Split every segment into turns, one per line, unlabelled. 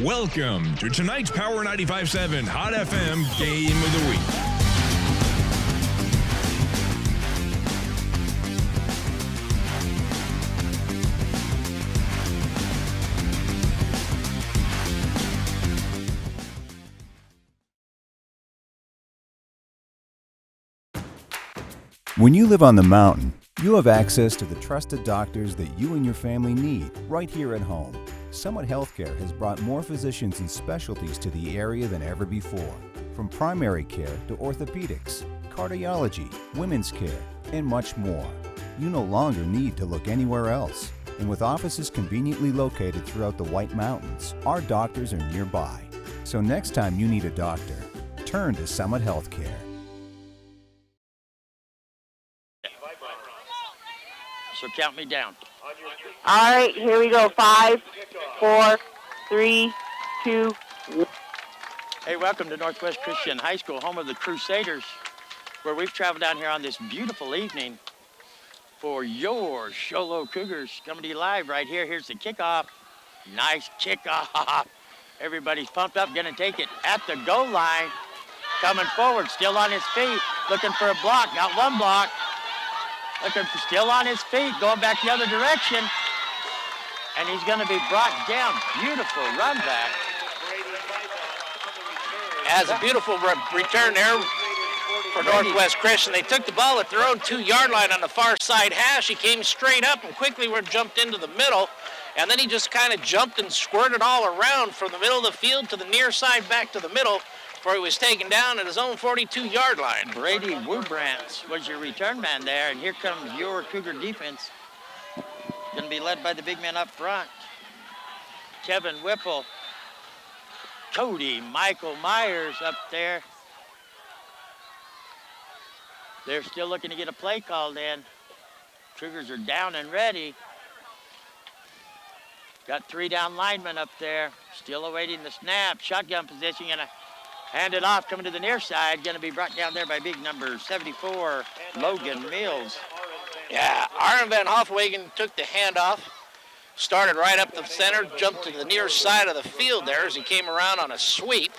Welcome to tonight's Power 95.7 Hot FM Game of the Week.
When you live on the mountain, you have access to the trusted doctors that you and your family need right here at home. Summit Healthcare has brought more physicians and specialties to the area than ever before. From primary care to orthopedics, cardiology, women's care, and much more. You no longer need to look anywhere else. And with offices conveniently located throughout the White Mountains, our doctors are nearby. So next time you need a doctor, turn to Summit Healthcare.
So count me down.
All right, here we go. 5, 4, 3, 2, 1.
Hey, welcome to Northwest Christian High School, home of the Crusaders, where we've traveled down here on this beautiful evening for your Showlow Cougars. Coming to you live right here. Here's the kickoff. Nice kickoff. Everybody's pumped up, going to take it at the goal line. Coming forward, still on his feet, looking for a block. Got one block. Looking for still on his feet, going back the other direction. And he's going to be brought down. Beautiful run back.
As a beautiful return there for Northwest Christian. They took the ball at their own 2-yard line on the far side hash. He came straight up and quickly jumped into the middle. And then he just kind of jumped and squirted all around from the middle of the field to the near side back to the middle, before he was taken down at his own 42-yard line.
Brady Woobrandt was your return man there, and here comes your Cougar defense. Going to be led by the big man up front. Kevin Whipple, Cody Michael Myers up there. They're still looking to get a play called in. Cougars are down and ready. Got 3 down linemen up there, still awaiting the snap. Shotgun position, and hand it off, coming to the near side. Going to be brought down there by big number 74, Logan Mills.
Yeah, Aaron Van Hofwegen took the handoff, started right up the center, jumped to the near side of the field there as he came around on a sweep.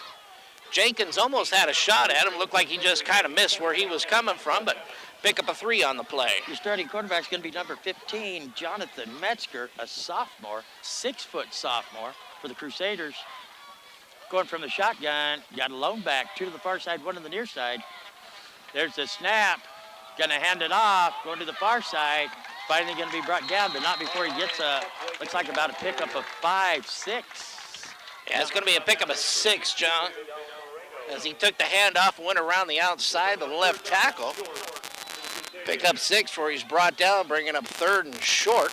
Jenkins almost had a shot at him. Looked like he just kind of missed where he was coming from, but pick up a 3 on the play.
Your starting quarterback is going to be number 15, Jonathan Metzger, a sophomore, 6-foot sophomore for the Crusaders. Going from the shotgun, got a lone back, 2 to the far side, 1 to the near side. There's the snap, gonna hand it off, going to the far side. Finally gonna be brought down, but not before he gets looks like about a pickup of 5, 6.
Yeah, it's gonna be a pickup of 6, John. As he took the handoff and went around the outside, the left tackle. Pickup 6 where he's brought down, bringing up 3rd and short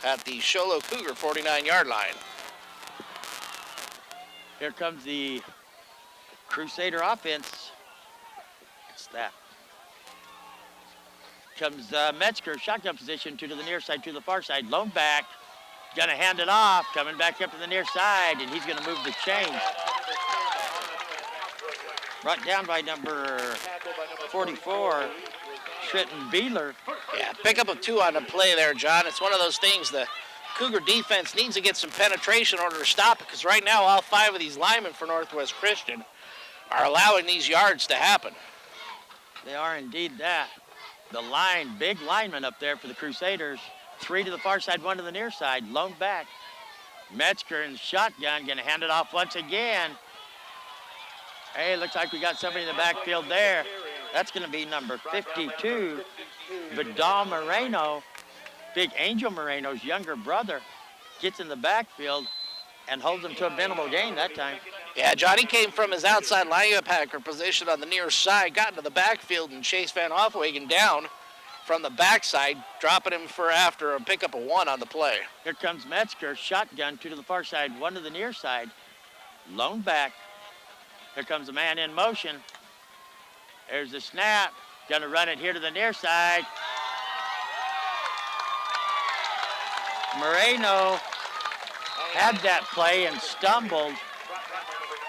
at the Showlow Cougar 49-yard line.
Here comes the Crusader offense. What's that? Comes Metzger, shotgun position, 2 to the near side, 2 to the far side. Lone back, gonna hand it off, coming back up to the near side, and he's gonna move the chains. Brought down by number 44, Trenton Beeler.
Yeah, pick up a 2 on the play there, John. It's one of those things the Cougar defense needs to get some penetration in order to stop it, because right now all 5 of these linemen for Northwest Christian are allowing these yards to happen.
They are indeed that. The line, big lineman up there for the Crusaders. 3 to the far side, 1 to the near side. Lone back. Metzger in the shotgun, going to hand it off once again. Hey, looks like we got somebody in the backfield there. That's going to be number 52, Vidal Moreno. Big Angel Moreno's younger brother gets in the backfield and holds him to a minimal gain that time.
Yeah, Johnny came from his outside linebacker position on the near side, got into the backfield, and chased Van Hofwegen down from the backside, dropping him for after a pickup of 1 on the play.
Here comes Metzger, shotgun, 2 to the far side, 1 to the near side. Lone back. Here comes a man in motion. There's the snap. Gonna run it here to the near side. Moreno had that play and stumbled.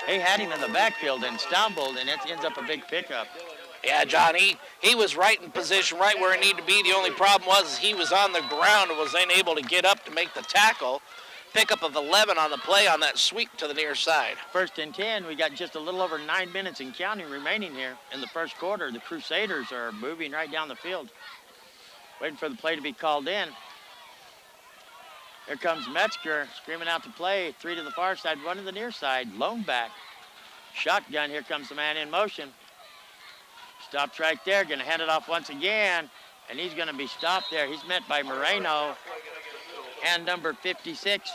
He had him in the backfield and stumbled, and it ends up a big pickup.
Yeah, John, he was right in position, right where he needed to be. The only problem was he was on the ground and was unable to get up to make the tackle. pickup of 11 on the play on that sweep to the near side.
1st and 10. We got just a little over 9 minutes and counting remaining here in the first quarter. The Crusaders are moving right down the field, waiting for the play to be called in. Here comes Metzger screaming out the play. 3 to the far side, 1 to the near side. Lone back. Shotgun. Here comes the man in motion. Stops right there. Going to hand it off once again. And he's going to be stopped there. He's met by Moreno and number 56,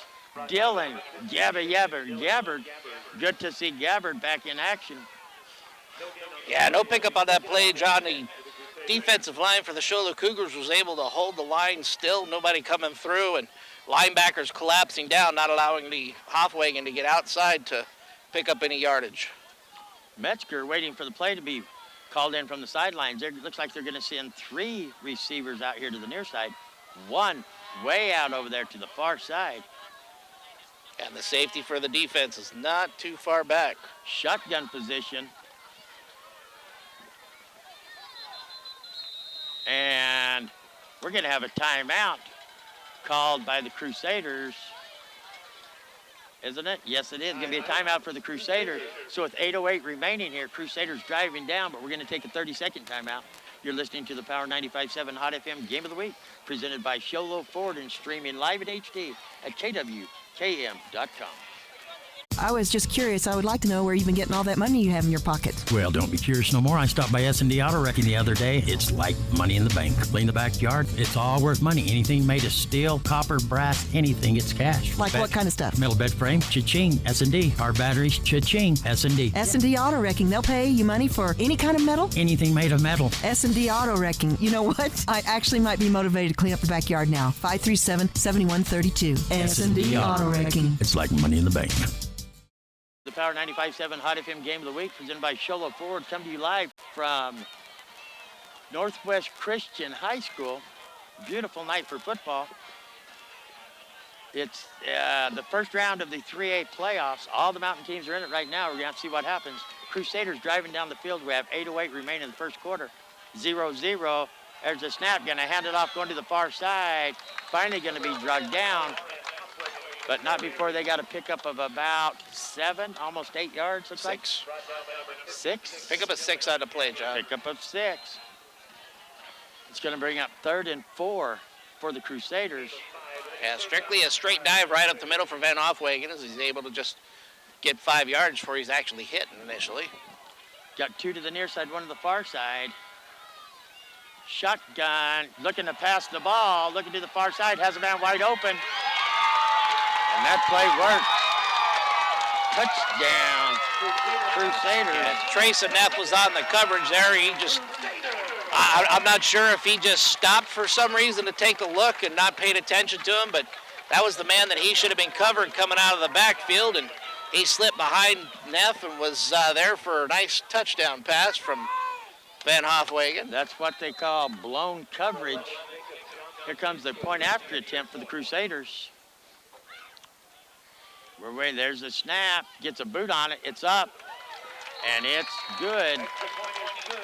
Dylan Gabbard. Good to see Gabbard back in action.
Yeah, no pickup on that play, John. The defensive line for the Showlow Cougars was able to hold the line still. Nobody coming through, and linebackers collapsing down, not allowing the Hofwagen to get outside to pick up any yardage.
Metzger waiting for the play to be called in from the sidelines. It looks like they're going to send 3 receivers out here to the near side. 1 way out over there to the far side.
And the safety for the defense is not too far back.
Shotgun position. And we're going to have a timeout called by the Crusaders. Isn't it? Yes, it is. Going to be a timeout for the Crusaders. So with 8:08 remaining here, Crusaders driving down, but we're going to take a 30-second timeout. You're listening to the Power 95.7 Hot FM Game of the Week, presented by Showlow Ford and streaming live at HD at KWKM.com.
I was just curious. I would like to know where you've been getting all that money you have in your pocket.
Well, don't be curious no more. I stopped by S&D Auto Wrecking the other day. It's like money in the bank. Clean the backyard. It's all worth money. Anything made of steel, copper, brass, anything, it's cash.
Like what kind of stuff?
Metal bed frame, cha-ching. S&D. Car batteries, cha-ching. S&D.
S&D Auto Wrecking. They'll pay you money for any kind of metal?
Anything made of metal.
S&D Auto Wrecking. You know what? I actually might be motivated to clean up the backyard now. 537-7132. S&D Auto Wrecking.
It's like money in the bank.
The Power 95.7 Hot FM Game of the Week, presented by Showlow Ford, come to you live from Northwest Christian High School. Beautiful night for football. It's the first round of the 3A playoffs. All the mountain teams are in it right now. We're going to have to see what happens. Crusaders driving down the field. We have 8:08 remaining in the first quarter. 0-0. There's a snap. Going to hand it off, going to the far side. Finally going to be dragged down. But not before they got a pickup of about 7, almost 8 yards, looks like. 6?
Pick up a 6 on the play, John.
Pickup of 6. It's going to bring up 3rd and 4 for the Crusaders.
Yeah, strictly a straight dive right up the middle for Van Hofwagen as he's able to just get 5 yards before he's actually hit initially.
Got 2 to the near side, 1 to the far side. Shotgun, looking to pass the ball, looking to the far side, has a man wide open. And that play worked. Touchdown, Crusaders.
Yeah, Trace Neff was on the coverage there. He just, I'm not sure if he just stopped for some reason to take a look and not paid attention to him, but that was the man that he should have been covering coming out of the backfield, and he slipped behind Neff and was there for a nice touchdown pass from Van Hofwagen.
That's what they call blown coverage. Here comes the point after attempt for the Crusaders. We're waiting. There's a snap. Gets a boot on it. It's up. And it's good.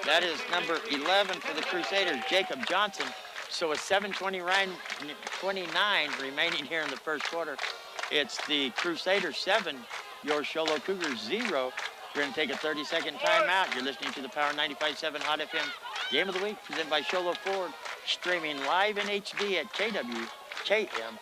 That is number 11 for the Crusaders, Jacob Johnson. So a 7:29 remaining here in the first quarter. It's the Crusaders 7, your Showlow Cougars 0. We're going to take a 30-second timeout. You're listening to the Power 95.7 Hot FM Game of the Week, presented by Showlow Ford, streaming live in HD at KWKM.com.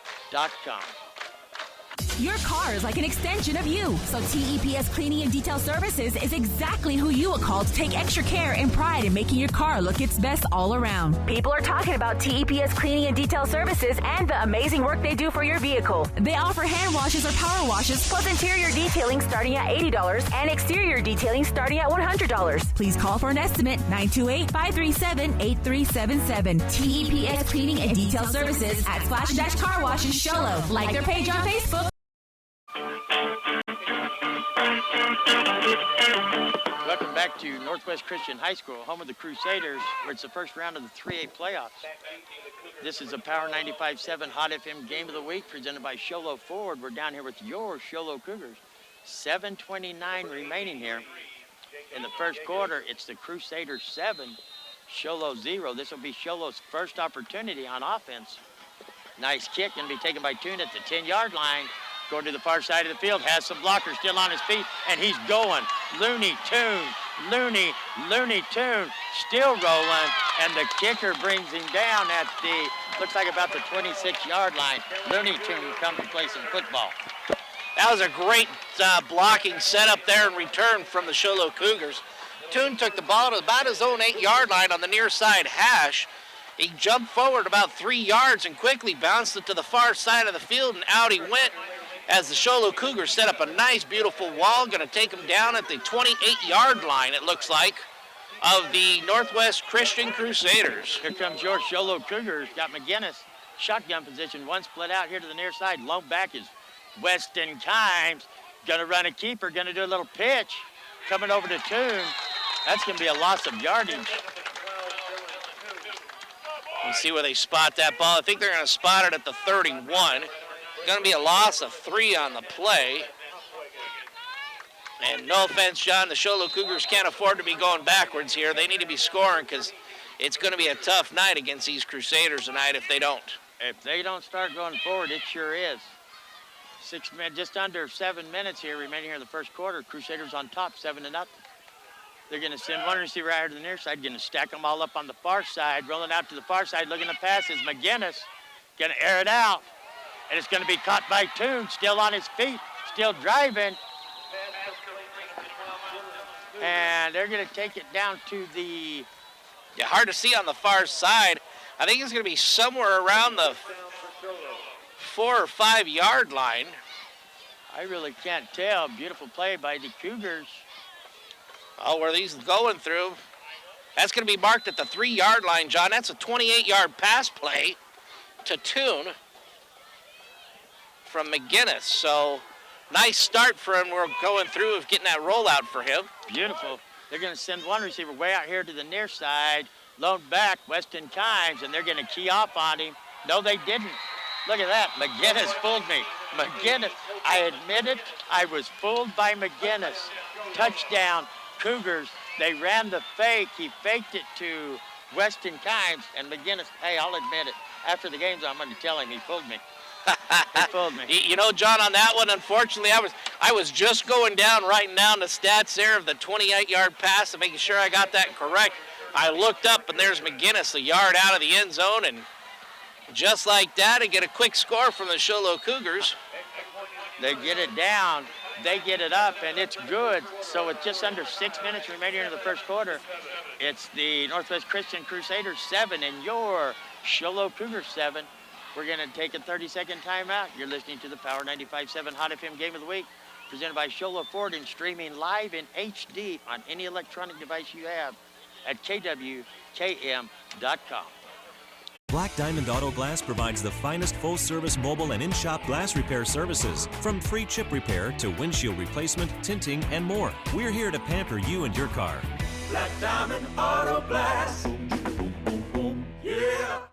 Your car is like an extension of you, so TEPS Cleaning and Detail Services is exactly who you will call to take extra care and pride in making your car look its best all around. People are talking about TEPS Cleaning and Detail Services and the amazing work they do for your vehicle. They offer hand washes or power washes, plus interior detailing starting at $80 and exterior detailing starting at $100. Please call for an estimate, 928-537-8377. TEPS Cleaning and Detail Services at Splash Car Washes Showlow. Like their page on Facebook.
Welcome back to Northwest Christian High School, home of the Crusaders, where it's the first round of the 3A playoffs. This is a Power 95.7 Hot FM Game of the Week, presented by Showlow Ford. We're down here with your Showlow Cougars. 7:29 remaining here in the first quarter. It's the Crusaders 7, Showlow 0. This will be Showlow's first opportunity on offense. Nice kick, going to be taken by Toon at the 10-yard line. Going to the far side of the field, has some blockers still on his feet, and he's going. Looney Toon, Looney Toon, still rolling, and the kicker brings him down at the, looks like about the 26-yard line. Looney Toon come to play some football.
That was a great blocking setup there in return from the Showlow Cougars. Toon took the ball to about his own 8-yard line on the near side hash. He jumped forward about 3 yards and quickly bounced it to the far side of the field, and out he went as the Showlow Cougars set up a nice, beautiful wall. Going to take him down at the 28-yard line, it looks like, of the Northwest Christian Crusaders.
Here comes your Showlow Cougars. Got McGinnis, shotgun position, one split out here to the near side. Lone back is Weston Kimes. Going to run a keeper, going to do a little pitch. Coming over to Toon. That's going to be a loss of yardage.
We'll see where they spot that ball. I think they're going to spot it at the 31. Going to be a loss of 3 on the play. And no offense, John, the Showlow Cougars can't afford to be going backwards here. They need to be scoring because it's going to be a tough night against these Crusaders tonight if they don't.
If they don't start going forward, it sure is. Just under 7 minutes here remaining here in the first quarter. Crusaders on top, 7-0. They're going to send one receiver out here to the near side, going to stack them all up on the far side. Rolling out to the far side, looking to pass is McGinnis. Going to air it out. And it's going to be caught by Toon, still on his feet, still driving. And they're going to take it down to the...
Yeah, hard to see on the far side. I think it's going to be somewhere around the 4 or 5 yard line.
I really can't tell. Beautiful play by the Cougars.
Oh, where these going through. That's going to be marked at the 3 yard line, John. That's a 28-yard pass play to Toon from McGinnis. So nice start for him. We're going through of getting that rollout for him.
Beautiful. They're going to send one receiver way out here to the near side. Lone back, Weston Kimes, and they're going to key off on him. No, they didn't. Look at that. McGinnis fooled me. McGinnis. I admit it. I was fooled by McGinnis. Touchdown. Cougars. They ran the fake. He faked it to Weston Kimes, and McGinnis, hey, I'll admit it. After the games, I'm going to tell him he fooled me. He fooled me.
You know, John, on that one, unfortunately, I was just going down, writing down the stats there of the 28-yard pass and making sure I got that correct. I looked up, and there's McGinnis a yard out of the end zone, and just like that, I get a quick score from the Showlow Cougars.
They get it down. They get it up, and it's good. So it's just under 6 minutes remaining in the first quarter. It's the Northwest Christian Crusaders 7 and your Showlow Cougars 7. We're going to take a 30-second timeout. You're listening to the Power 95.7 Hot FM Game of the Week, presented by Showlow Ford and streaming live in HD on any electronic device you have at KWKM.com.
Black Diamond Auto Glass provides the finest full-service mobile and in-shop glass repair services. From free chip repair to windshield replacement, tinting, and more. We're here to pamper you and your car.
Black Diamond Auto Glass. Yeah!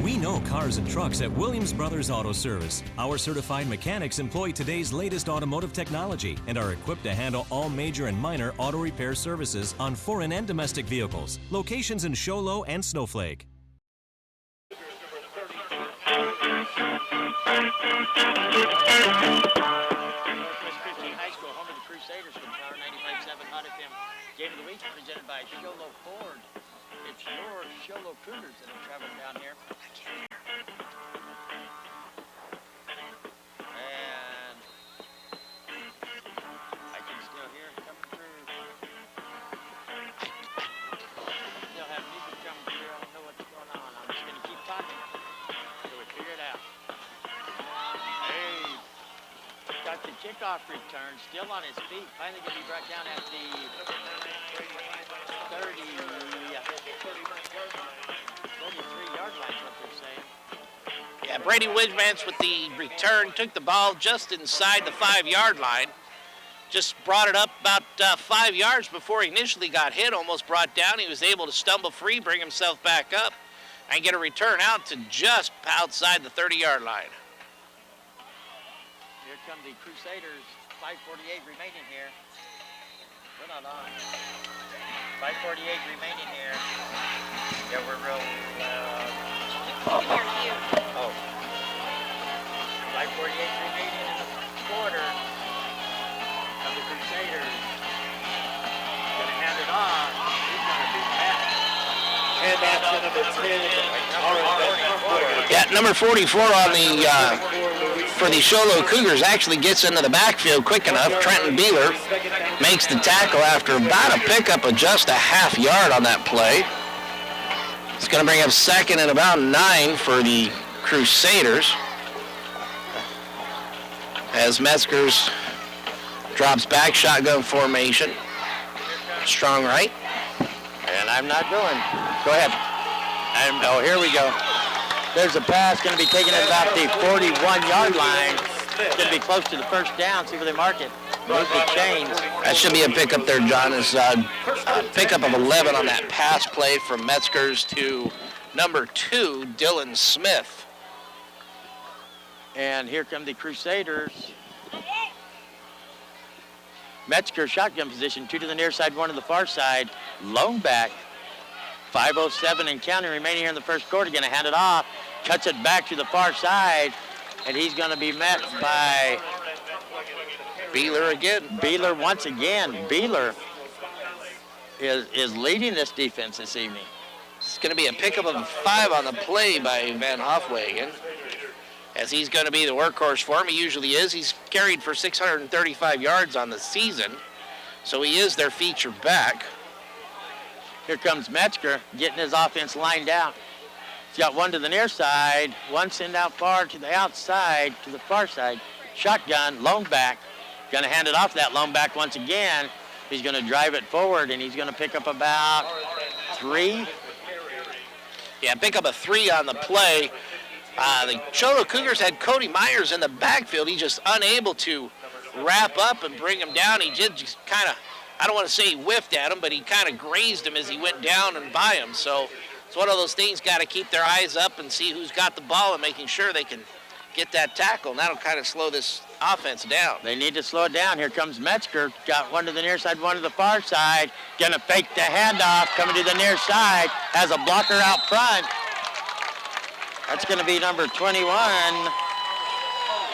We know cars and trucks at Williams Brothers Auto Service. Our certified mechanics employ today's latest automotive technology and are equipped to handle all major and minor auto repair services on foreign and domestic vehicles. Locations in Showlow and Snowflake.
Northwest Christian High School, home of the Crusaders from Power 95.7 Hot FM Game of the Week, presented by Showlow Ford. It's your Showlow Cougars that are traveling down here. I can't hear. And I can still hear it coming through. Still have music coming through. I don't know what's going on. I'm just going to keep talking until we figure it out. Hey, got the kickoff return, still on his feet. Finally going to be brought down at the 33-yard line, what they're saying.
Yeah, Brady Widmans with the return took the ball just inside the 5-yard line. Just brought it up about 5 yards before he initially got hit, almost brought down. He was able to stumble free, bring himself back up, and get a return out to just outside the 30-yard line.
Here come the Crusaders, 5:48 remaining here. We're not on. 5:48 remaining here. Yeah, we're real Oh. 5:48 remaining in the quarter of the Crusaders. Gonna hand it off. He's gonna be back.
And that's number 10.
Yeah, number 44 on the for the Showlow Cougars actually gets into the backfield quick enough. Trenton Beeler makes the tackle after about a pickup of just a half yard on that play. It's going to bring up second and about 9 for the Crusaders. As Metzger's drops back, shotgun formation. Strong right.
And I'm not going. Go ahead. Oh, here we go. There's a pass going to be taken at about the 41-yard line. It's going to be close to the first down. See where they mark it. Move the chains.
That should be a pickup there, John. Is a pickup of 11 on that pass play from Metzger's to number 2, Dylan Smith.
And here come the Crusaders. Metzger shotgun position, 2 to the near side, 1 to the far side. Lone back. 5:07 and counting remaining here in the first quarter. Going to hand it off. Cuts it back to the far side. And he's going to be met by
Beeler again.
Beeler once again. Beeler is leading this defense this evening.
It's going to be a pickup of 5 on the play by Van Hofwagen, as he's going to be the workhorse for him. He usually is. He's carried for 635 yards on the season, so he is their feature back.
Here comes Metzger getting his offense lined out. He's got 1 to the near side, 1 send out far to the outside, to the far side. Shotgun, lone back. Going to hand it off that lone back once again. He's going to drive it forward, and he's going to pick up about 3.
Yeah, pick up a 3 on the play. The Showlow Cougars had Cody Myers in the backfield. He's just unable to wrap up and bring him down. He did just kind of, I don't want to say he whiffed at him, but he kind of grazed him as he went down and by him. So it's one of those things, got to keep their eyes up and see who's got the ball and making sure they can get that tackle. And that'll kind of slow this offense down.
They need to slow it down. Here comes Metzger. Got 1 to the near side, 1 to the far side. Going to fake the handoff. Coming to the near side. Has a blocker out front. That's going to be number 21.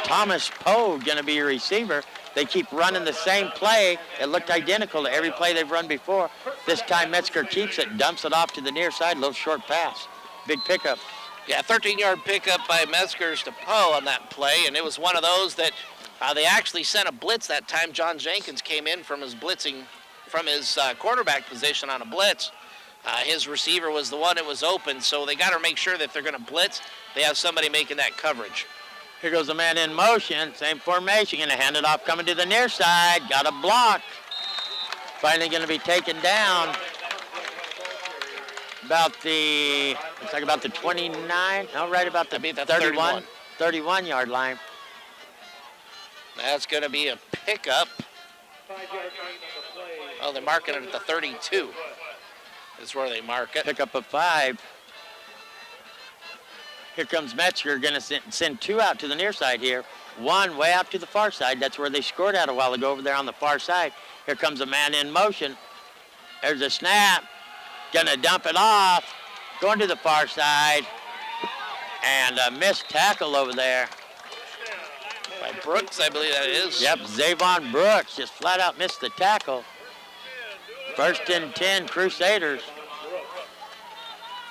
Thomas Poe going to be your receiver. They keep running the same play. It looked identical to every play they've run before. This time Metzger keeps it, dumps it off to the near side, little short pass. Big pickup.
Yeah, 13-yard pickup by Metzger's to Poe on that play, and it was one of those that they actually sent a blitz that time. John Jenkins came in from his blitzing, from his quarterback position on a blitz. His receiver was the one that was open, so they got to make sure that if they're going to blitz, they have somebody making that coverage.
Here goes the man in motion, same formation, going to hand it off, coming to the near side, got a block. Finally going to be taken down about the, looks like about the 29, no, right about the 31-yard line.
That's going to be a pickup. Oh, they're marking it at the 32. Is where they mark it.
Pickup of 5. Here comes Metzger, going to send 2 out to the near side here. 1 way out to the far side. That's where they scored out a while ago over there on the far side. Here comes a man in motion. There's a snap. Going to dump it off. Going to the far side. And a missed tackle over there.
By Brooks, I believe that is.
Yep, Zavon Brooks just flat out missed the tackle. 1st and 10, Crusaders.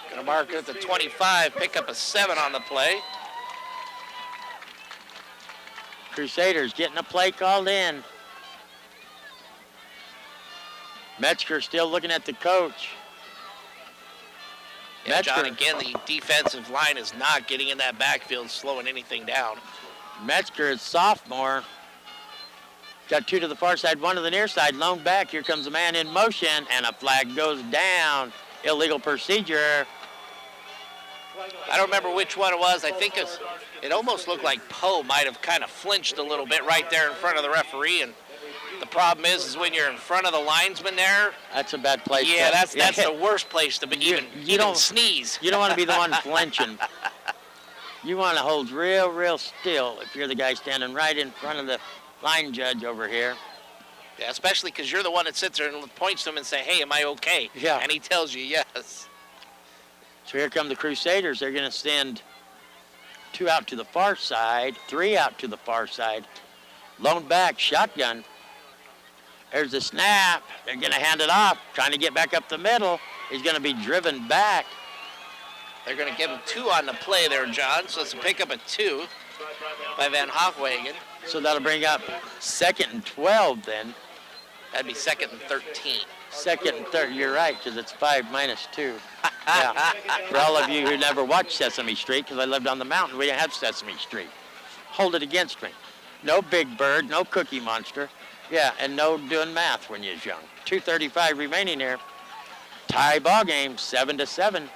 Going to mark it at the 25, pick up a 7 on the play.
Crusaders getting a play called in. Metzger still looking at the coach.
Yeah, John, again, the defensive line is not getting in that backfield, slowing anything down.
Metzger is sophomore. Got 2 to the far side, 1 to the near side. Lone back. Here comes a man in motion, and a flag goes down. Illegal procedure.
I don't remember which one it was. I think it almost looked like Poe might have kind of flinched a little bit right there in front of the referee. And the problem is when you're in front of the linesman there.
That's a bad place.
Yeah, that's the worst place to be. You don't sneeze.
You don't want to be the one flinching. You want to hold real still if you're the guy standing right in front of the line judge over here.
Yeah, especially because you're the one that sits there and points to him and say, hey, am I okay?
Yeah.
And he tells you yes.
So here come the Crusaders. They're going to send 2 out to the far side, 3 out to the far side. Lone back, shotgun. There's the snap. They're going to hand it off, trying to get back up the middle. He's going to be driven back.
They're going to give him 2 on the play there, John. So it's a pickup at 2 by Van Hochwagen.
So that'll bring up 2nd and 12 then.
That'd be 2nd and 13.
2nd and 3rd, you're right, because it's 5 minus 2. Yeah. For all of you who never watched Sesame Street, because I lived on the mountain, we didn't have Sesame Street. Hold it against me. No Big Bird, no Cookie Monster. Yeah, and no doing math when you was young. 2:35 remaining here. Tie ball game, 7-7.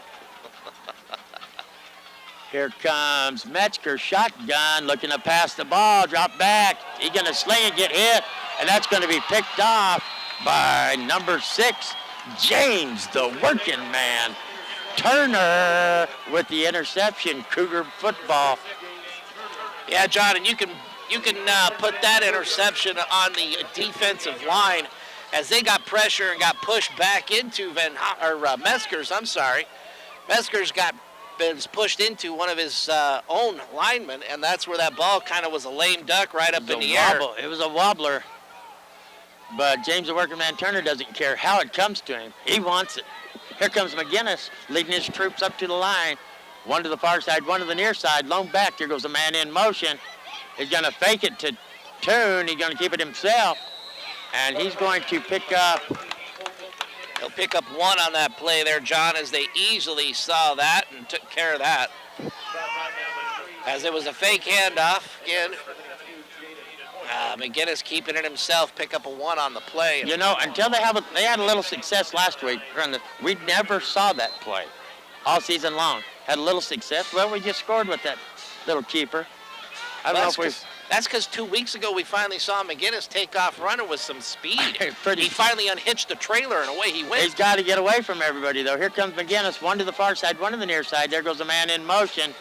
Here comes Metzger, shotgun, looking to pass the ball, drop back. He's going to sling it, get hit, and that's going to be picked off by number 6, James, the working man. Turner with the interception, Cougar football.
Yeah, John, and you can put that interception on the defensive line as they got pressure and got pushed back into Metzger's. Metzger's been pushed into one of his own linemen, and that's where that ball kind of was a lame duck right up in the air.
It was a wobbler, but James the working man Turner doesn't care how it comes to him. He wants it. Here comes McGinnis leading his troops up to the line. 1 to the far side, 1 to the near side. Lone back, there goes a man in motion. He's going to fake it to Toon. He's going to keep it himself, and he's going to pick up.
He'll pick up 1 on that play there, John, as they easily saw that and took care of that. As it was a fake handoff again. McGinnis keeping it himself, pick up a 1 on the play.
You know, until they had a little success last week. We never saw that play all season long. Had a little success. Well, we just scored with that little keeper. I don't know if
that's because 2 weeks ago we finally saw McGinnis take off running with some speed. He finally unhitched the trailer and away he went.
He's got to get away from everybody, though. Here comes McGinnis, 1 to the far side, 1 to the near side. There goes a man in motion.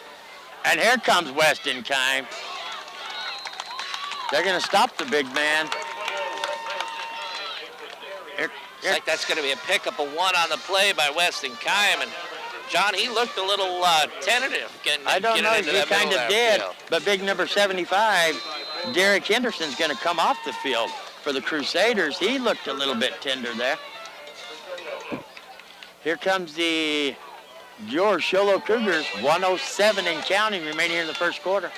And here comes Weston-Kime. They're going to stop the big man.
Looks like that's going to be a pickup of 1 on the play by Weston-Kime. And John, he looked a little tentative.
I don't know, he kind of did. But big number 75, Derek Henderson's going to come off the field for the Crusaders. He looked a little bit tender there. Here comes your Showlow Cougars, 1:07 and counting remaining in the first quarter.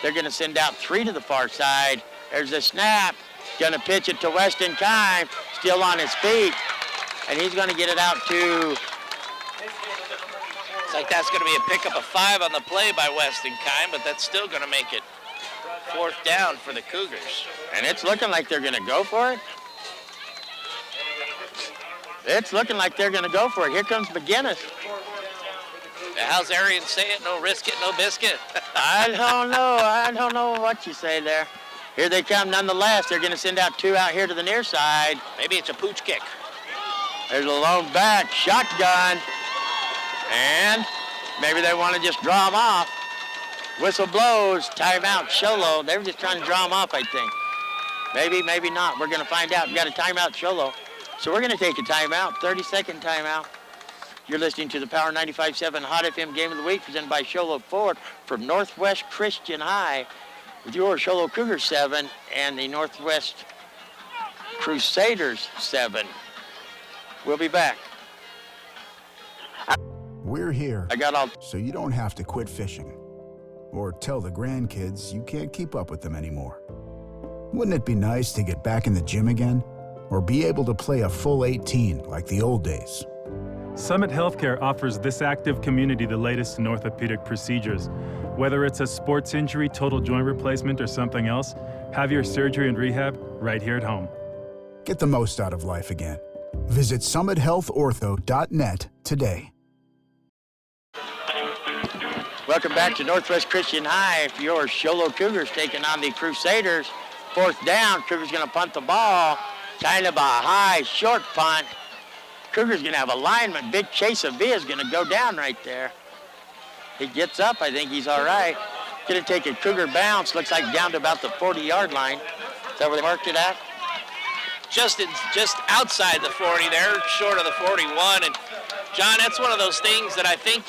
They're going to send out 3 to the far side. There's a snap. Going to pitch it to Weston-Kime, still on his feet. And he's going to get it out to...
Looks like that's going to be a pickup of 5 on the play by Weston-Kime, but that's still going to make it 4th down for the Cougars.
And it's looking like they're going to go for it. It's looking like they're going to go for it. Here comes McGinnis.
How's Arian say it? No risk it, no biscuit.
I don't know. I don't know what you say there. Here they come nonetheless. They're going to send out 2 out here to the near side.
Maybe it's a pooch kick.
There's a lone back, shotgun. And maybe they want to just draw him off. Whistle blows, timeout, Showlow. They were just trying to draw him off, I think. Maybe, maybe not. We're going to find out. We got a timeout, Showlow. So we're going to take a timeout, 30-second timeout. You're listening to the Power 95.7 Hot FM Game of the Week presented by Showlow Ford from Northwest Christian High with your Showlow Cougars 7 and the Northwest Crusaders 7. We'll be back.
We're here so you don't have to quit fishing or tell the grandkids you can't keep up with them anymore. Wouldn't it be nice to get back in the gym again or be able to play a full 18 like the old days?
Summit Healthcare offers this active community the latest in orthopedic procedures. Whether it's a sports injury, total joint replacement, or something else, have your surgery and rehab right here at home.
Get the most out of life again. Visit summithealthortho.net today.
Welcome back to Northwest Christian High. Your Showlow Cougars taking on the Crusaders. 4th down, Cougars going to punt the ball. Kind of a high, short punt. Cougars going to have a lineman. Big Chase Avia is going to go down right there. He gets up. I think he's all right. Going to take a Cougar bounce. Looks like down to about the 40-yard line. Is that where they marked it at?
Just outside the 40 there, short of the 41. And John, that's one of those things that I think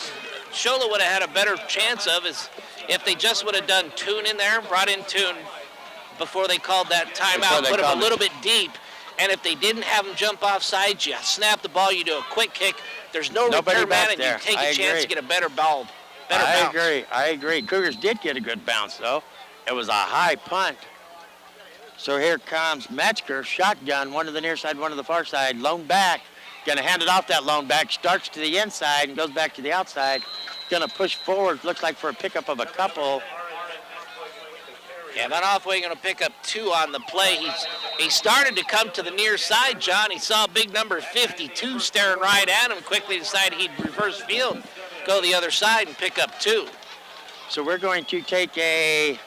Showlow would have had a better chance of is if they just would have done Toon in there, brought in Toon before they called that timeout, put him a little bit deep. And if they didn't have him jump offside, you snap the ball, you do a quick kick. There's no repair man, and you take a chance to get a better ball.
I agree. Cougars did get a good bounce, though. It was a high punt. So here comes Metzger, shotgun, one to the near side, one to the far side, lone back. Going to hand it off that lone back, starts to the inside and goes back to the outside. Going to push forward, looks like for a pickup of a couple.
Yeah, Van Offway going to pick up 2 on the play. He started to come to the near side, John. He saw big number 52 staring right at him, quickly decided he'd reverse field, go the other side and pick up 2.
So we're going to take a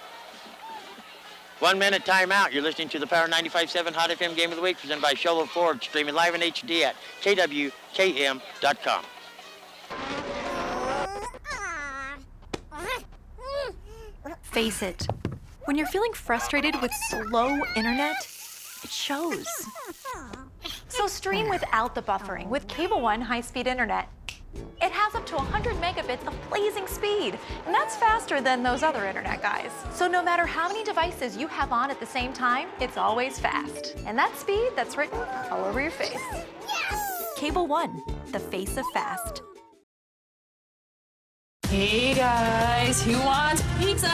1-minute timeout. You're listening to the Power 95.7 Hot FM Game of the Week, presented by Showlow Ford, streaming live in HD at KWKM.com.
Face it, when you're feeling frustrated with slow internet, it shows. So stream without the buffering with Cable One high-speed internet. It has up to 100 megabits of blazing speed, and that's faster than those other internet guys. So no matter how many devices you have on at the same time, it's always fast. And that speed, that's written all over your face. Cable One, the face of fast.
Hey guys, who wants pizza?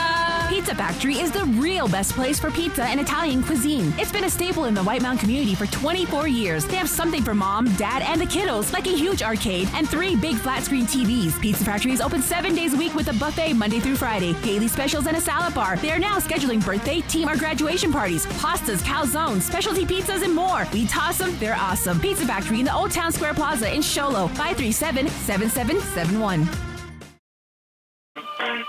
Pizza Factory is the real best place for pizza and Italian cuisine. It's been a staple in the White Mountain community for 24 years. They have something for mom, dad, and the kiddos, like a huge arcade and 3 big flat screen TVs. Pizza Factory is open 7 days a week with a buffet Monday through Friday, daily specials, and a salad bar. They are now scheduling birthday, team, or graduation parties, pastas, calzones, specialty pizzas, and more. We toss them, they're awesome. Pizza Factory in the Old Town Square Plaza in Showlow, 537-7771.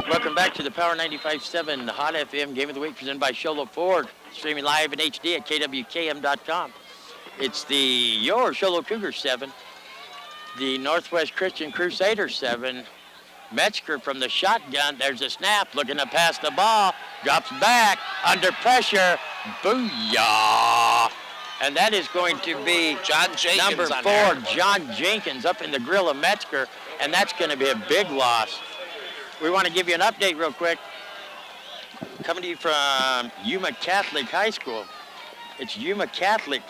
Welcome back to the Power 95.7 Hot FM Game of the Week, presented by Showlow Ford, streaming live in HD at KWKM.com. It's your Showlow Cougars 7, the Northwest Christian Crusaders 7. Metzger from the shotgun. There's a snap, looking to pass the ball, drops back, under pressure, booyah! And that is going to be
John Jenkins,
number 4, John Jenkins, up in the grill of Metzger, and that's going to be a big loss. We want to give you an update real quick. Coming to you from Yuma Catholic High School. It's Yuma Catholic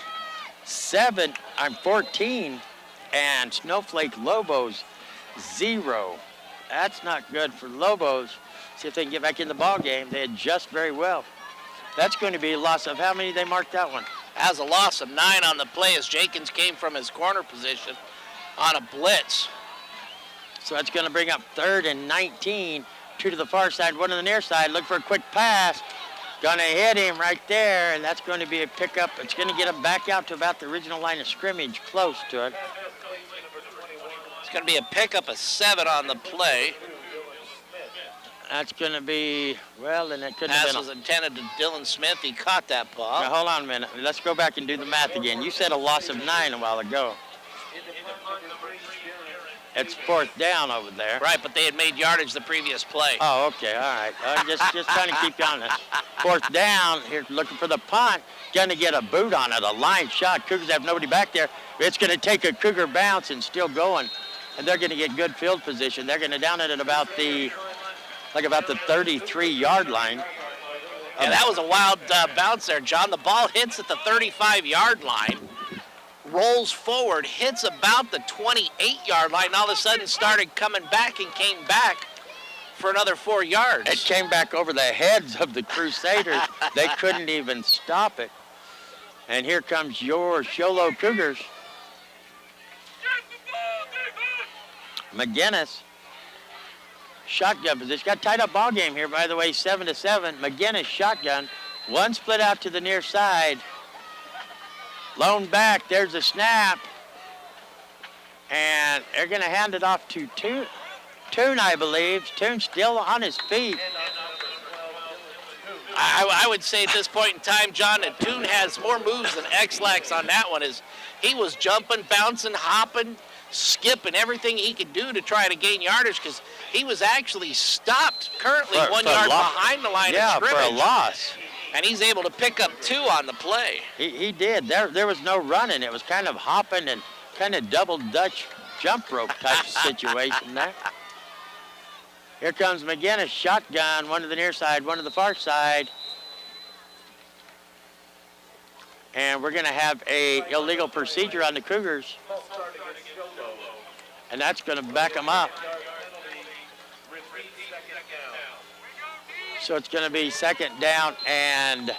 14, and Snowflake Lobos 0. That's not good for Lobos. See if they can get back in the ball game. They adjust very well. That's going to be a loss of how many they marked that one?
Has a loss of 9 on the play as Jenkins came from his corner position on a blitz.
So that's going to bring up 3rd and 19. 2 to the far side, 1 to the near side. Look for a quick pass. Going to hit him right there, and that's going to be a pickup. It's going to get him back out to about the original line of scrimmage, close to it.
It's going to be a pickup of 7 on the play.
That's going to be, well, and it couldn't have been.
Pass was intended to Dylan Smith. He caught that ball.
Now, hold on a minute. Let's go back and do the math again. You said a loss of 9 a while ago. It's 4th down over there.
Right, but they had made yardage the previous play.
Oh, okay, all right. Just trying to keep you on this. 4th down, here looking for the punt. Going to get a boot on it, a line shot. Cougars have nobody back there. It's going to take a Cougar bounce and still going. And they're going to get good field position. They're going to down it at about the 33-yard line.
Yeah, that was a wild bounce there, John. The ball hits at the 35-yard line. Rolls forward, hits about the 28-yard line, and all of a sudden started coming back and came back for another 4 yards.
It came back over the heads of the Crusaders. They couldn't even stop it. And here comes your Showlow Cougars. McGinnis, shotgun position. Got a tied up ball game here, by the way, 7-7. McGinnis shotgun. 1 split out to the near side. Lone back, there's a snap. And they're going to hand it off to Toon, I believe. Toon still on his feet.
I would say at this point in time, John, that Toon has more moves than X-Lax on that one. He was jumping, bouncing, hopping, skipping, everything he could do to try to gain yardage because he was actually stopped currently 1 yard behind the line of scrimmage.
Yeah, for a loss.
And he's able to pick up 2 on the play.
He did. There was no running. It was kind of hopping and kind of double Dutch jump rope type situation there. Here comes McGinnis, shotgun, one to the near side, one to the far side. And we're going to have a illegal procedure on the Cougars. And that's going to back them up. So it's going to be second down, and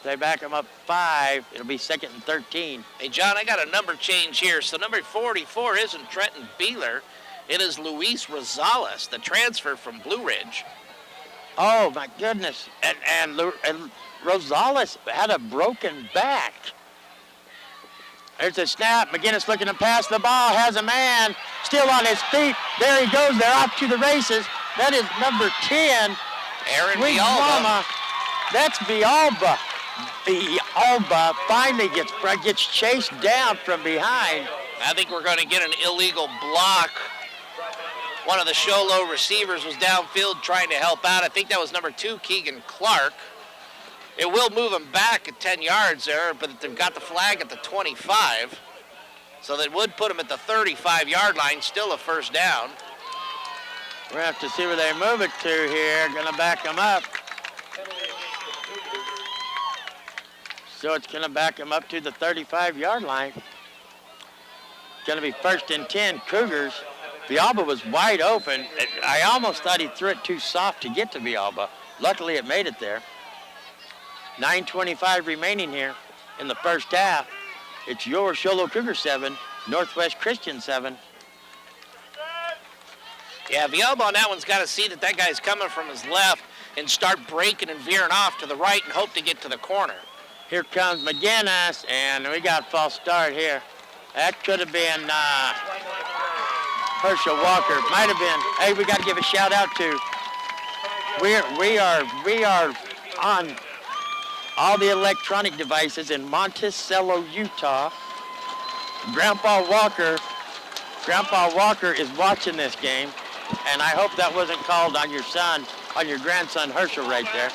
they back them up 5. It'll be second and 13.
Hey, John, I got a number change here. So number 44 isn't Trenton Beeler. It is Luis Rosales, the transfer from Blue Ridge.
Oh, my goodness. And Rosales had a broken back. There's a snap. McGinnis looking to pass the ball. Has a man still on his feet. There he goes. They're off to the races. That is number 10.
Aaron
Sweet
Villalba.
Mama. That's Villalba. Villalba finally gets chased down from behind.
I think we're going to get an illegal block. One of the Showlow receivers was downfield trying to help out. I think that was number 2, Keegan Clark. It will move them back at 10 yards there, but they've got the flag at the 25. So that would put them at the 35-yard line, still a first down.
We're going to have to see where they move it to here. Going to back them up. So it's going to back them up to the 35-yard line. Going to be first and 10, Cougars. Villalba was wide open. I almost thought he threw it too soft to get to Villalba. Luckily, it made it there. 9:25 remaining here in the first half. It's your Showlow Cougar 7, Northwest Christian 7.
Yeah, Villalba on that one's got to see that guy's coming from his left and start breaking and veering off to the right and hope to get to the corner.
Here comes McGinnis, and we got false start here. That could have been Herschel Walker. Might have been. Hey, we got to give a shout out to. We are on all the electronic devices in Monticello, Utah. Grandpa Walker is watching this game, and I hope that wasn't called on your grandson Herschel right there.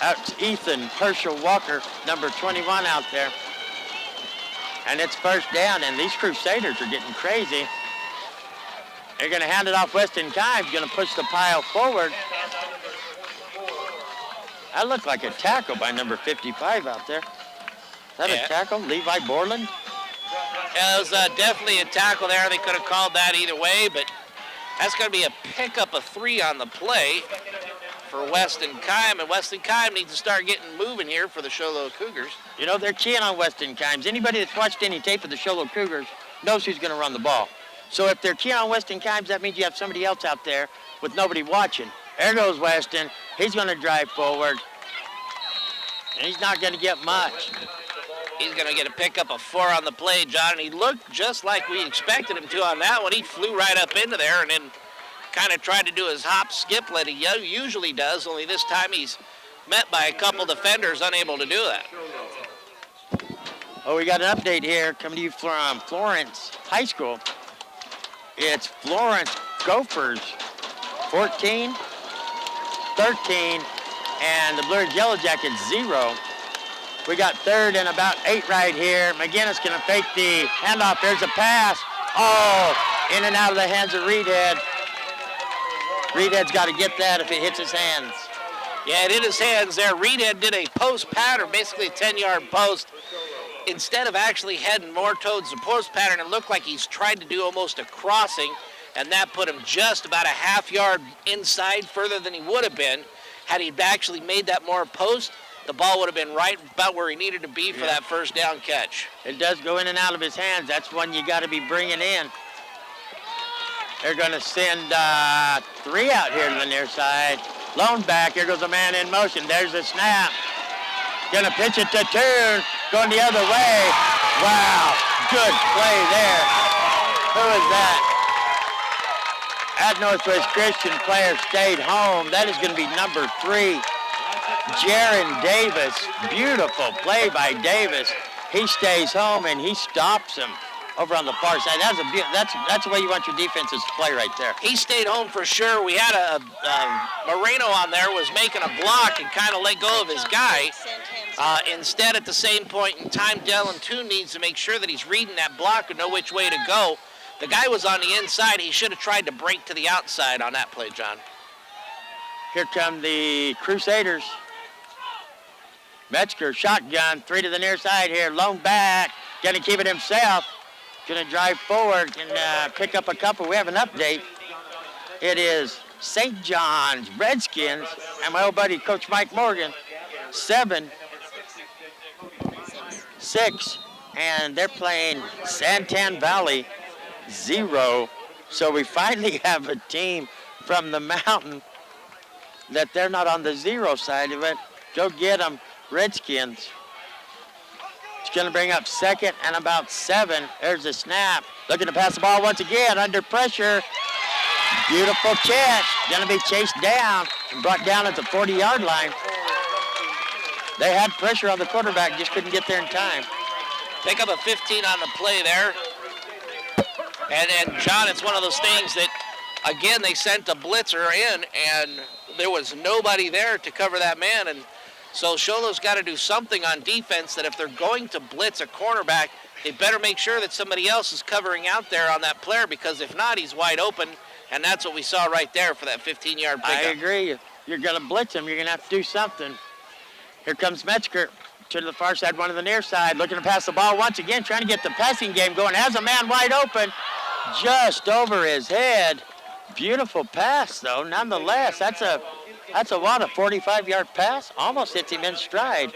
That's Ethan Herschel Walker, number 21 out there. And it's first down, and these Crusaders are getting crazy. They're going to hand it off. Weston Kimes going to push the pile forward. That looked like a tackle by number 55 out there. Is that a tackle? Levi Borland?
Yeah, it was definitely a tackle there. They could have called that either way, but that's going to be a pickup of 3 on the play for Weston Kime, and Weston Kime needs to start getting moving here for the Showlow Cougars.
You know, they're keying on Weston Kimes. Anybody that's watched any tape of the Showlow Cougars knows who's going to run the ball. So if they're keying on Weston Kimes, that means you have somebody else out there with nobody watching. There goes Weston. He's going to drive forward. And he's not going to get much.
He's going to get a pickup of 4 on the play, John, and he looked just like we expected him to on that one. He flew right up into there and then kind of tried to do his hop skip like he usually does, only this time he's met by a couple defenders unable to do that.
Oh, we got an update here coming to you from Florence High School. It's Florence Gophers 14, 13, and the Blue Ridge Yellow Jackets 0. We got 3rd and about 8 right here. McGinnis going to fake the handoff. There's a pass. Oh, in and out of the hands of Reedhead. Reedhead's got to get that if it hits his hands.
Yeah, it hit his hands there. Reedhead did a post pattern, basically a 10-yard post. Instead of actually heading more towards the post pattern, it looked like he's tried to do almost a crossing, and that put him just about a half-yard inside, further than he would have been. Had he actually made that more post, the ball would have been right about where he needed to be for that first down catch.
It does go in and out of his hands. That's one you got to be bringing in. They're going to send 3 out here to the near side. Lone back. Here goes a man in motion. There's the snap. Going to pitch it to Toon. Going the other way. Wow. Good play there. Who is that? That Northwest Christian player stayed home. That is going to be number 3. Jaron Davis. Beautiful play by Davis. He stays home and he stops him over on the far side. That's the way you want your defenses to play right there.
He stayed home for sure. We had a Moreno on there was making a block and kind of let go of his guy. Instead, at the same point in time, Dylan Toon needs to make sure that he's reading that block and know which way to go. The guy was on the inside. He should have tried to break to the outside on that play, John.
Here come the Crusaders. Metzger, shotgun, 3 to the near side here, lone back, gonna keep it himself. Gonna drive forward and pick up a couple. We have an update. It is St. John's Redskins and my old buddy, Coach Mike Morgan, 7-6, and they're playing Santan Valley, 0. So we finally have a team from the mountain that they're not on the 0 side of it. Go get them, Redskins. It's going to bring up 2nd and about 7. There's a snap. Looking to pass the ball once again under pressure. Beautiful catch. Going to be chased down and brought down at the 40-yard line. They had pressure on the quarterback, just couldn't get there in time.
Pick up a 15 on the play there. And John, it's one of those things that, again, they sent a blitzer in, and there was nobody there to cover that man. And so Showlow's got to do something on defense that if they're going to blitz a cornerback, they better make sure that somebody else is covering out there on that player, because if not, he's wide open. And that's what we saw right there for that 15-yard pickup.
I agree. You're going to blitz him. You're going to have to do something. Here comes Metzger to the far side, one to the near side, looking to pass the ball once again, trying to get the passing game going. Has a man wide open, just over his head. Beautiful pass, though, nonetheless. That's a 45-yard pass. Almost hits him in stride.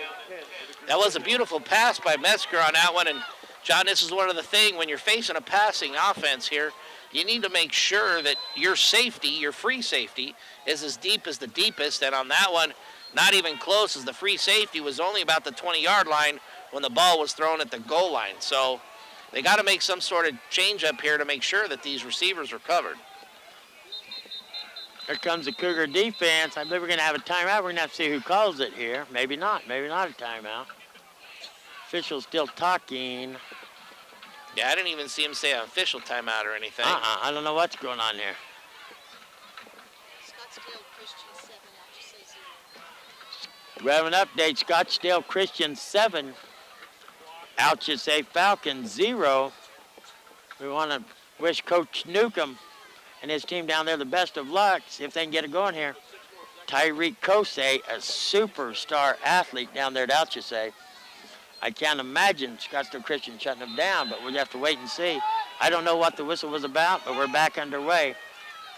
That was a beautiful pass by Metzger on that one. And, John, this is one of the things, when you're facing a passing offense here, you need to make sure that your safety, your free safety, is as deep as the deepest. And on that one, not even close, as the free safety was only about the 20-yard line when the ball was thrown at the goal line. So they got to make some sort of change up here to make sure that these receivers are covered.
Here comes the Cougar defense. I believe we're going to have a timeout. We're going to have to see who calls it here. Maybe not. Maybe not a timeout. Official's still talking.
Yeah, I didn't even see him say an official timeout or anything.
I don't know what's going on here. We have an update. Scottsdale Christian 7. Alchese Falcons 0. We want to wish Coach Newcomb and his team down there the best of luck, see if they can get it going here. Tyreek Kosei, a superstar athlete down there at Alchese. I can't imagine Scottsdale Christian shutting them down, but we'll have to wait and see. I don't know what the whistle was about, but we're back underway.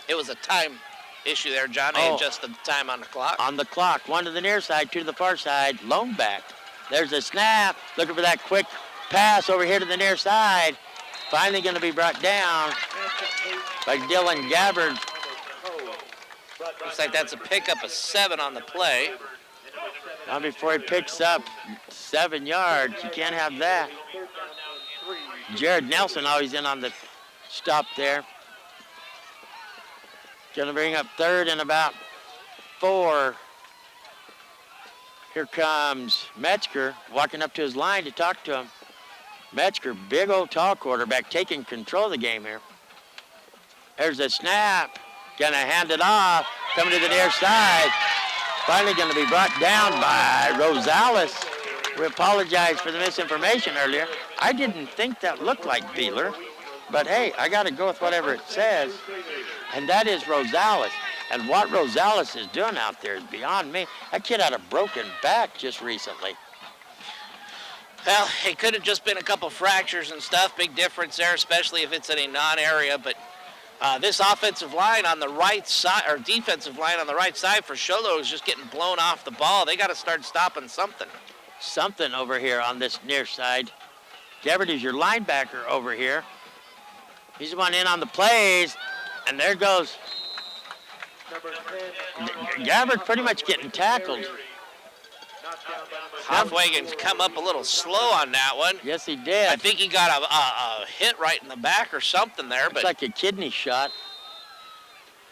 It was a time issue there, John. They adjusted the time on the clock.
On the clock. One to the near side, 2 to the far side. Lone back. There's a snap. Looking for that quick pass over here to the near side. Finally going to be brought down by Dylan Gabbard.
Looks like that's a pickup of 7 on the play.
Now before he picks up 7 yards, you can't have that. Jared Nelson always in on the stop there. Going to bring up 3rd and about 4. Here comes Metzger walking up to his line to talk to him. Metzger, big old tall quarterback, taking control of the game here. There's a snap. Going to hand it off. Coming to the near side. Finally going to be brought down by Rosales. We apologize for the misinformation earlier. I didn't think that looked like Beeler. But hey, I got to go with whatever it says. And that is Rosales. And what Rosales is doing out there is beyond me. That kid had a broken back just recently.
Well, it could have just been a couple fractures and stuff. Big difference there, especially if it's in a non-area. But this offensive line on the right side, or defensive line on the right side for Showlow is just getting blown off the ball. They got to start stopping something.
Something over here on this near side. Gabbard is your linebacker over here. He's the one in on the plays. And there goes. Gabbard pretty much getting tackled.
Hoffwagen's come up a little slow on that one.
Yes, he did.
I think he got a hit right in the back or something there.
Looks like a kidney shot.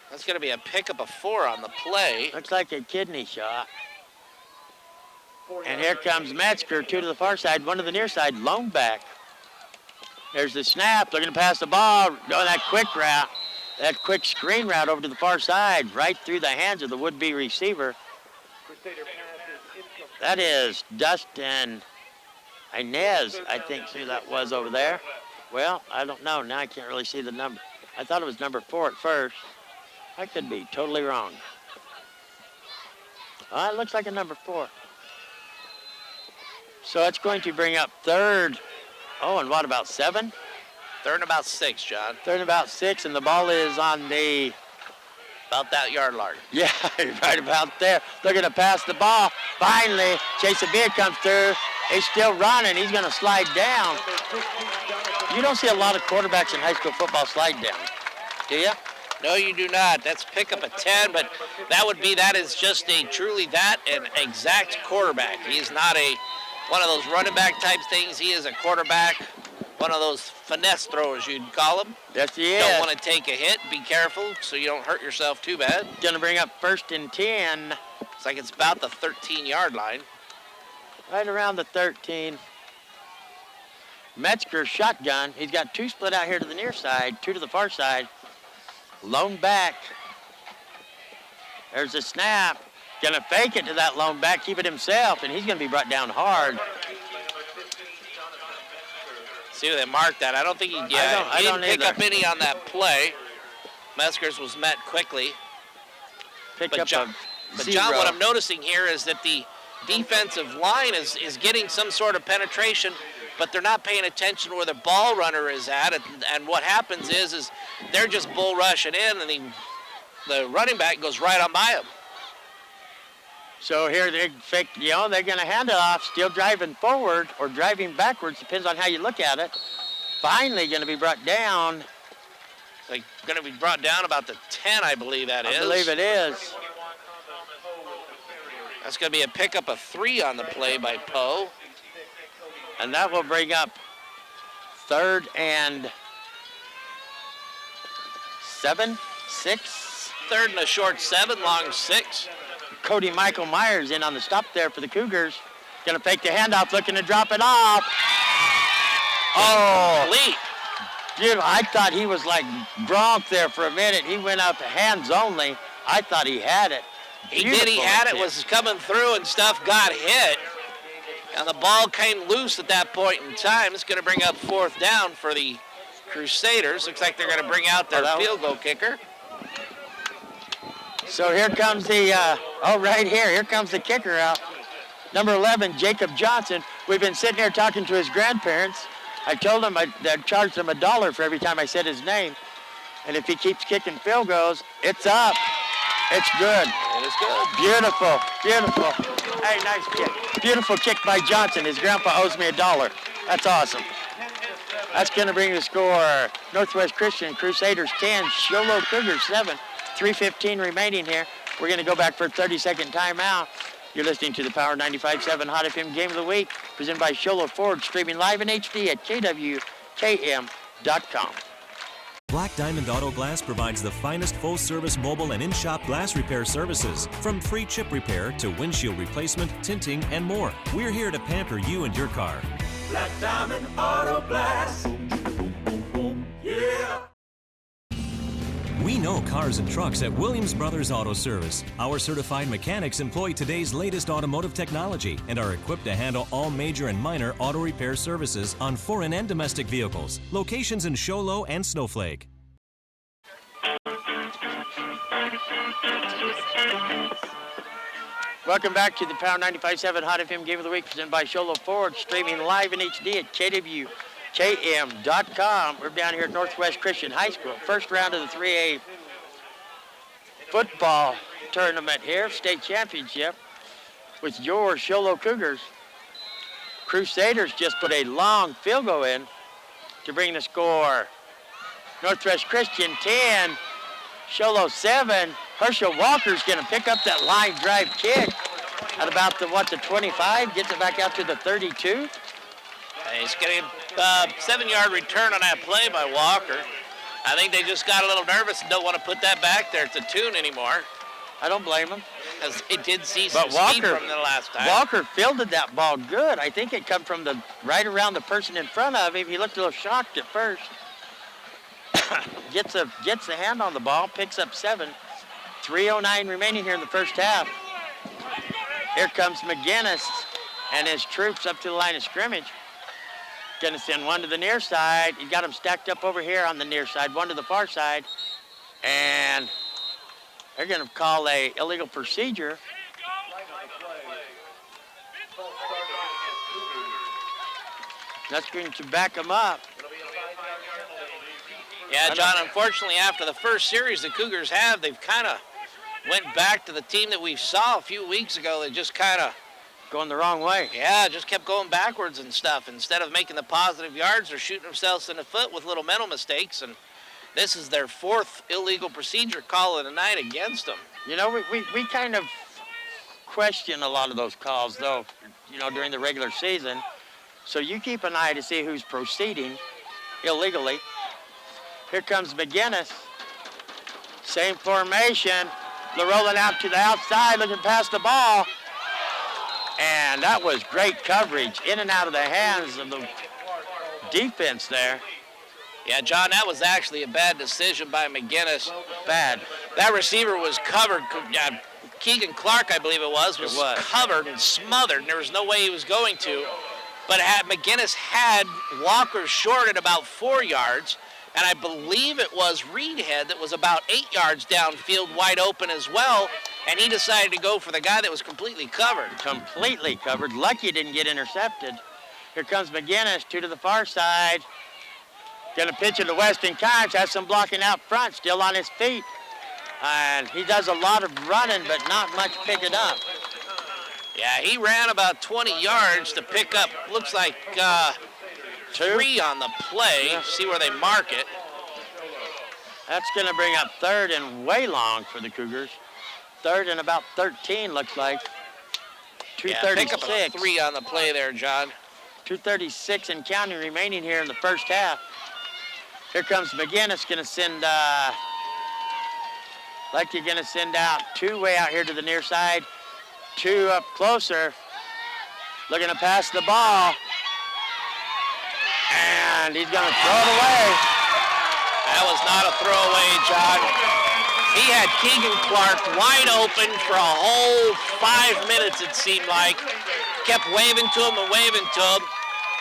That's going to be a pickup of 4 on the play.
Looks like a kidney shot. And here comes Metzger, 2 to the far side, 1 to the near side, lone back. There's the snap, looking to pass the ball, going that quick route. That quick screen route over to the far side, right through the hands of the would-be receiver. That is Dustin Inez, I think who that was over there. Well, I don't know. Now I can't really see the number. I thought it was number 4 at first. I could be totally wrong. It looks like a number 4. So it's going to bring up 3rd. Oh, and what about 7?
3rd and about 6, John.
3rd and about 6, and the ball is on the...
About that yard line.
Yeah, right about there. Looking to pass the ball. Finally, Chase Beard comes through. He's still running. He's going to slide down. You don't see a lot of quarterbacks in high school football slide down, do you?
No, you do not. That's pick up a 10, but that is just an exact quarterback. He's not one of those running back type things. He is a quarterback, one of those finesse throwers you'd call him.
Yes, he is.
Don't want to take a hit. Be careful so you don't hurt yourself too bad.
Going to bring up 1st and 10.
It's like it's about the 13-yard line.
Right around the 13. Metzger shotgun. He's got 2 split out here to the near side, 2 to the far side. Lone back. There's a snap. Going to fake it to that lone back, keep it himself, and he's going to be brought down hard.
See where they marked that. I don't think he didn't pick up any on that play. Metzger's was met quickly. But John, what I'm noticing here is that the defensive line is getting some sort of penetration, but they're not paying attention where the ball runner is at. And what happens is they're just bull rushing in, and the running back goes right on by him.
So here they're going to hand it off, still driving forward or driving backwards, depends on how you look at it. Finally going to be brought down.
Like going to be brought down about the 10, I believe that is.
I believe it is.
That's going to be a pickup of 3 on the play by Poe.
And that will bring up 3rd and 7, 6.
3rd and a short 7, long 6.
Cody Michael Myers in on the stop there for the Cougars. Going to fake the handoff, looking to drop it off.
Complete.
Dude, I thought he was like Gronk there for a minute. He went up hands only. I thought he had it.
He did. He had it. Was coming through and stuff got hit. And the ball came loose at that point in time. It's going to bring up 4th down for the Crusaders. Looks like they're going to bring out their field goal kicker.
So here comes the, right here. Here comes the kicker out. Number 11, Jacob Johnson. We've been sitting here talking to his grandparents. I told him I'd charge him $1 for every time I said his name. And if he keeps kicking field goals, it's up. It's good.
It is good.
Beautiful, beautiful. Hey, nice kick. Beautiful kick by Johnson. His grandpa owes me $1. That's awesome. That's going to bring the score. Northwest Christian Crusaders 10, Showlow Cougars 7. 3:15 remaining here. We're going to go back for a 30-second timeout. You're listening to the Power 95.7 Hot FM Game of the Week, presented by Showlow Ford, streaming live in HD at KWKM.com.
Black Diamond Auto Glass provides the finest full-service mobile and in-shop glass repair services, from free chip repair to windshield replacement, tinting, and more. We're here to pamper you and your car.
Black Diamond Auto Glass. Yeah.
We know cars and trucks at Williams Brothers Auto Service. Our certified mechanics employ today's latest automotive technology and are equipped to handle all major and minor auto repair services on foreign and domestic vehicles. Locations in Showlow and Snowflake.
Welcome back to the Power 95.7 Hot FM Game of the Week, presented by Showlow Ford, streaming live in HD at KWKM.com. We're down here at Northwest Christian High School. First round of the 3A football tournament here, state championship, with your Showlow Cougars. Crusaders just put a long field goal in to bring the score. Northwest Christian 10, Showlow 7. Herschel Walker's going to pick up that line drive kick at about the 25, gets it back out to the 32.
He's getting a 7-yard return on that play by Walker. I think they just got a little nervous and don't want to put that back there to tune anymore.
I don't blame him.
Because they did see some speed from the last time.
Walker fielded that ball good. I think it come from right around the person in front of him. He looked a little shocked at first. gets the hand on the ball, picks up 7. 3:09 remaining here in the first half. Here comes McGinnis and his troops up to the line of scrimmage. Going to send one to the near side. He's got them stacked up over here on the near side, one to the far side. And they're going to call a illegal procedure. That's going to back them up.
Yeah, John, unfortunately, after the first series the Cougars have, they've kind of went back to the team that we saw a few weeks ago. They just kind of
going the wrong way.
Yeah, just kept going backwards and stuff. Instead of making the positive yards, they're shooting themselves in the foot with little mental mistakes. And this is their fourth illegal procedure call of the night against them.
You know, we kind of question a lot of those calls, though, you know, during the regular season. So you keep an eye to see who's proceeding illegally. Here comes McGinnis. Same formation. They're rolling out to the outside, looking past the ball. And that was great coverage in and out of the hands of the defense there.
Yeah, John, that was actually a bad decision by McGinnis.
Bad.
That receiver was covered. Keegan Clark, I believe it was covered and smothered, and there was no way he was going to. But McGinnis had Walker short at about 4 yards, and I believe it was Reedhead that was about 8 yards downfield wide open as well. And he decided to go for the guy that was completely covered.
Completely covered. Lucky he didn't get intercepted. Here comes McGinnis, 2 to the far side. Gonna pitch it to Weston Kimes, has some blocking out front, still on his feet. And he does a lot of running, but not much picking up.
Yeah, he ran about 20 yards to pick up, looks like 3 on the play.
Yeah.
See where they mark it.
That's gonna bring up 3rd and way long for the Cougars. 3rd and about 13, looks like. 2:36.
Yeah, pick up a 3 on the play there, John.
2:36 and counting remaining here in the first half. Here comes McGinnis, gonna send, like you're gonna send out 2 way out here to the near side, 2 up closer, looking to pass the ball, and he's gonna throw it away.
That was not a throwaway, John. He had Keegan Clark wide open for a whole 5 minutes, it seemed like. Kept waving to him and waving to him.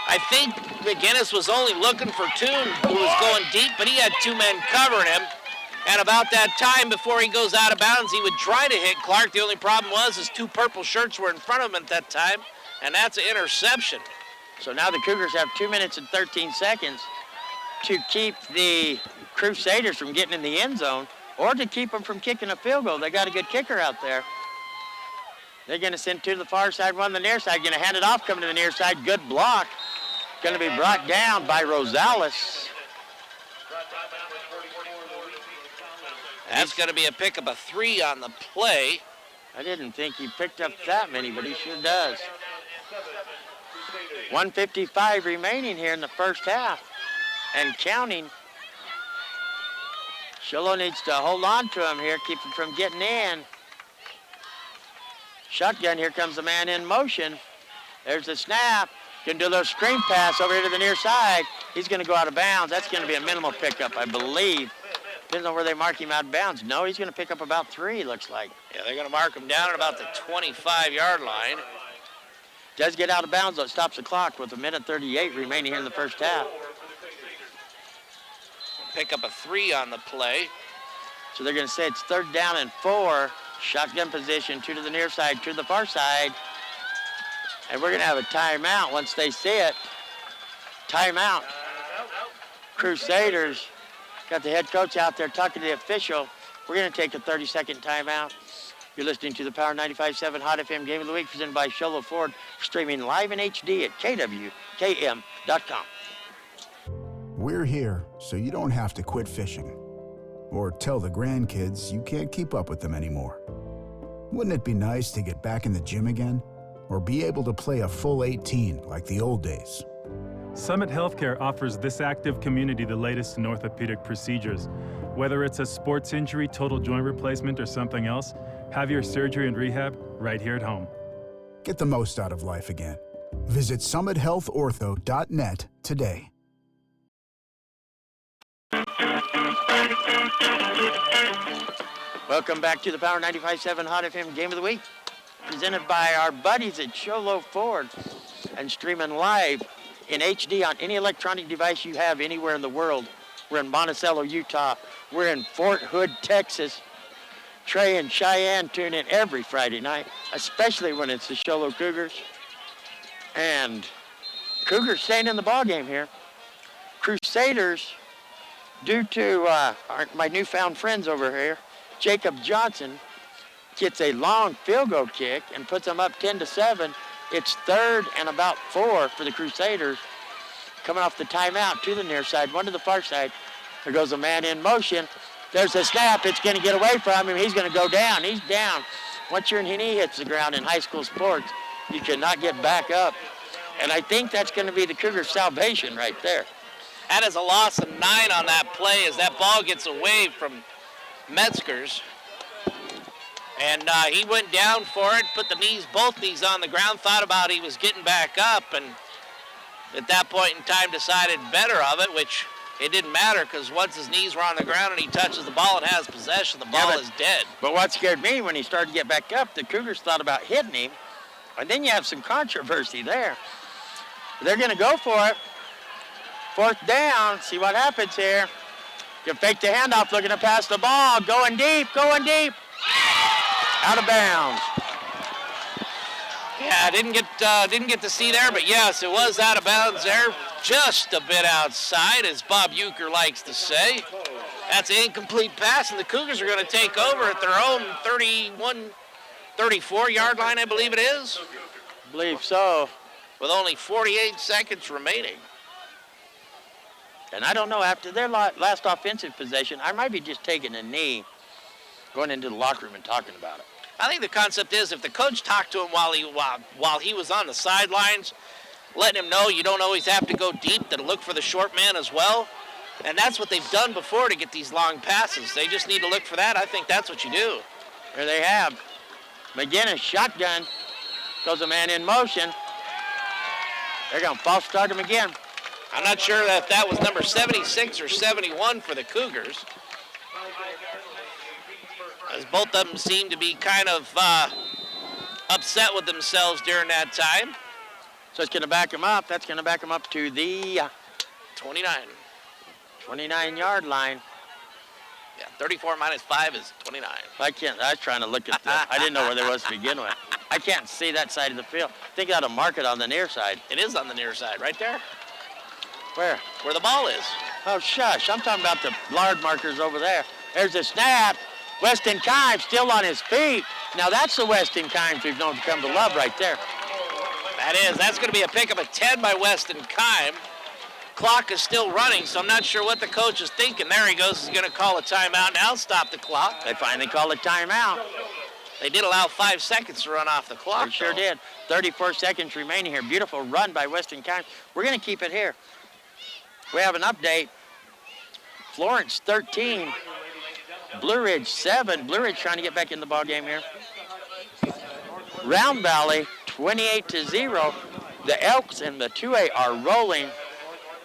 I think McGinnis was only looking for 2 who was going deep, but he had 2 men covering him. And about that time, before he goes out of bounds, he would try to hit Clark. The only problem was his 2 purple shirts were in front of him at that time, and that's an interception.
So now the Cougars have 2 minutes and 13 seconds to keep the Crusaders from getting in the end zone, or to keep them from kicking a field goal. They got a good kicker out there. They're going to send 2 to the far side, 1 to the near side. Going to hand it off, coming to the near side. Good block. Going to be brought down by Rosales.
That's going to be a pickup of 3 on the play.
I didn't think he picked up that many, but he sure does. 1:55 remaining here in the first half and counting. Showlow needs to hold on to him here, keep him from getting in. Shotgun, here comes the man in motion. There's the snap. Can do a little screen pass over here to the near side. He's going to go out of bounds. That's going to be a minimal pickup, I believe. Depends on where they mark him out of bounds. No, he's going to pick up about 3, looks like.
Yeah, they're going to mark him down at about the 25-yard line.
Does get out of bounds, though. It stops the clock with 1:38 remaining here in the first half.
Pick up a 3 on the play.
So they're going to say it's 3rd down and 4. Shotgun position, 2 to the near side, 2 to the far side. And we're going to have a timeout once they see it. Timeout. Crusaders got the head coach out there talking to the official. We're going to take a 30-second timeout. You're listening to the Power 95.7 Hot FM Game of the Week presented by Showlow Ford, streaming live in HD at KWKM.com.
We're here so you don't have to quit fishing or tell the grandkids you can't keep up with them anymore. Wouldn't it be nice to get back in the gym again or be able to play a full 18 like the old days?
Summit Healthcare offers this active community the latest in orthopedic procedures. Whether it's a sports injury, total joint replacement, or something else, have your surgery and rehab right here at home.
Get the most out of life again. Visit summithealthortho.net today.
Welcome back to the Power 95.7 Hot FM Game of the Week, presented by our buddies at Showlow Ford and streaming live in HD on any electronic device you have anywhere in the world. We're in Monticello, Utah. We're in Fort Hood, Texas. Trey and Cheyenne tune in every Friday night, especially when it's the Showlow Cougars. And Cougars staying in the ballgame here. Crusaders, due to my newfound friends over here, Jacob Johnson gets a long field goal kick and puts them up 10-7. It's 3rd and about 4 for the Crusaders. Coming off the timeout to the near side, one to the far side. There goes a man in motion. There's a snap. It's going to get away from him. He's going to go down. He's down. Once your knee hits the ground in high school sports, you cannot get back up. And I think that's going to be the Cougars' salvation right there.
That is a loss of 9 on that play as that ball gets away from Metzger's. And he went down for it, put both knees on the ground, thought about he was getting back up, and at that point in time decided better of it, which it didn't matter because once his knees were on the ground and he touches the ball and has possession, the ball is dead.
But what scared me when he started to get back up, the Cougars thought about hitting him, and then you have some controversy there. They're going to go for it. 4th down. See what happens here. You fake the handoff, looking to pass the ball. Going deep. Out of bounds.
Yeah, didn't get to see there, but yes, it was out of bounds there. Just a bit outside, as Bob Euchre likes to say. That's an incomplete pass, and the Cougars are going to take over at their own 34-yard line, I believe it is.
I believe so.
With only 48 seconds remaining.
And I don't know, after their last offensive possession, I might be just taking a knee, going into the locker room and talking about it.
I think the concept is if the coach talked to him while he was on the sidelines, letting him know you don't always have to go deep, to look for the short man as well. And that's what they've done before to get these long passes. They just need to look for that. I think that's what you do.
Here they have McGinnis, shotgun. Goes a man in motion. They're going to false start him again.
I'm not sure if that was number 76 or 71 for the Cougars, as both of them seem to be kind of upset with themselves during that time.
So it's going to back them up. That's going to back them up to the 29-yard line.
Yeah, 34 minus 5 is 29.
I was trying to look at I didn't know where there was to begin with. I can't see that side of the field. I think I ought to mark it on the near side.
It is on the near side, right there.
Where?
Where the ball is.
Oh, shush. I'm talking about the lard markers over there. There's a snap. Weston Kimes still on his feet. Now that's the Weston Kimes we've known to come to love right there.
That is. That's going to be a pickup of 10 by Weston Kime. Clock is still running, so I'm not sure what the coach is thinking. There he goes. He's going to call a timeout now. Stop the clock.
They finally called a timeout.
They did allow 5 seconds to run off the clock.
They sure did. 34 seconds remaining here. Beautiful run by Weston Kimes. We're going to keep it here. We have an update. Florence 13, Blue Ridge 7. Blue Ridge trying to get back in the ball game here. Round Valley 28-0. The Elks and the 2A are rolling.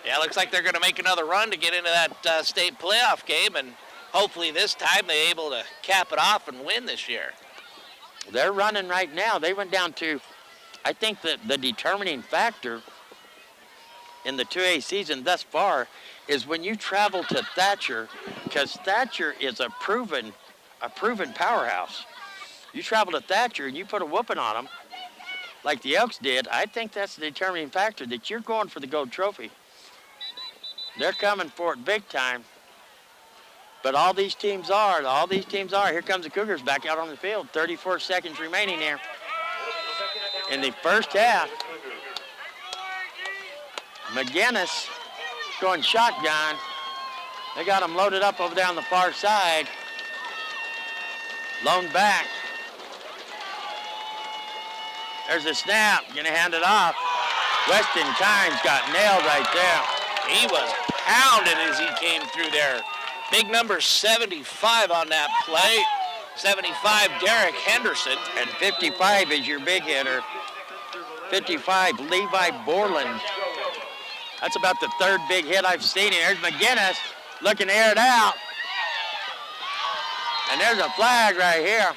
Yeah, looks like they're going to make another run to get into that state playoff game, and hopefully this time they're able to cap it off and win this year.
They're running right now. They went down to, I think that the determining factor in the 2A season thus far is when you travel to Thatcher, because Thatcher is a proven powerhouse. You travel to Thatcher and you put a whooping on them like the Elks did, I think that's the determining factor that you're going for the gold trophy. They're coming for it big time. But all these teams are. Here comes the Cougars back out on the field. 34 seconds remaining here in the first half. McGinnis going shotgun. They got him loaded up over there on the far side. Lone back. There's a snap. Gonna hand it off. Weston Kimes got nailed right there.
He was pounded as he came through there. Big number 75 on that play. 75, Derek Henderson.
And 55 is your big hitter. 55, Levi Borland. That's about the third big hit I've seen here. There's McGinnis looking to air it out. And there's a flag right here.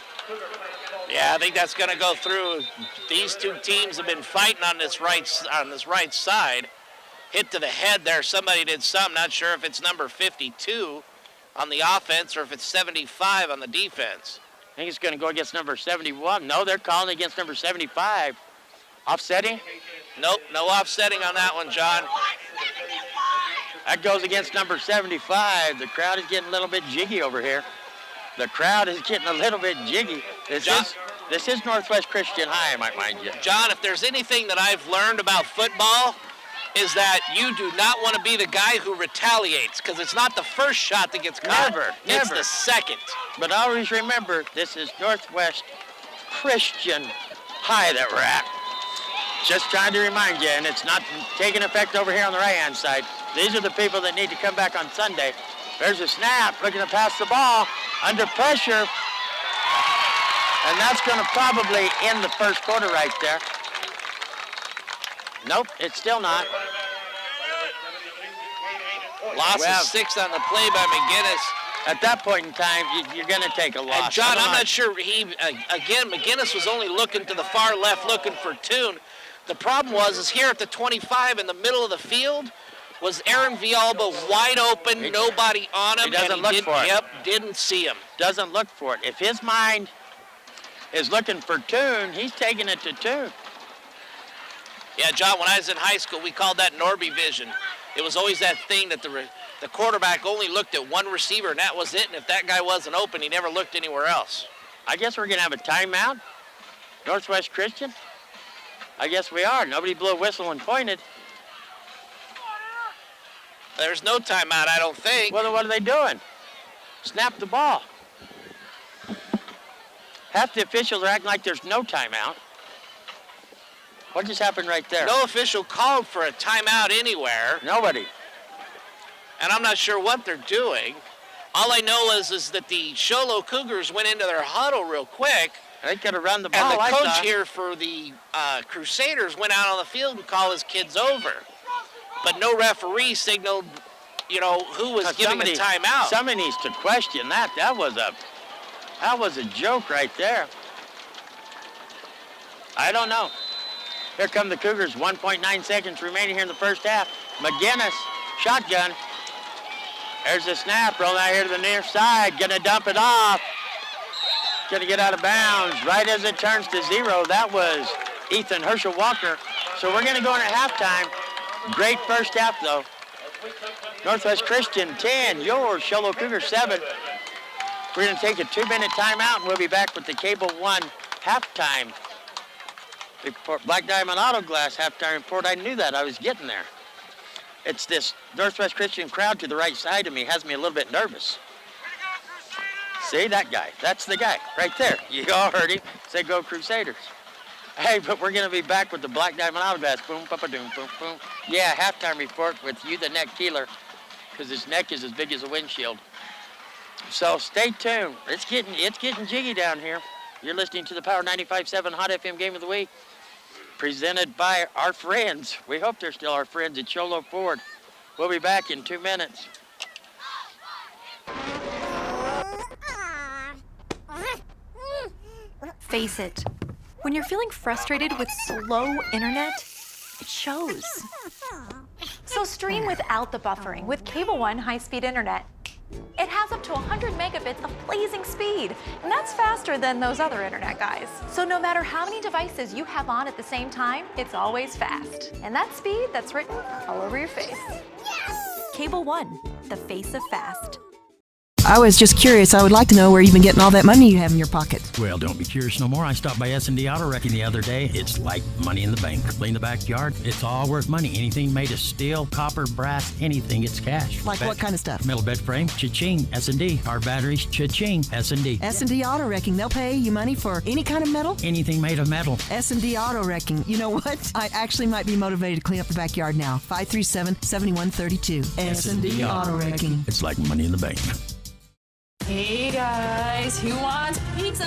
Yeah, I think that's going to go through. These two teams have been fighting on this right side. hit to the head there. Somebody did something. Not sure if it's number 52 on the offense or if it's 75 on the defense.
I think it's going to go against number 71. No, they're calling against number 75. Offsetting?
Nope, no offsetting on that one, John.
That goes against number 75. The crowd is getting a little bit jiggy over here. The crowd is getting a little bit jiggy. This is Northwest Christian High, I might mind you.
John, if there's anything that I've learned about football, is that you do not want to be the guy who retaliates, because it's not the first shot that gets caught.
Never.
It's the second.
But always remember, this is Northwest Christian High that we're at. Just trying to remind you, and it's not taking effect over here on the right-hand side. These are the people that need to come back on Sunday. There's a snap, looking to pass the ball, under pressure. And that's going to probably end the first quarter right there. Nope, it's still not.
Loss of 6 on the play by McGinnis.
At that point in time, you're going to take a loss.
And John, I'm not sure again, McGinnis was only looking to the far left, looking for Toon. The problem is here at the 25 in the middle of the field was Aaron Villalba wide open, nobody on him.
He doesn't look for it.
Yep, didn't see him.
Doesn't look for it. If his mind is looking for Toon, he's taking it to Toon.
Yeah, John, when I was in high school, we called that Norby vision. It was always that thing that the quarterback only looked at one receiver, and that was it. And if that guy wasn't open, he never looked anywhere else.
I guess we're going to have a timeout. Northwest Christian? I guess we are. Nobody blew a whistle and pointed.
There's no timeout, I don't think.
Well, then what are they doing? Snap the ball. Half the officials are acting like there's no timeout. What just happened right there?
No official called for a timeout anywhere.
Nobody.
And I'm not sure what they're doing. All I know is that the Showlow Cougars went into their huddle real quick.
They could have run the ball.
And the coach here for the Crusaders went out on the field and called his kids over. But no referee signaled, who was giving a timeout.
Somebody needs to question that. That was a joke right there. I don't know. Here come the Cougars, 1.9 seconds remaining here in the first half. McGinnis, shotgun. There's the snap, rolling out here to the near side, gonna dump it off. Gonna get out of bounds right as it turns to 0. That was Ethan Herschel Walker. So we're gonna go in at halftime. Great first half though. Northwest Christian 10, yours, Showlow Cougar 7. We're gonna take a 2-minute timeout and we'll be back with the Cable One halftime. Black Diamond Auto Glass halftime report. I knew that, I was getting there. It's this Northwest Christian crowd to the right side of me has me a little bit nervous. See, that guy, that's the guy right there. You all heard him say go Crusaders. Hey, but we're gonna be back with the Black Diamond Auto Glass. Boom, ba-ba-doom, boom, boom. Yeah, halftime report with you, the neck keeler, because his neck is as big as a windshield. So stay tuned. It's getting jiggy down here. You're listening to the Power 95.7 Hot FM Game of the Week, presented by our friends. We hope they're still our friends at Showlow Ford. We'll be back in 2 minutes.
Face it. When you're feeling frustrated with slow internet, it shows. So stream without the buffering with Cable One high-speed internet. It has up to 100 megabits of blazing speed, and that's faster than those other internet guys. So no matter how many devices you have on at the same time, it's always fast. And that speed, that's written all over your face. Cable One, the face of fast.
I was just curious. I would like to know where you've been getting all that money you have in your pocket.
Well, don't be curious no more. I stopped by S&D Auto Wrecking the other day. It's like money in the bank. Clean the backyard. It's all worth money. Anything made of steel, copper, brass, anything, it's cash.
Like what kind of stuff?
Metal bed frame, cha-ching. S&D. Our batteries, cha-ching. S&D.
S&D Auto Wrecking. They'll pay you money for any kind of metal?
Anything made of metal.
S&D Auto Wrecking. You know what? I actually might be motivated to clean up the backyard now. 537-7132. S&D Auto Wrecking.
It's like money in the bank.
Hey guys, who wants pizza?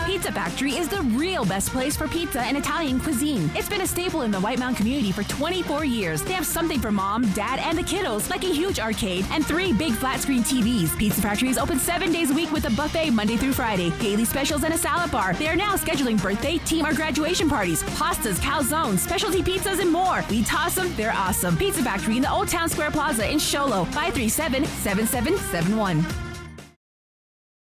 Pizza Factory is the real best place for pizza and Italian cuisine. It's been a staple in the White Mountain community for 24 years. They have something for mom, dad, and the kiddos, like a huge arcade and 3 big flat screen TVs. Pizza Factory is open 7 days a week with a buffet Monday through Friday, daily specials, and a salad bar. They are now scheduling birthday, team, or graduation parties, pastas, calzones, specialty pizzas, and more. We toss them, they're awesome. Pizza Factory in the Old Town Square Plaza in Showlow, 537-7771.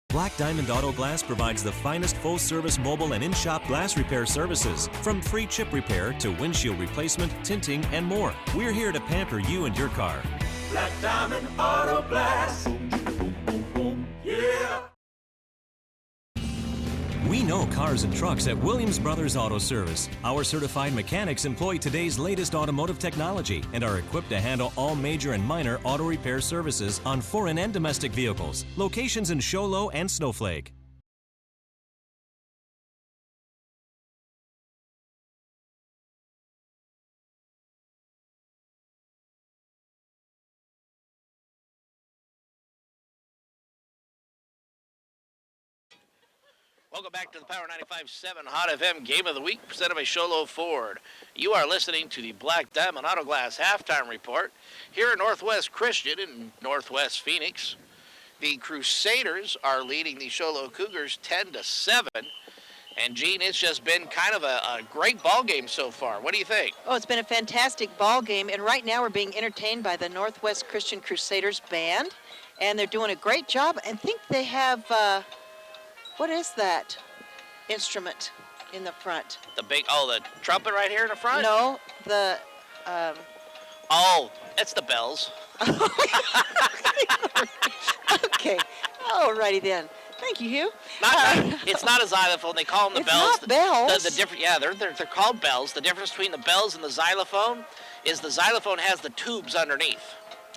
Black Diamond Auto Glass provides the finest full-service mobile and in-shop glass repair services, from free chip repair to windshield replacement, tinting, and more. We're here to pamper you and your car.
Black Diamond Auto Glass. Yeah.
We know cars and trucks at Williams Brothers Auto Service. Our certified mechanics employ today's latest automotive technology and are equipped to handle all major and minor auto repair services on foreign and domestic vehicles. Locations in Showlow and Snowflake.
Welcome back to the Power 95.7 Hot FM Game of the Week, presented by Showlow Ford. You are listening to the Black Diamond Auto Glass Halftime Report here at Northwest Christian in Northwest Phoenix. The Crusaders are leading the Showlow Cougars 10-7. And, Gene, it's just been kind of a great ball game so far. What do you think?
Oh, it's been a fantastic ball game, and right now we're being entertained by the Northwest Christian Crusaders Band, and they're doing a great job. I think they have... what is that instrument in the front?
The trumpet right here in the front?
No, the...
Oh, it's the bells.
Okay, alrighty then. Thank you, Hugh.
It's not a xylophone. They call them the
it's
bells.
Not bells.
The different, yeah, they're called bells. The difference between the bells and the xylophone is the xylophone has the tubes underneath.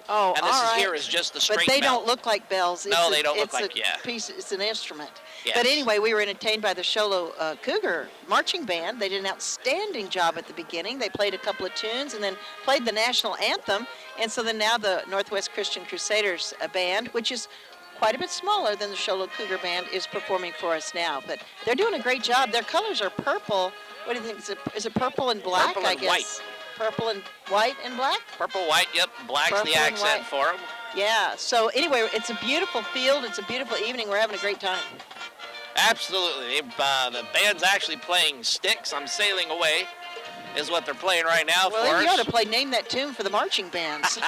Oh,
and this here is just the straight
But they
bell.
don't look like bells.
No, they don't look like,
It's an instrument.
Yes.
But anyway, we were entertained by the Showlow Cougar marching band. They did an outstanding job at the beginning. They played a couple of tunes and then played the national anthem. And so then now the Northwest Christian Crusaders band, which is quite a bit smaller than the Showlow Cougar band, is performing for us now. But they're doing a great job. Their colors are purple. What do you think? Is it purple and black,
Purple and
I guess?
White.
Purple and white and black?
Purple, white, yep. Black's
Purple
the
and
accent
white.
for them.
Yeah, so anyway, it's a beautiful field. It's a beautiful evening. We're having a great time.
Absolutely. The band's actually playing Sticks, I'm Sailing Away, is what they're playing right now for
Well, you
us.
ought to play Name That Tune for the marching bands.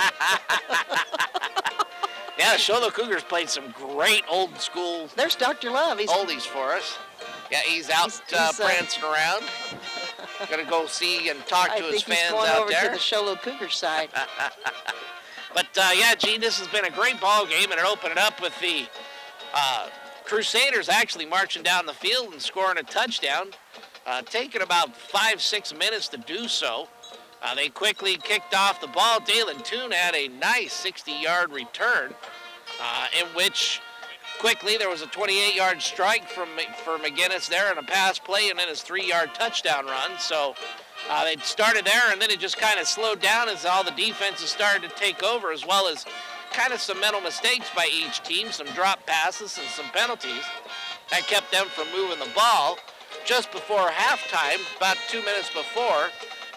Yeah, Showlow Cougars played some great old school
There's Dr. Love. He's
oldies for us. Yeah, he's out prancing around. Gonna go see and talk to his fans
I think he's going
out
over
there.
to the Showlow Cougar side.
But yeah, Gene, this has been a great ball game, and it opened up with the Crusaders actually marching down the field and scoring a touchdown, taking about 5-6 minutes to do so. They quickly kicked off the ball. Dalen Toon had a nice 60-yard return, in which quickly there was a 28-yard strike for McGinnis there and a pass play, and then his 3-yard touchdown run. So they started there, and then it just kind of slowed down as all the defenses started to take over, as well as kind of some mental mistakes by each team, some drop passes and some penalties that kept them from moving the ball. Just before halftime, about 2 minutes before,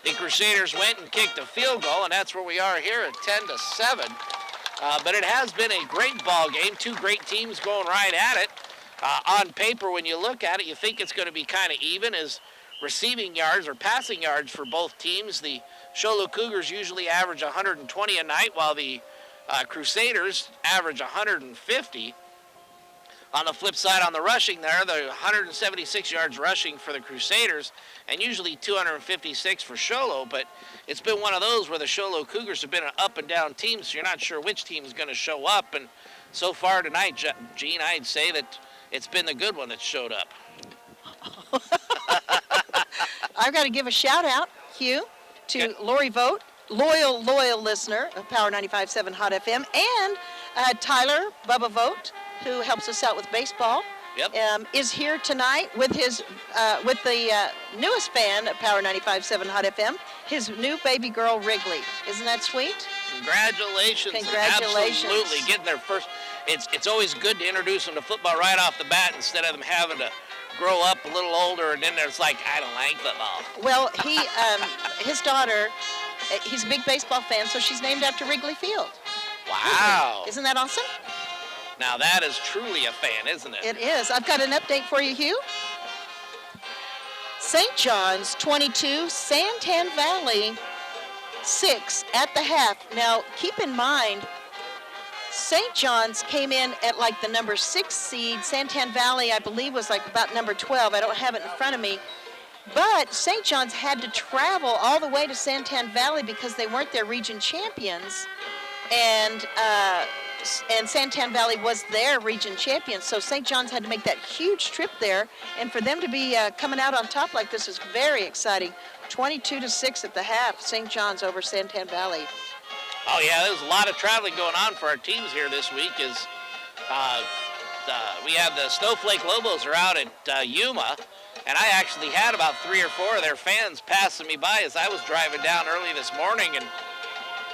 the Crusaders went and kicked a field goal, and that's where we are here at 10-7. But it has been a great ball game. Two great teams going right at it. On paper, when you look at it, you think it's going to be kind of even as receiving yards or passing yards for both teams. The Showlow Cougars usually average 120 a night, while the Crusaders average 150. On the flip side, on the rushing there, the 176 yards rushing for the Crusaders and usually 256 for Showlow, but it's been one of those where the Showlow Cougars have been an up and down team, so you're not sure which team is going to show up. And so far tonight, Gene, I'd say that it's been the good one that showed up.
I've got to give a shout out, Hugh, to Lori Vogt, loyal listener of Power 95.7 Hot FM, and Tyler Bubba Vogt, who helps us out with baseball.
Yep.
Is here tonight with his with the newest fan of Power 95.7 Hot FM, his new baby girl Wrigley. Isn't that sweet?
Congratulations.
Congratulations.
Absolutely. Getting their first. It's always good to introduce them to football right off the bat instead of them having to grow up a little older, and then there's like, I don't like football.
Well, his daughter, he's a big baseball fan, so she's named after Wrigley Field.
Wow.
Isn't that awesome?
Now that is truly a fan, isn't it?
It is. I've got an update for you, Hugh. St. John's 22, Santan Valley 6 at the half. Now, keep in mind, St. John's came in at like the number 6 seed. Santan Valley, I believe, was like about number 12. I don't have it in front of me. But St. John's had to travel all the way to Santan Valley because they weren't their region champions. And Santan Valley was their region champion, so St. John's had to make that huge trip there, and for them to be coming out on top like this is very exciting. 22-6 at the half, St. John's over Santan Valley.
Oh yeah, there's a lot of traveling going on for our teams here this week. We have the Snowflake Lobos are out at Yuma, and I actually had about 3 or 4 of their fans passing me by as I was driving down early this morning, and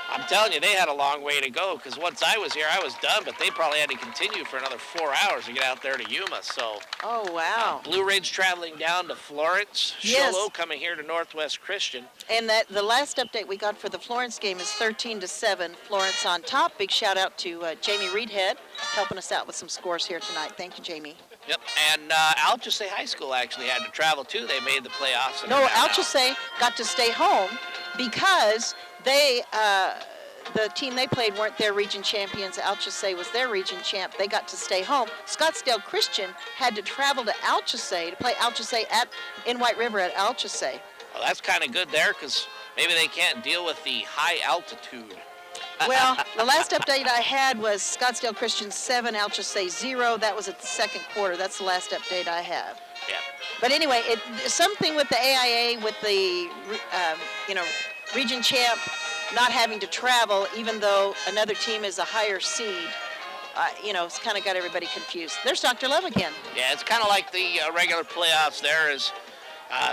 I'm telling you, they had a long way to go because once I was here, I was done, but they probably had to continue for another 4 hours to get out there to Yuma. So,
oh wow!
Blue Ridge traveling down to Florence,
yes.
Showlow coming here to Northwest Christian.
And the last update we got for the Florence game is 13-7. Florence on top. Big shout out to Jamie Reedhead helping us out with some scores here tonight. Thank you, Jamie.
Yep, and Alchesay High School actually had to travel too. They made the playoffs.
No, Alchesay got to stay home because they, the team they played weren't their region champions. Alchesay was their region champ. They got to stay home. Scottsdale Christian had to travel to Alchesay to play Alchesay in White River at Alchesay.
Well, that's kind of good there because maybe they can't deal with the high altitude.
Well, the last update I had was Scottsdale Christian 7, Alchesay 0. That was at the second quarter. That's the last update I have.
Yeah.
But anyway, something with the AIA, with the, region champ not having to travel, even though another team is a higher seed, it's kind of got everybody confused. There's Dr. Love again.
Yeah, it's kind of like the regular playoffs there is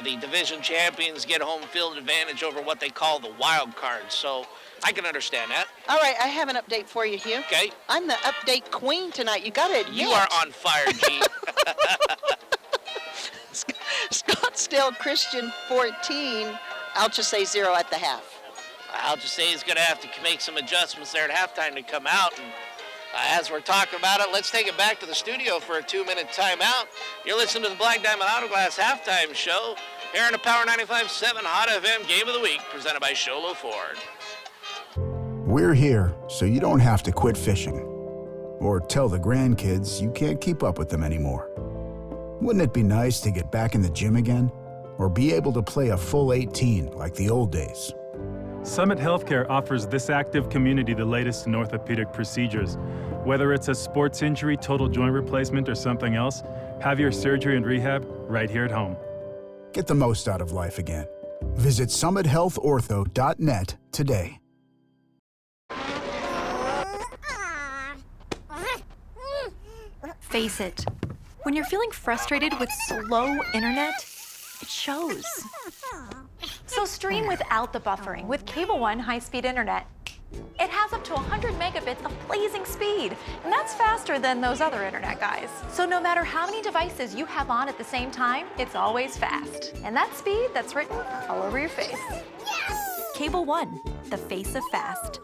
the division champions get home field advantage over what they call the wild cards. So I can understand that.
All right, I have an update for you, Hugh.
Okay.
I'm the update queen tonight. You got to admit.
You are on fire, G.
Scottsdale Christian 14, Alchesay 0 at the half.
Alchesay is going to have to make some adjustments there at halftime to come out. And as we're talking about it, let's take it back to the studio for a 2-minute timeout. You're listening to the Black Diamond Auto Glass halftime show here on the Power 95.7 Hot FM Game of the Week, presented by Showlow Ford.
We're here so you don't have to quit fishing or tell the grandkids you can't keep up with them anymore. Wouldn't it be nice to get back in the gym again or be able to play a full 18 like the old days?
Summit Healthcare offers this active community the latest in orthopedic procedures. Whether it's a sports injury, total joint replacement, or something else, have your surgery and rehab right here at home.
Get the most out of life again. Visit summithealthortho.net today.
Face it. When you're feeling frustrated with slow internet, it shows. So stream without the buffering with Cable One high-speed internet. It has up to 100 megabits of blazing speed, and that's faster than those other internet guys. So no matter how many devices you have on at the same time, it's always fast. And that speed, that's written all over your face. Cable One, the face of fast.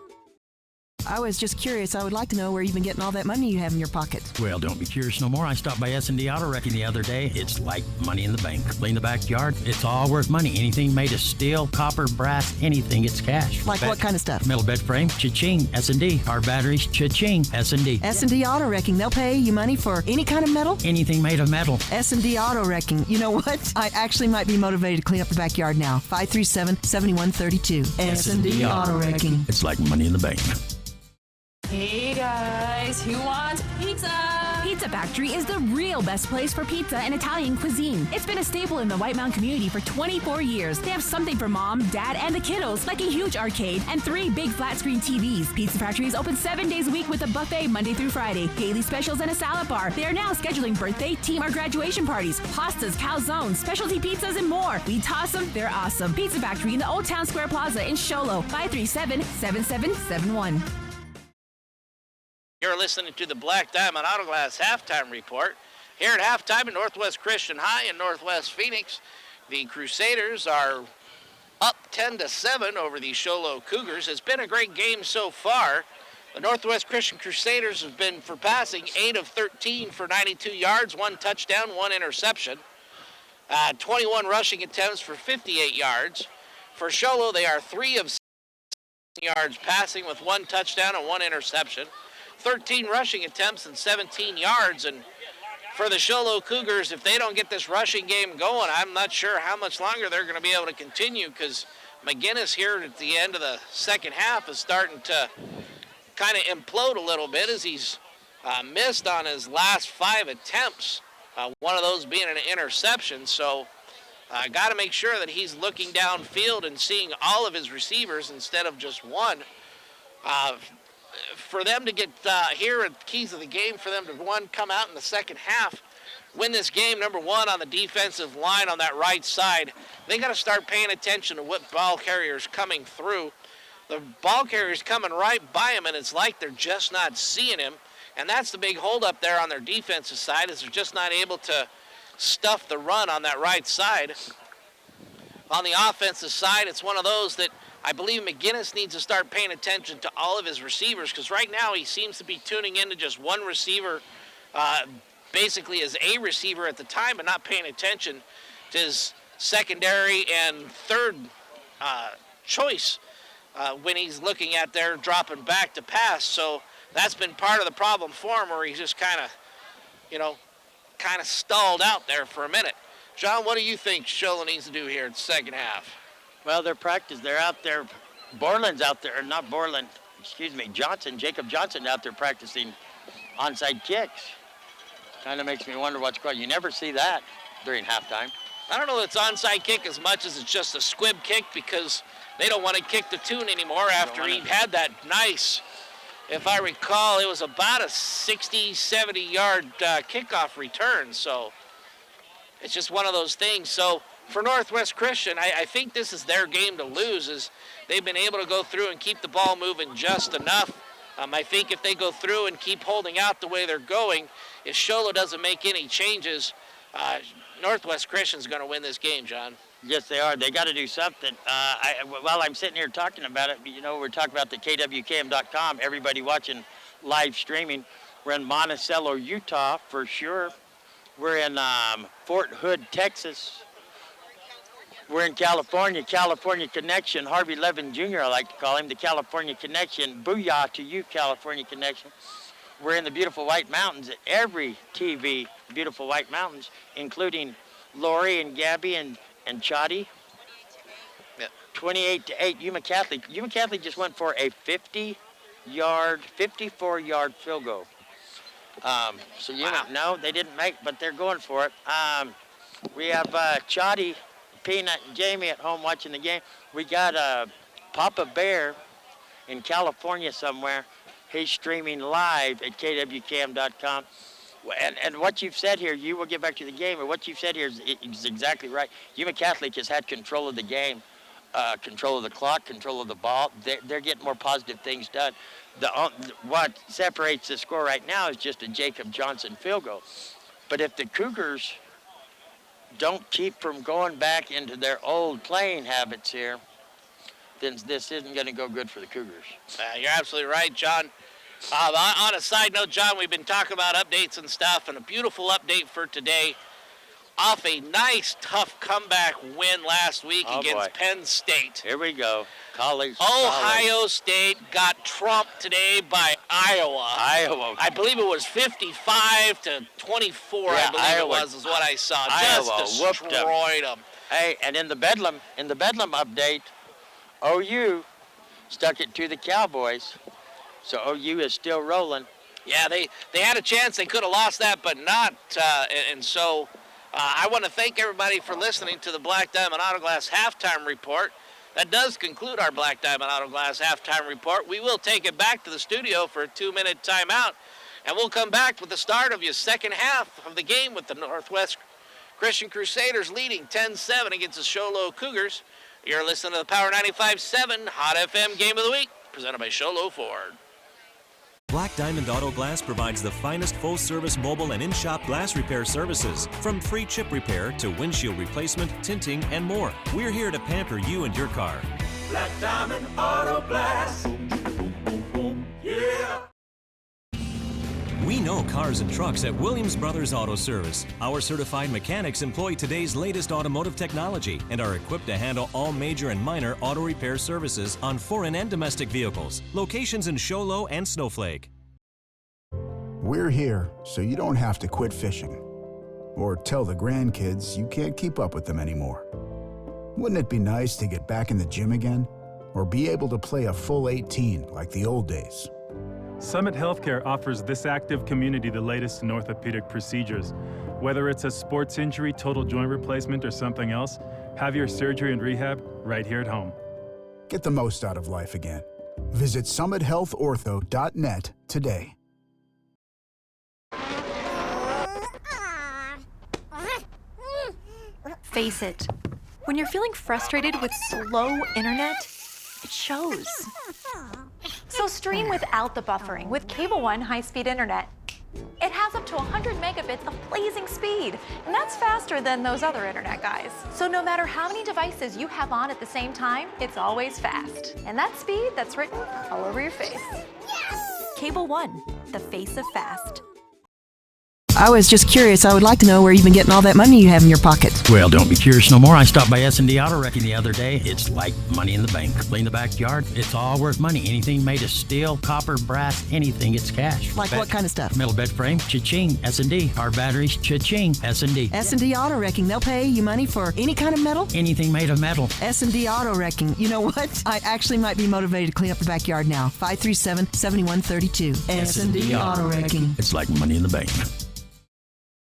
I was just curious. I would like to know where you've been getting all that money you have in your pocket.
Well, don't be curious no more. I stopped by S&D Auto Wrecking the other day. It's like money in the bank. Clean the backyard. It's all worth money. Anything made of steel, copper, brass, anything, it's cash.
Like what kind of stuff?
Metal bed frame, cha-ching. S&D. Car batteries, cha-ching. S&D.
S&D Auto Wrecking. They'll pay you money for any kind of metal?
Anything made of metal.
S&D Auto Wrecking. You know what? I actually might be motivated to clean up the backyard now. 537-7132. S&D Auto Wrecking.
It's like money in the bank.
Hey guys, who wants pizza? Pizza Factory is the real best place for pizza and Italian cuisine. It's been a staple in the White Mountain community for 24 years. They have something for mom, dad, and the kiddos, like a huge arcade and 3 big flat screen TVs. Pizza Factory is open 7 days a week with a buffet Monday through Friday, daily specials, and a salad bar. They are now scheduling birthday, team, or graduation parties, pastas, calzones, specialty pizzas, and more. We toss them, they're awesome. Pizza Factory in the Old Town Square Plaza in Showlow, 537-7771.
You're listening to the Black Diamond Auto Glass halftime report. Here at halftime at Northwest Christian High in Northwest Phoenix, the Crusaders are up 10-7 over the Showlow Cougars. It's been a great game so far. The Northwest Christian Crusaders have been for passing 8 of 13 for 92 yards, 1 touchdown, 1 interception. 21 rushing attempts for 58 yards. For Showlow, they are 3 of 6 yards passing with 1 touchdown and 1 interception. 13 rushing attempts and 17 yards. And for the Showlow Cougars, if they don't get this rushing game going, I'm not sure how much longer they're going to be able to continue, because McGinnis here at the end of the second half is starting to kind of implode a little bit, as he's missed on his last 5 attempts, one of those being an interception. So got to make sure that he's looking downfield and seeing all of his receivers instead of just one. For them to get here at the keys of the game, for them to, one, come out in the second half, win this game, number one, on the defensive line on that right side, they got to start paying attention to what ball carriers coming through. The ball carrier's coming right by him, and it's like they're just not seeing him. And that's the big holdup there on their defensive side, is they're just not able to stuff the run on that right side. On the offensive side, it's one of those that I believe McGinnis needs to start paying attention to all of his receivers, because right now he seems to be tuning into just one receiver, basically as a receiver at the time, but not paying attention to his secondary and third choice when he's looking at there dropping back to pass. So that's been part of the problem for him, where he's just kind of, kind of stalled out there for a minute. John, what do you think Showlow needs to do here in the second half?
Well, their practice, they're out there. Borland's out there, not Borland, Jacob Johnson out there practicing onside kicks. Kind of makes me wonder what's going on. You never see that during halftime.
I don't know if it's onside kick as much as it's just a squib kick, because they don't want to kick the tune anymore after he had that nice, if I recall, it was about a 60, 70-yard kickoff return. So it's just one of those things. So for Northwest Christian, I think this is their game to lose, is they've been able to go through and keep the ball moving just enough. I think if they go through and keep holding out the way they're going, if Showlow doesn't make any changes, Northwest Christian's going to win this game, John.
Yes, they are. They got to do something. While I'm sitting here talking about it, we're talking about the KWKM.com, everybody watching live streaming. We're in Monticello, Utah, for sure. We're in Fort Hood, Texas. We're in California Connection. Harvey Levin Jr., I like to call him, the California Connection. Booyah to you, California Connection. We're in the beautiful White Mountains. Every TV, beautiful White Mountains, including Lori and Gabby and Chotty. 28-8, Yuma Catholic. Yuma Catholic just went for a 54-yard field goal. So Yuma, no, they didn't make, but they're going for it. We have Chotty, Peanut, and Jamie at home watching the game. We got Papa Bear in California somewhere. He's streaming live at KWKM.com. And what you've said here, you will get back to the game, and what you've said here is exactly right. Yuma Catholic has had control of the game, control of the clock, control of the ball. They're getting more positive things done. What separates the score right now is just a Jacob Johnson field goal. But if the Cougars don't keep from going back into their old playing habits here, then this isn't going to go good for the Cougars.
You're absolutely right, John. On a side note, John, we've been talking about updates and stuff, and a beautiful update for today. Off a nice, tough comeback win last week against Penn State.
Here we go.
Ohio State got trumped today by Iowa. I believe it was 55-24, I believe it was what I saw.
Iowa
just destroyed them.
Hey, and in the Bedlam update, OU stuck it to the Cowboys. So OU is still rolling.
Yeah, they had a chance. They could have lost that, but not. And so I want to thank everybody for listening to the Black Diamond Auto Glass halftime report. That does conclude our Black Diamond Auto Glass halftime report. We will take it back to the studio for a 2-minute timeout, and we'll come back with the start of your second half of the game with the Northwest Christian Crusaders leading 10-7 against the Showlow Cougars. You're listening to the Power 95.7 Hot FM Game of the Week, presented by Showlow Ford.
Black Diamond Auto Glass provides the finest full-service mobile and in-shop glass repair services, from free chip repair to windshield replacement, tinting, and more. We're here to pamper you and your car.
Black Diamond Auto Glass. Yeah.
We know cars and trucks at Williams Brothers Auto Service. Our certified mechanics employ today's latest automotive technology and are equipped to handle all major and minor auto repair services on foreign and domestic vehicles. Locations in Showlow and Snowflake.
We're here so you don't have to quit fishing or tell the grandkids you can't keep up with them anymore. Wouldn't it be nice to get back in the gym again or be able to play a full 18 like the old days?
Summit Healthcare offers this active community the latest in orthopedic procedures. Whether it's a sports injury, total joint replacement, or something else, have your surgery and rehab right here at home.
Get the most out of life again. Visit summithealthortho.net today.
Face it. When you're feeling frustrated with slow internet, it shows. So stream without the buffering with Cable One high-speed internet. It has up to 100 megabits of blazing speed, and that's faster than those other internet guys. So no matter how many devices you have on at the same time, it's always fast. And that speed, that's written all over your face. Cable One, the face of fast.
I was just curious. I would like to know where you've been getting all that money you have in your pocket.
Well, don't be curious no more. I stopped by S&D Auto Wrecking the other day. It's like money in the bank. Clean the backyard. It's all worth money. Anything made of steel, copper, brass, anything, it's cash.
Like what kind of stuff?
Metal bed frame, cha-ching. S&D. Our batteries, cha-ching. S&D.
S&D Auto Wrecking. They'll pay you money for any kind of metal?
Anything made of metal.
S&D Auto Wrecking. You know what? I actually might be motivated to clean up the backyard now. 537-7132. S&D Auto Wrecking.
It's like money in the bank.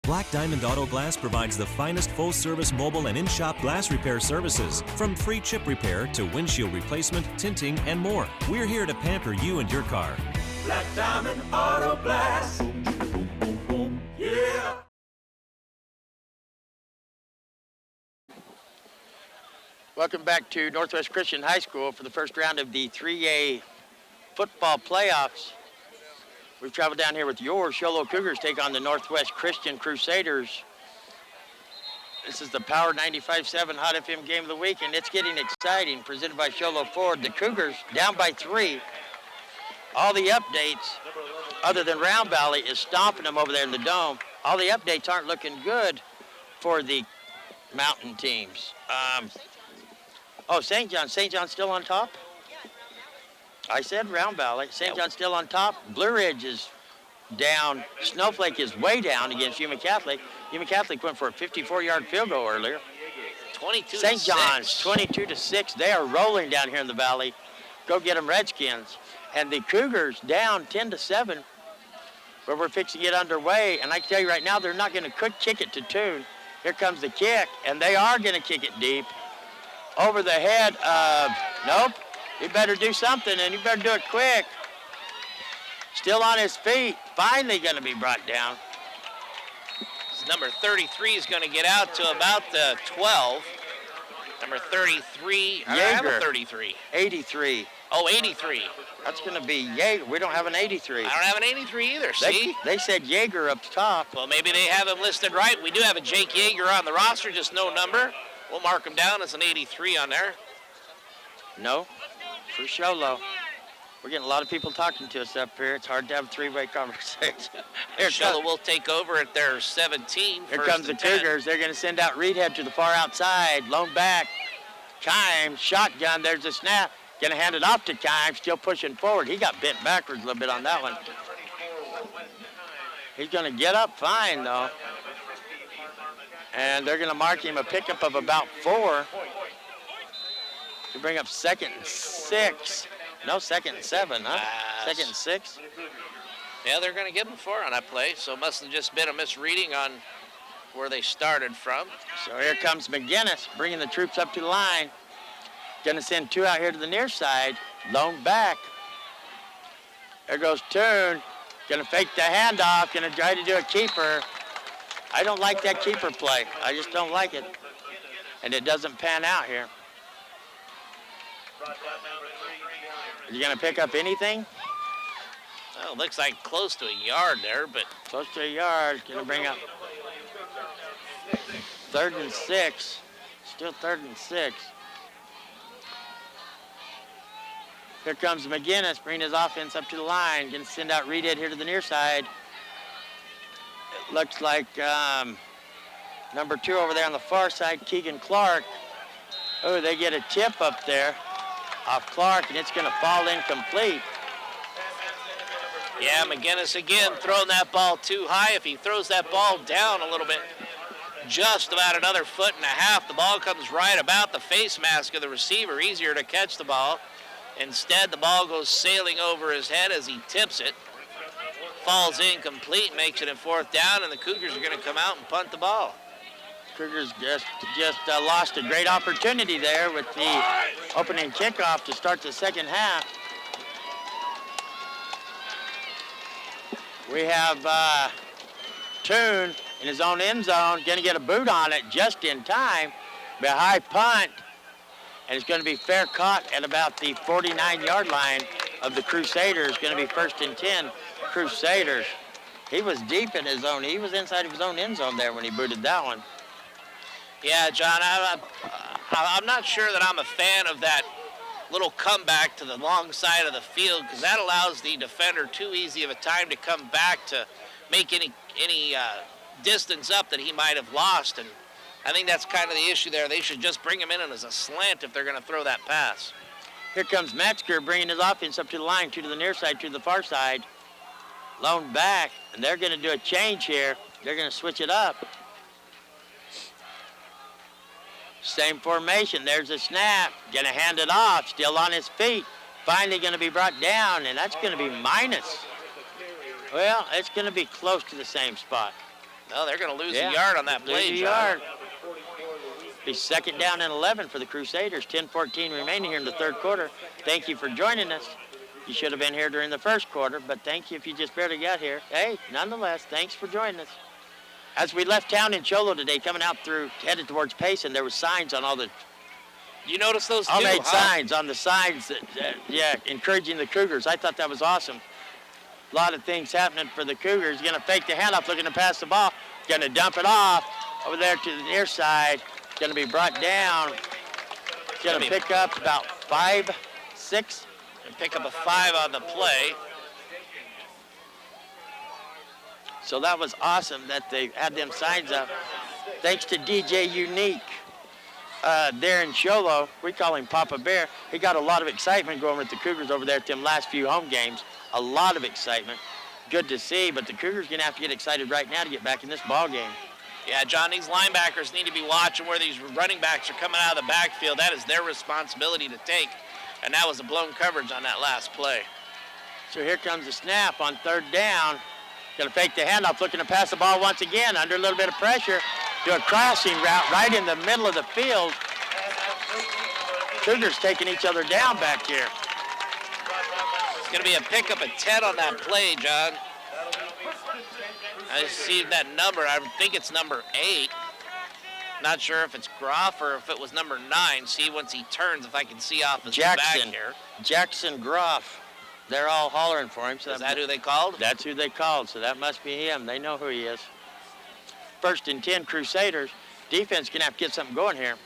Black Diamond Auto Glass provides the finest full-service mobile and in-shop glass repair services, from free chip repair to windshield replacement, tinting, and more. We're here to pamper you and your car.
Black Diamond Auto Glass. Yeah.
Welcome back to Northwest Christian High School for the first round of the 3A football playoffs. We've traveled down here with your Showlow Cougars take on the Northwest Christian Crusaders. This is the Power 95.7 Hot FM Game of the Week, and it's getting exciting. Presented by Showlow Ford. The Cougars down by 3. All the updates, other than Round Valley, is stomping them over there in the dome. All the updates aren't looking good for the mountain teams. St. John. St. John's still on top? I said Round Valley. St. John's still on top. Blue Ridge is down. Snowflake is way down against Yuma Catholic. Yuma Catholic went for a 54-yard field goal earlier.
22-6.
St. John's 22-6. They are rolling down here in the valley. Go get them, Redskins. And the Cougars down 10-7, where we're fixing to get underway. And I can tell you right now, they're not going to kick it to tune. Here comes the kick, and they are going to kick it deep. Over the head of, nope. You better do something, and you better do it quick. Still on his feet. Finally going to be brought down.
Number 33 is going to get out to about the 12. Number 33. I have a 33.
83.
Oh, 83.
That's going to be Jaeger. We don't have an 83.
I don't have an 83 either, see?
They said Jaeger up top.
Well, maybe they have him listed right. We do have a Jake Jaeger on the roster, just no number. We'll mark him down as an 83 on there.
No. For Showlow. We're getting a lot of people talking to us up here. It's hard to have a three-way conversation.
Showlow will take over at their 17.
Here comes the Cougars. They're going to send out Reedhead to the far outside. Lone back. Kimes, shotgun. There's a snap. Going to hand it off to Kimes. Still pushing forward. He got bent backwards a little bit on that one. He's going to get up fine, though. And they're going to mark him a pickup of about 4. To bring up 2nd and 6. No, 2nd and 7, huh? 2nd and 6.
Yeah, they're going to give them 4 on that play, so it must have just been a misreading on where they started from.
So here comes McGinnis, bringing the troops up to the line. Going to send 2 out here to the near side. Lone back. There goes Toon. Going to fake the handoff. Going to try to do a keeper. I don't like that keeper play. I just don't like it. And it doesn't pan out here. Are you going to pick up anything?
Well, looks like close to a yard there, but
close to a yard. Going to bring up 3rd and 6. Still 3rd and 6. Here comes McGinnis, bringing his offense up to the line. Going to send out Reed here to the near side. It looks like number 2 over there on the far side, Keegan Clark. Oh, they get a tip up there off Clark, and it's going to fall incomplete.
Yeah, McGinnis again throwing that ball too high. If he throws that ball down a little bit, just about another 1.5 feet, the ball comes right about the face mask of the receiver. Easier to catch the ball. Instead, the ball goes sailing over his head as he tips it. Falls incomplete, makes it a 4th down, and the Cougars are going to come out and punt the ball.
Cougars just lost a great opportunity there with the opening kickoff to start the second half. We have Toon in his own end zone, going to get a boot on it just in time. Be a high punt, and it's going to be fair caught at about the 49-yard line of the Crusaders. Going to be 1st and 10, Crusaders. He was deep in his own. He was inside of his own end zone there when he booted that one.
Yeah, John, I'm not sure that I'm a fan of that little comeback to the long side of the field, because that allows the defender too easy of a time to come back to make any distance up that he might have lost. And I think that's kind of the issue there. They should just bring him in as a slant if they're going to throw that pass.
Here comes Metzger bringing his offense up to the line, 2 to the near side, 2 to the far side. Lone back, and they're going to do a change here. They're going to switch it up. Same formation. There's a snap. Going to hand it off. Still on his feet. Finally going to be brought down, and that's going to be minus. Well, it's going to be close to the same spot.
No, they're going to lose a yard on that play,
lose a yard. Be 2nd down and 11 for the Crusaders. 10-14 remaining here in the 3rd quarter. Thank you for joining us. You should have been here during the 1st quarter, but thank you if you just barely got here. Hey, nonetheless, thanks for joining us. As we left town in Showlow today, coming out through, headed towards Payson, there were signs on all the...
You noticed those too,
homemade signs on the sides, encouraging the Cougars. I thought that was awesome. A lot of things happening for the Cougars. Going to fake the handoff, looking to pass the ball. Going to dump it off over there to the near side. Going to be brought down. Going to pick up about 5, 6.
And pick up a 5 on the play.
So that was awesome that they had them signs up. Thanks to DJ Unique there in Showlow. We call him Papa Bear. He got a lot of excitement going with the Cougars over there at them last few home games. A lot of excitement. Good to see, but the Cougars going to have to get excited right now to get back in this ball game.
Yeah, John, these linebackers need to be watching where these running backs are coming out of the backfield. That is their responsibility to take, and that was a blown coverage on that last play.
So here comes the snap on 3rd down. Going to fake the handoff, looking to pass the ball once again under a little bit of pressure. Do a crossing route right in the middle of the field. Cougars taking each other down back here.
It's going to be a pickup at 10 on that play, John. I see that number. I think it's number 8. Not sure if it's Groff or if it was number 9. See, once he turns, if I can see off his back here.
Jackson Groff. They're all hollering for him. So
is that who they called?
That's who they called, so that must be him. They know who he is. 1st and 10, Crusaders. Defense going to have to get something going here.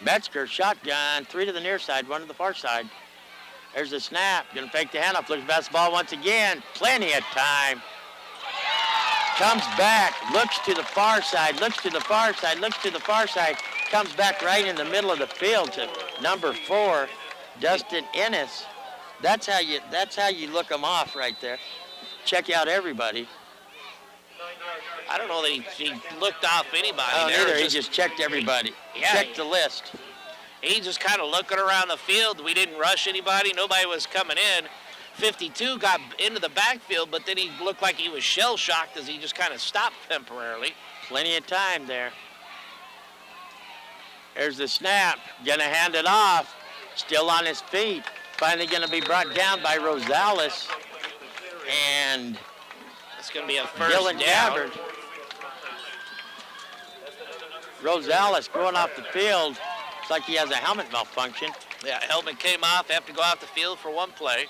Metzger, shotgun, 3 to the near side, 1 to the far side. There's the snap. Going to fake the handoff. Looks pass the ball once again. Plenty of time. Comes back. Looks to the far side. Looks to the far side. Looks to the far side. Comes back right in the middle of the field to number 4, Dustin Ennis. That's how you look them off right there. Check out everybody.
I don't know that he looked off anybody.
Oh, neither. He just checked everybody. Checked the list.
He just kind of looking around the field. We didn't rush anybody. Nobody was coming in. 52 got into the backfield, but then he looked like he was shell-shocked as he just kind of stopped temporarily.
Plenty of time there. There's the snap. Gonna hand it off. Still on his feet. Finally going to be brought down by Rosales. And
it's going to be a first
Dylan
down.
Gabbard. Rosales going off the field. Looks like he has a helmet malfunction.
Yeah, helmet came off. They have to go off the field for one play.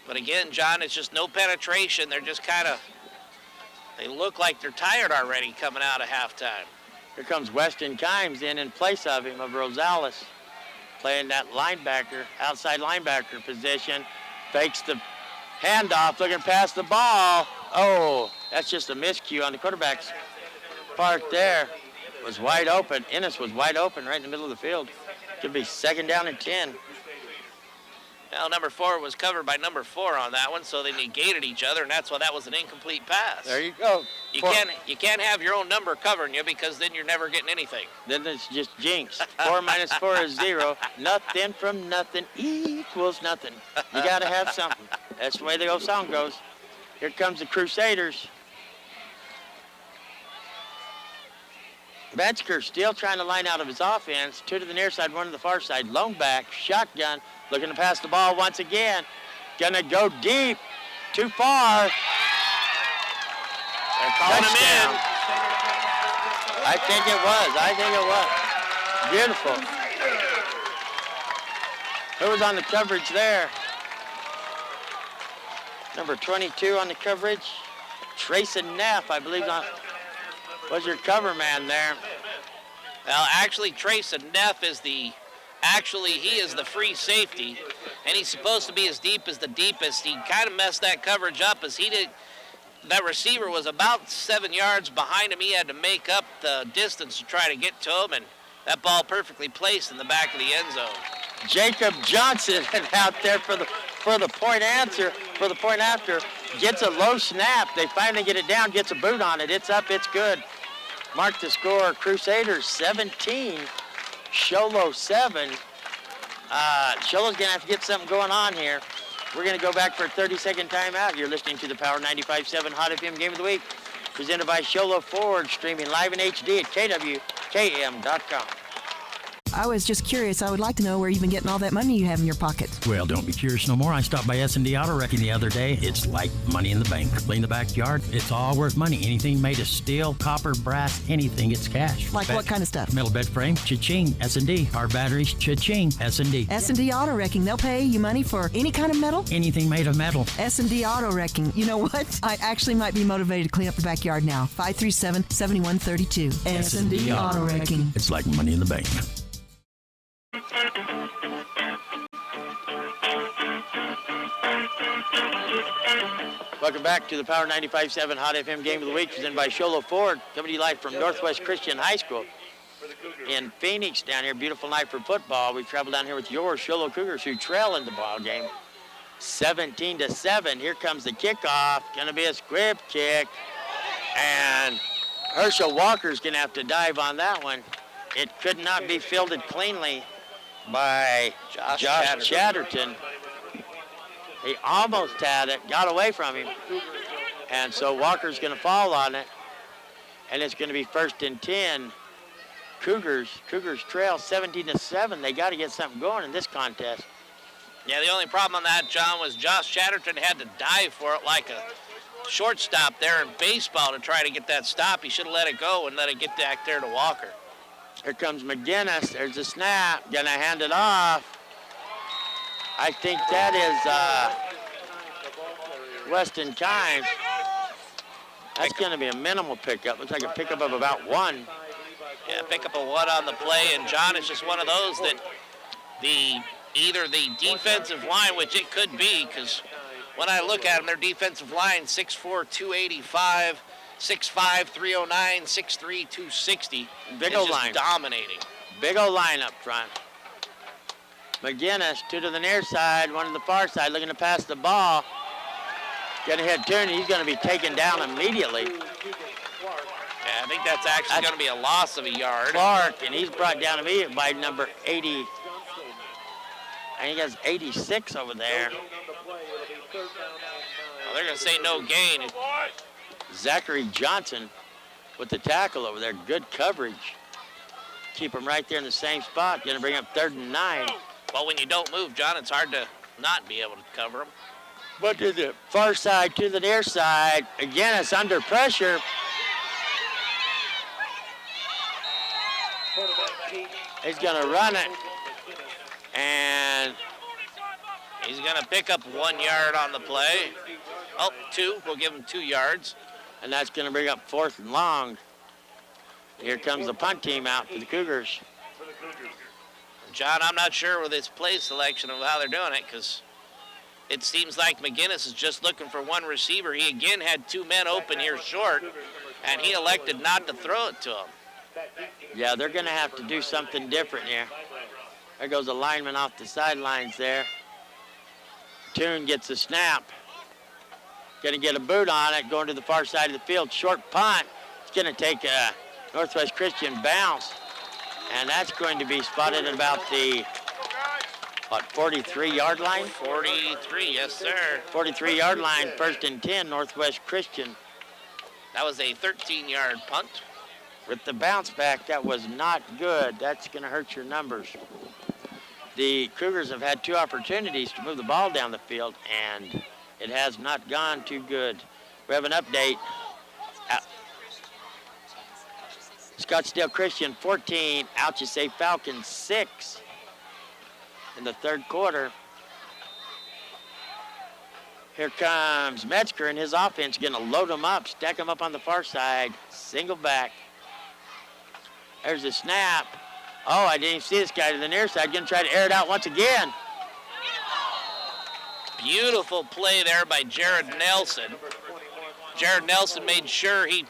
But again, John, it's just no penetration. They're just kind of, they look like they're tired already coming out of halftime.
Here comes Weston Kimes in place of him, of Rosales, playing that linebacker, outside linebacker position. Fakes the handoff, looking past the ball. Oh, that's just a miscue on the quarterback's part there. It was wide open. Ennis was wide open right in the middle of the field. Could be 2nd down and 10.
Well, number 4 was covered by number 4 on that one, so they negated each other, and that's why that was an incomplete pass.
There you go.
You can't have your own number covering you, because then you're never getting anything.
Then it's just jinx. 4 minus 4 is 0. Nothing from nothing equals nothing. You got to have something. That's the way the old song goes. Here comes the Crusaders. Metzger still trying to line out of his offense. 2 to the near side, 1 to the far side. Lone back, shotgun, looking to pass the ball once again. Gonna go deep, too far.
They're calling him in.
I think it was. Beautiful. Who was on the coverage there? Number 22 on the coverage. Trayson Neff, I believe, was your cover man there.
Well, actually, Trayson Neff is he is the free safety, and he's supposed to be as deep as the deepest. He kind of messed that coverage up as that receiver was about 7 yards behind him. He had to make up the distance to try to get to him, and that ball perfectly placed in the back of the end zone.
Jacob Johnson out there for the point after, gets a low snap. They finally get it down, gets a boot on it. It's up, it's good. Mark the score, Crusaders 17, Showlow 7. Showlow's gonna have to get something going on here. We're gonna go back for a 30-second timeout. You're listening to the Power 95.7 Hot FM Game of the Week, presented by Showlow Ford, streaming live in HD at KWKM.com.
I was just curious. I would like to know where you've been getting all that money you have in your pocket.
Well, don't be curious no more. I stopped by S&D Auto Wrecking the other day. It's like money in the bank. Clean the backyard. It's all worth money. Anything made of steel, copper, brass, anything, it's cash.
Like what kind of stuff?
Metal bed frame, cha-ching. S&D. Car batteries, cha-ching. S&D.
S&D Auto Wrecking. They'll pay you money for any kind of metal?
Anything made of metal.
S&D Auto Wrecking. You know what? I actually might be motivated to clean up the backyard now. 537-7132. S&D Auto Wrecking.
It's like money in the bank.
Welcome back to the Power 95.7 Hot FM Game of the Week, presented by Showlow Ford, coming to you live from Northwest Christian High School in Phoenix down here. Beautiful night for football. We travel down here with your Showlow Cougars, who trail in the ball game 17-7. Here comes the kickoff. Gonna be a squib kick, and Herschel Walker's gonna have to dive on that one. It could not be fielded cleanly by Josh Chatterton. He almost had it, got away from him. And so Walker's gonna fall on it. And it's gonna be 1st and 10. Cougars trail 17-7. They gotta get something going in this contest.
Yeah, the only problem on that, John, was Josh Chatterton had to dive for it like a shortstop there in baseball to try to get that stop. He should have let it go and let it get back there to Walker.
Here comes McGinnis. There's a snap. Gonna hand it off. I think that is Weston Kimes. That's going to be a minimal pickup. Looks like a pickup of about 1.
Yeah, pickup of 1 on the play, and John, is just one of those that either the defensive line, which it could be, because when I look at them, their defensive line 6'4", 285, 6'5", 309, 6'3", 260.
Big old line.
Dominating.
Big old line up front. McGinnis, 2 to the near side, 1 to the far side, looking to pass the ball. Gonna hit Tierney. He's gonna be taken down immediately.
Yeah, I think that's actually gonna be a loss of a yard.
Clark, and he's brought down immediately by number 80. I think that's 86 over there.
Well, they're gonna say no gain.
Zachary Johnson with the tackle over there. Good coverage. Keep him right there in the same spot. Gonna bring up 3rd and 9.
Well, when you don't move, John, it's hard to not be able to cover them.
But to the far side, to the near side. Again, it's under pressure. He's gonna run it. And
he's gonna Gonna pick up 1 yard on the play. Oh, 2. We'll give him 2 yards.
And that's going to bring up 4th and long. Here comes the punt team out for the Cougars.
John, I'm not sure with this play selection of how they're doing it, because it seems like McGinnis is just looking for one receiver. He again had 2 men open here short, and he elected not to throw it to him.
Yeah, they're going to have to do something different here. There goes a lineman off the sidelines there. Toon gets a snap. Going to get a boot on it, going to the far side of the field. Short punt. It's going to take a Northwest Christian bounce. And that's going to be spotted at about the, 43-yard line?
43, yes, sir.
43-yard line, 1st and 10, Northwest Christian.
That was a 13-yard punt.
With the bounce back, that was not good. That's going to hurt your numbers. The Cougars have had 2 opportunities to move the ball down the field, and it has not gone too good. We have an update. Scottsdale Christian 14, Alchese Falcons 6 in the 3rd quarter. Here comes Metzger and his offense going to load them up, stack them up on the far side, single back. There's a snap. Oh, I didn't even see this guy to the near side. Going to try to air it out once again.
Beautiful play there by Jared Nelson. Jared Nelson made sure he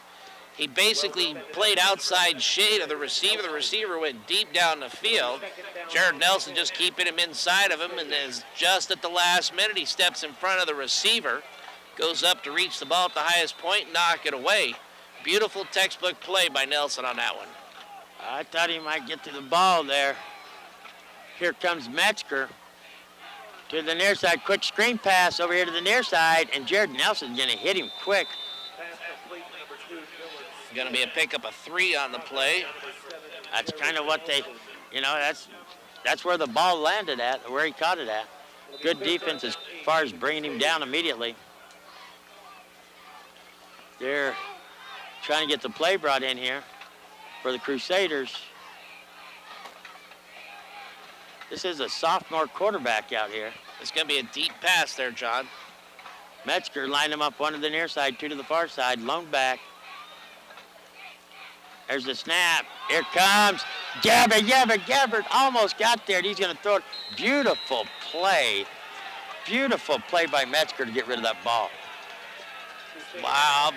basically played outside shade of the receiver. The receiver went deep down the field. Jared Nelson just keeping him inside of him, and is just at the last minute, he steps in front of the receiver, goes up to reach the ball at the highest point, knock it away. Beautiful textbook play by Nelson on that one.
I thought he might get to the ball there. Here comes Metzger to the near side. Quick screen pass over here to the near side, and Jared Nelson's going to hit him quick.
Going to be a pickup of 3 on the play.
That's kind of what they, that's where the ball landed at, where he caught it at. Good defense as far as bringing him down immediately. They're trying to get the play brought in here for the Crusaders. This is a sophomore quarterback out here.
It's going to be a deep pass there, John.
Metzger lined him up, 1 to the near side, 2 to the far side, lone back. There's the snap. Here comes Gabbard almost got there. He's going to throw it. Beautiful play. Beautiful play by Metzger to get rid of that ball.
Wow,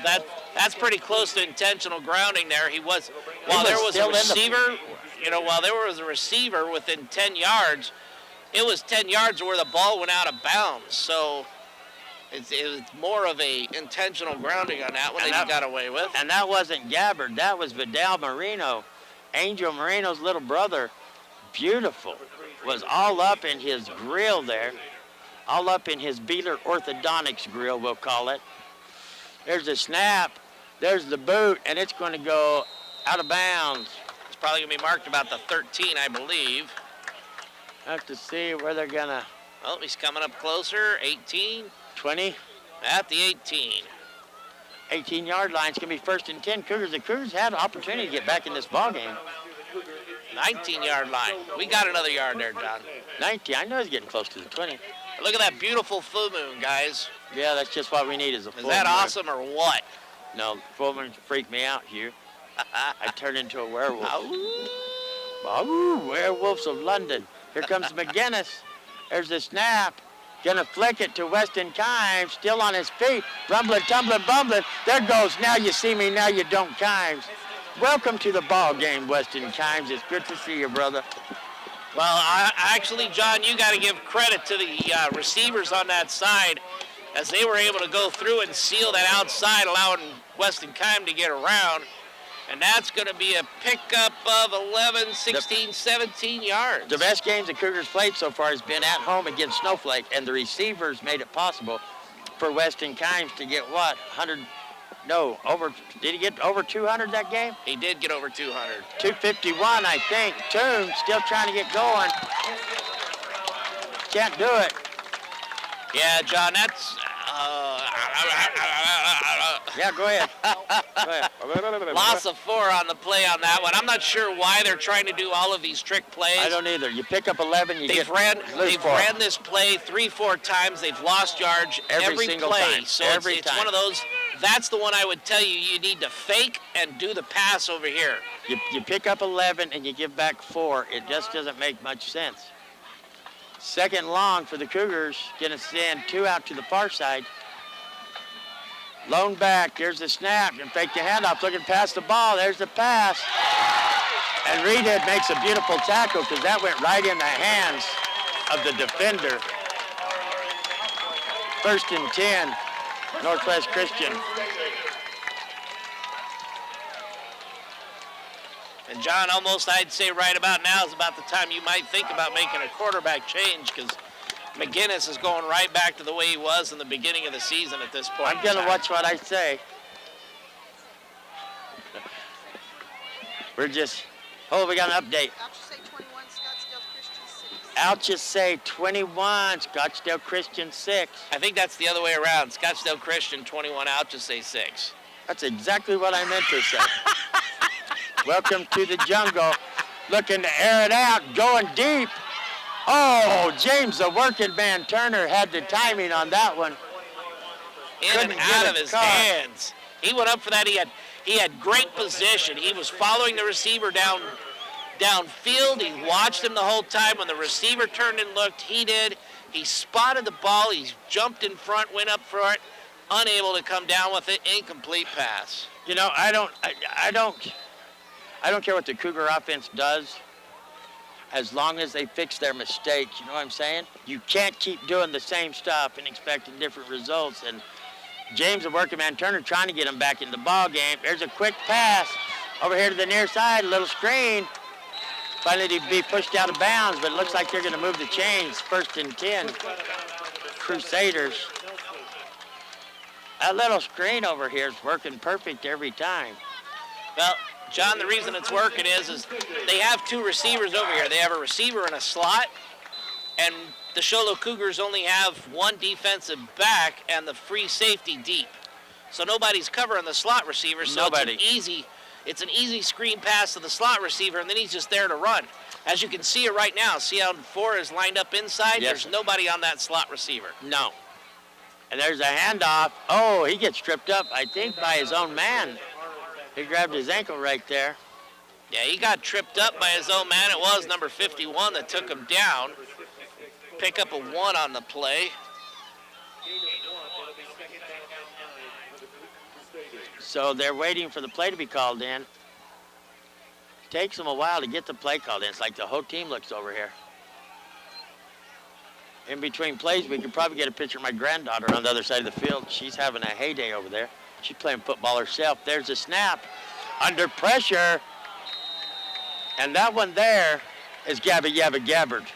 that's pretty close to intentional grounding there. While there was a receiver within 10 yards, it was 10 yards where the ball went out of bounds. So it was more of a intentional grounding on that one that he got away with.
And that wasn't Gabbard. That was Vidal Marino, Angel Marino's little brother. Beautiful. Was all up in his grill there. All up in his Beeler Orthodontics grill, we'll call it. There's the snap. There's the boot, and it's going to go out of bounds.
It's probably going to be marked about the 13, I believe.
I have to see where they're going to.
Oh, he's coming up closer. 18.
20.
At the 18.
18-yard line. It's going to be 1st and 10 Cougars. The Cougars had an opportunity to get back in this ball game.
19-yard line. We got another yard there, John.
19. I know he's getting close to the 20.
Look at that beautiful full moon, guys.
Yeah, that's just what we need is a full moon.
Is that awesome or what?
No, full moon freaked me out here. I turned into a werewolf. Werewolves of London. Here comes McGinnis. There's the snap. Gonna flick it to Weston Kimes, still on his feet, rumbling, tumbling, bumbling. There goes, now you see me, now you don't, Kimes. Welcome to the ball game, Weston Kimes. It's good to see you, brother.
Well, actually, John, you got to give credit to the receivers on that side, as they were able to go through and seal that outside, allowing Weston Kime to get around. And that's going to be a pickup of 11, 16, 17 yards.
The best games the Cougars played so far has been at home against Snowflake, and the receivers made it possible for Weston Kimes to get what? 100? No, did he get over 200 that game?
He did get over 200.
251, I think. Toon still trying to get going. Can't do it.
Yeah, John, that's...
Yeah, go ahead. Go ahead.
Loss of 4 on the play on that one. I'm not sure why they're trying to do all of these trick plays.
I don't either. You pick up 11,
They've ran this play 3-4 times. They've lost yards every
single
play.
time.
So
Every
it's
time.
one of those. That's the one I would tell you need to fake and do the pass over here.
You pick up 11 and you give back 4. It just doesn't make much sense. Second long for the Cougars. Going to send 2 out to the far side. Lone back, here's the snap, and fake the handoff, looking past the ball, there's the pass. And Reedhead makes a beautiful tackle because that went right in the hands of the defender. 1st and 10, Northwest Christian.
And John, almost I'd say right about now is about the time you might think about making a quarterback change because McGinnis is going right back to the way he was in the beginning of the season at this point.
I'm going to watch what I say. We're just, we got an update. Altus say 21, Scottsdale Christian 6.
I think that's the other way around. Scottsdale Christian 21, Altus say 6.
That's exactly what I meant to say. Welcome to the jungle. Looking to air it out, going deep. Oh, James, the working man Turner had the timing on that one.
In and out of his hands. He went up for that. He had great position. He was following the receiver downfield. He watched him the whole time. When the receiver turned and looked, he did. He spotted the ball. He jumped in front, went up for it, unable to come down with it. Incomplete pass.
You know, I don't care what the Cougar offense does, as long as they fix their mistakes. You know what I'm saying? You can't keep doing the same stuff and expecting different results. And James, the working man Turner, trying to get him back in the ball game. There's a quick pass over here to the near side, a little screen. Finally to be pushed out of bounds, but it looks like they're going to move the chains. 1st and 10, Crusaders. That little screen over here is working perfect every time.
Well, John, the reason it's working is they have 2 receivers over here. They have a receiver in a slot, and the Showlow Cougars only have 1 defensive back and the free safety deep. So nobody's covering the slot receiver, so it's an easy screen pass to the slot receiver, and then he's just there to run. As you can see it right now, see how 4 is lined up inside?
Yes.
There's nobody on that slot receiver.
No. And there's a handoff. Oh, he gets tripped up, I think, by his own man. He grabbed his ankle right there.
Yeah, he got tripped up by his own man. It was number 51 that took him down. Pick up a 1 on the play.
So they're waiting for the play to be called in. Takes them a while to get the play called in. It's like the whole team looks over here. In between plays, we could probably get a picture of my granddaughter on the other side of the field. She's having a heyday over there. She's playing football herself. There's a snap. Under pressure. And that one there is Gabby Yabba Gabbard.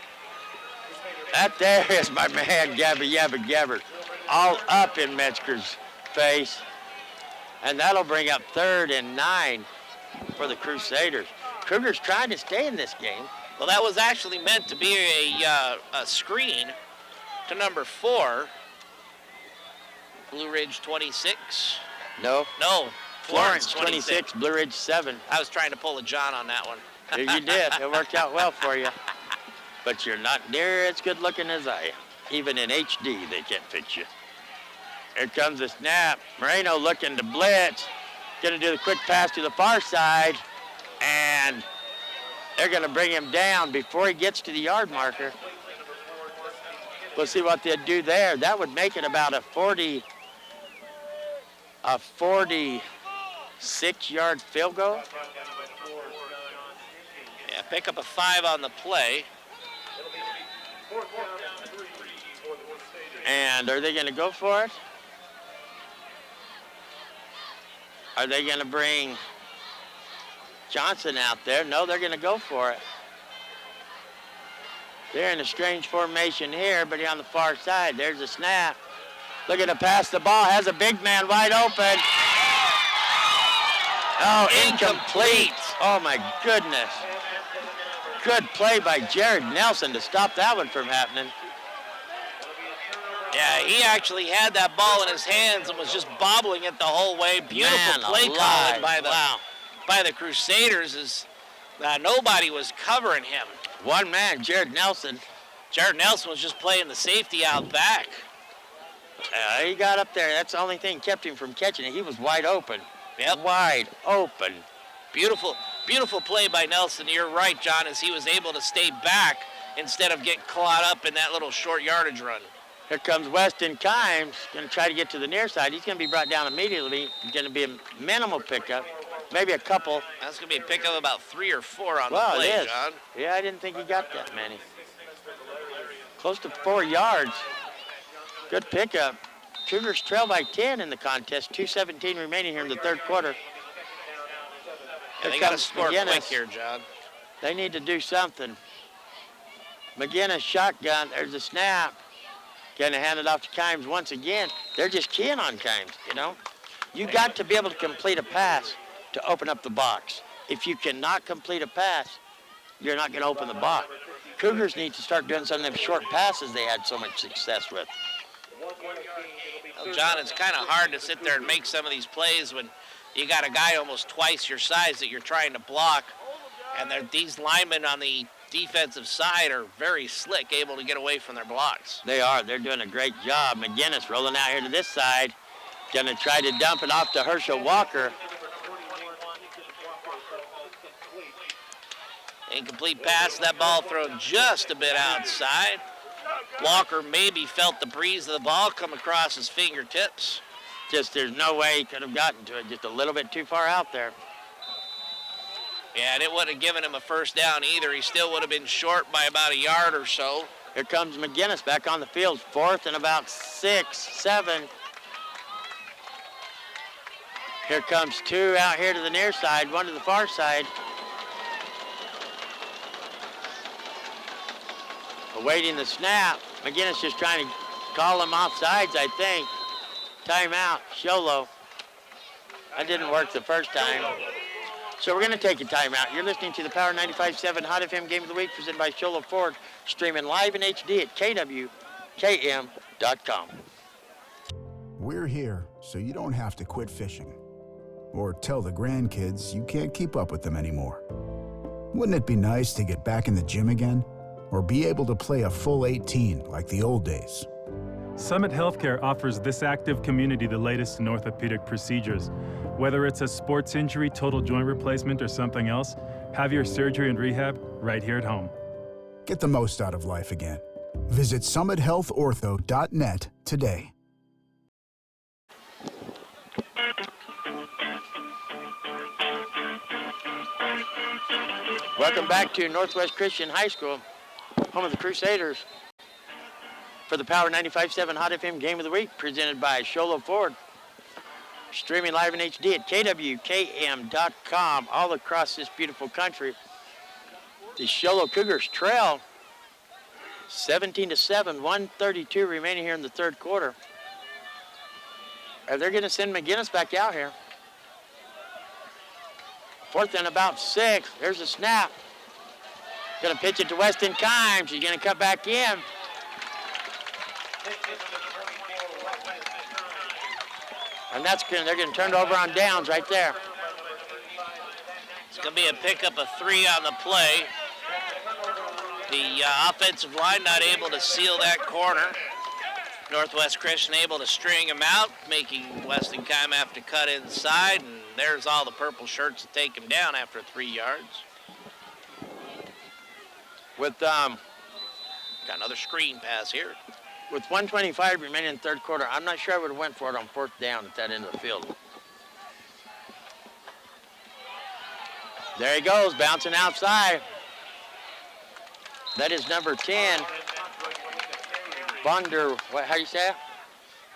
That there is my man, Gabby Yabba Gabbard. All up in Metzger's face. And that'll bring up 3rd and 9 for the Crusaders. Cougars trying to stay in this game.
Well, that was actually meant to be a screen to number 4. Blue Ridge 26.
No.
No.
Florence 26, Blue Ridge 7.
I was trying to pull a John on that one.
You did. It worked out well for you. But you're not near as good looking as I am. Even in HD, they can't fix you. Here comes the snap. Moreno looking to blitz. Going to do the quick pass to the far side. And they're going to bring him down before he gets to the yard marker. We'll see what they'll do there. That would make it about a 46-yard field goal.
Yeah, pick up a 5 on the play.
And are they going to go for it? Are they going to bring Johnson out there? No, they're going to go for it. They're in a strange formation here, but on the far side, there's a snap. Looking to pass the ball, has a big man wide open. Oh, incomplete. Oh, my goodness. Good play by Jared Nelson to stop that one from happening.
Yeah, he actually had that ball in his hands and was just bobbling it the whole way. Beautiful play calling by the Crusaders as nobody was covering him.
One man, Jared Nelson.
Jared Nelson was just playing the safety out back.
He got up there. That's the only thing kept him from catching it. He was wide open.
Yep.
Wide open.
Beautiful, beautiful play by Nelson. You're right, John, as he was able to stay back instead of getting caught up in that little short yardage run.
Here comes Weston Kimes, going to try to get to the near side. He's going to be brought down immediately. Going to be a minimal pickup, maybe a couple.
That's going to be a pickup of about 3 or 4 on the
Well,
play,
it is.
John.
Yeah, I didn't think he got that many. Close to 4 yards. Good pickup. Cougars trail by 10 in the contest. 2:17 remaining here in the third quarter.
Yeah, they got to score quick here, John.
They need to do something. McGinnis shotgun. There's a snap. Going to hand it off to Kimes once again. They're just keying on Kimes, you know. You got to be able to complete a pass to open up the box. If you cannot complete a pass, you're not going to open the box. Cougars need to start doing some of them short passes they had so much success with.
Well, John, it's kind of hard to sit there and make some of these plays when you got a guy almost twice your size that you're trying to block, and these linemen on the defensive side are very slick, able to get away from their blocks.
They are. They're doing a great job. McGinnis rolling out here to this side. Going to try to dump it off to Herschel Walker.
Incomplete pass. That ball thrown just a bit outside. Walker maybe felt the breeze of the ball come across his fingertips.
Just there's no way he could have gotten to it. Just a little bit too far out there.
Yeah, and it wouldn't have given him a first down either. He still would have been short by about a yard or so.
Here comes McGinnis back on the field. 4th and about 6, 7. Here comes 2 out here to the near side, 1 to the far side. Awaiting the snap. McGinnis just trying to call him off sides, I think. Timeout, Showlow. That didn't work the first time. So we're going to take a timeout. You're listening to the Power 95.7 Hot FM Game of the Week presented by Showlow Ford, streaming live in HD at KWKM.com.
We're here so you don't have to quit fishing or tell the grandkids you can't keep up with them anymore. Wouldn't it be nice to get back in the gym again or be able to play a full 18 like the old days?
Summit Healthcare offers this active community the latest in orthopedic procedures. Whether it's a sports injury, total joint replacement, or something else, have your surgery and rehab right here at home.
Get the most out of life again. Visit summithealthortho.net today.
Welcome back to Northwest Christian High School, home of the Crusaders, for the Power 95.7 Hot FM Game of the Week, presented by Showlow Ford. Streaming live in HD at KWKM.com all across this beautiful country. The Showlow Cougars trail 17-7, 1:32 remaining here in the third quarter. They're going to send McGinnis back out here. 4th and about 6. There's a snap. Going to pitch it to Weston Kimes. He's going to cut back in. And they're going to turn it over on downs right there.
It's going to be a pickup of 3 on the play. The offensive line not able to seal that corner. Northwest Christian able to string him out, making Weston Kime have to cut inside, and there's all the purple shirts to take him down after 3 yards.
With
got another screen pass here.
With 1:25 remaining in the third quarter, I'm not sure I would have went for it on 4th down at that end of the field. There he goes, bouncing outside. That is number 10. how do you say it?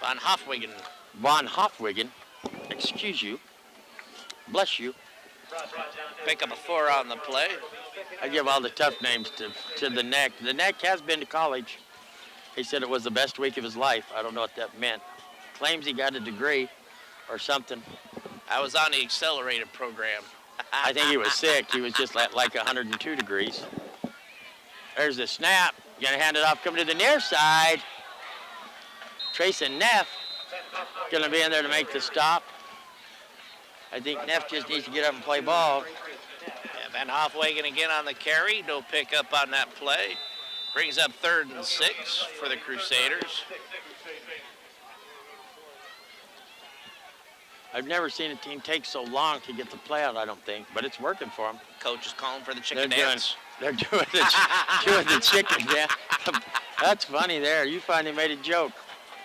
Von Hofwegen.
Von Hofwegen. Excuse you. Bless you.
Pick up a 4 on the play.
I give all the tough names to the Neck. The Neck has been to college. He said it was the best week of his life. I don't know what that meant. Claims he got a degree or something.
I was on the accelerated program.
I think he was sick. He was just like 102 degrees. There's the snap. Gonna hand it off, coming to the near side. Trayson Neff going to be in there to make the stop. I think Neff just needs to get up and play ball.
Yeah, Van Hofwegen again on the carry. No pickup on that play. Brings up 3rd and 6 for the Crusaders.
I've never seen a team take so long to get the play out, I don't think, but it's working for them.
Coach is calling for the chicken dance.
They're doing the chicken dance. That's funny there. You finally made a joke.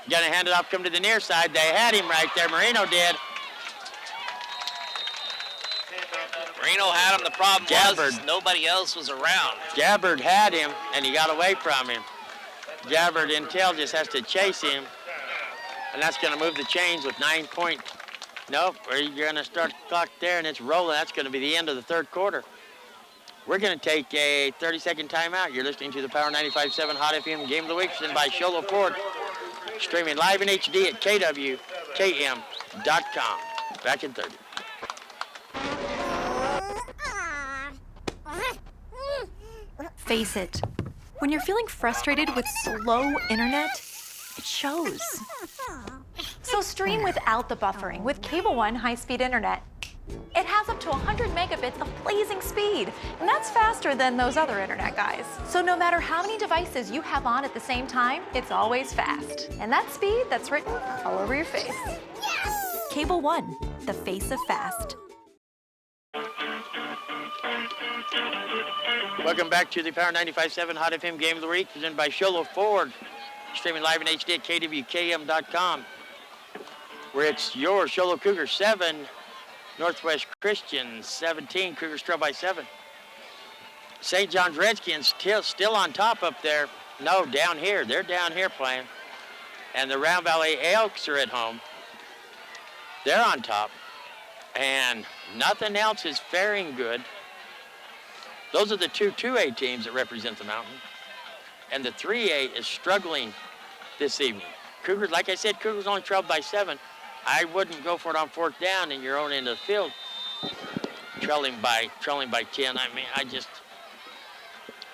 Gonna hand it off, come to the near side. They had him right there. Marino did.
Marino had him. The problem was nobody else was around.
Gabbard had him, and he got away from him. Gabbard Intel just has to chase him, and that's going to move the chains with 9 points. Nope, you're going to start the clock there, and it's rolling. That's going to be the end of the 3rd quarter. We're going to take a 30-second timeout. You're listening to the Power 95.7 Hot FM Game of the Week, presented by Showlow Ford, streaming live in HD at KWKM.com. Back in 30.
Face it, when you're feeling frustrated with slow internet, it shows. So stream without the buffering with Cable One high-speed internet. It has up to 100 megabits of blazing speed, and that's faster than those other internet guys. So no matter how many devices you have on at the same time, it's always fast. And that speed, that's written all over your face. Yes! Cable One, the face of fast.
Welcome back to the Power 95.7 Hot FM Game of the Week, presented by Showlow Ford, streaming live in HD at KWKM.com, where it's your Showlow Cougars 7, Northwest Christian 17, Cougars trail by 7. St. John's Redskins still on top up there. No, down here. They're down here playing. And the Round Valley Elks are at home. They're on top. And nothing else is faring good. Those are the two 2A teams that represent the mountain. And the 3A is struggling this evening. Cougars, like I said, Cougars only trailed by 7. I wouldn't go for it on 4th down in your own end of the field. Trailing by 10. I mean,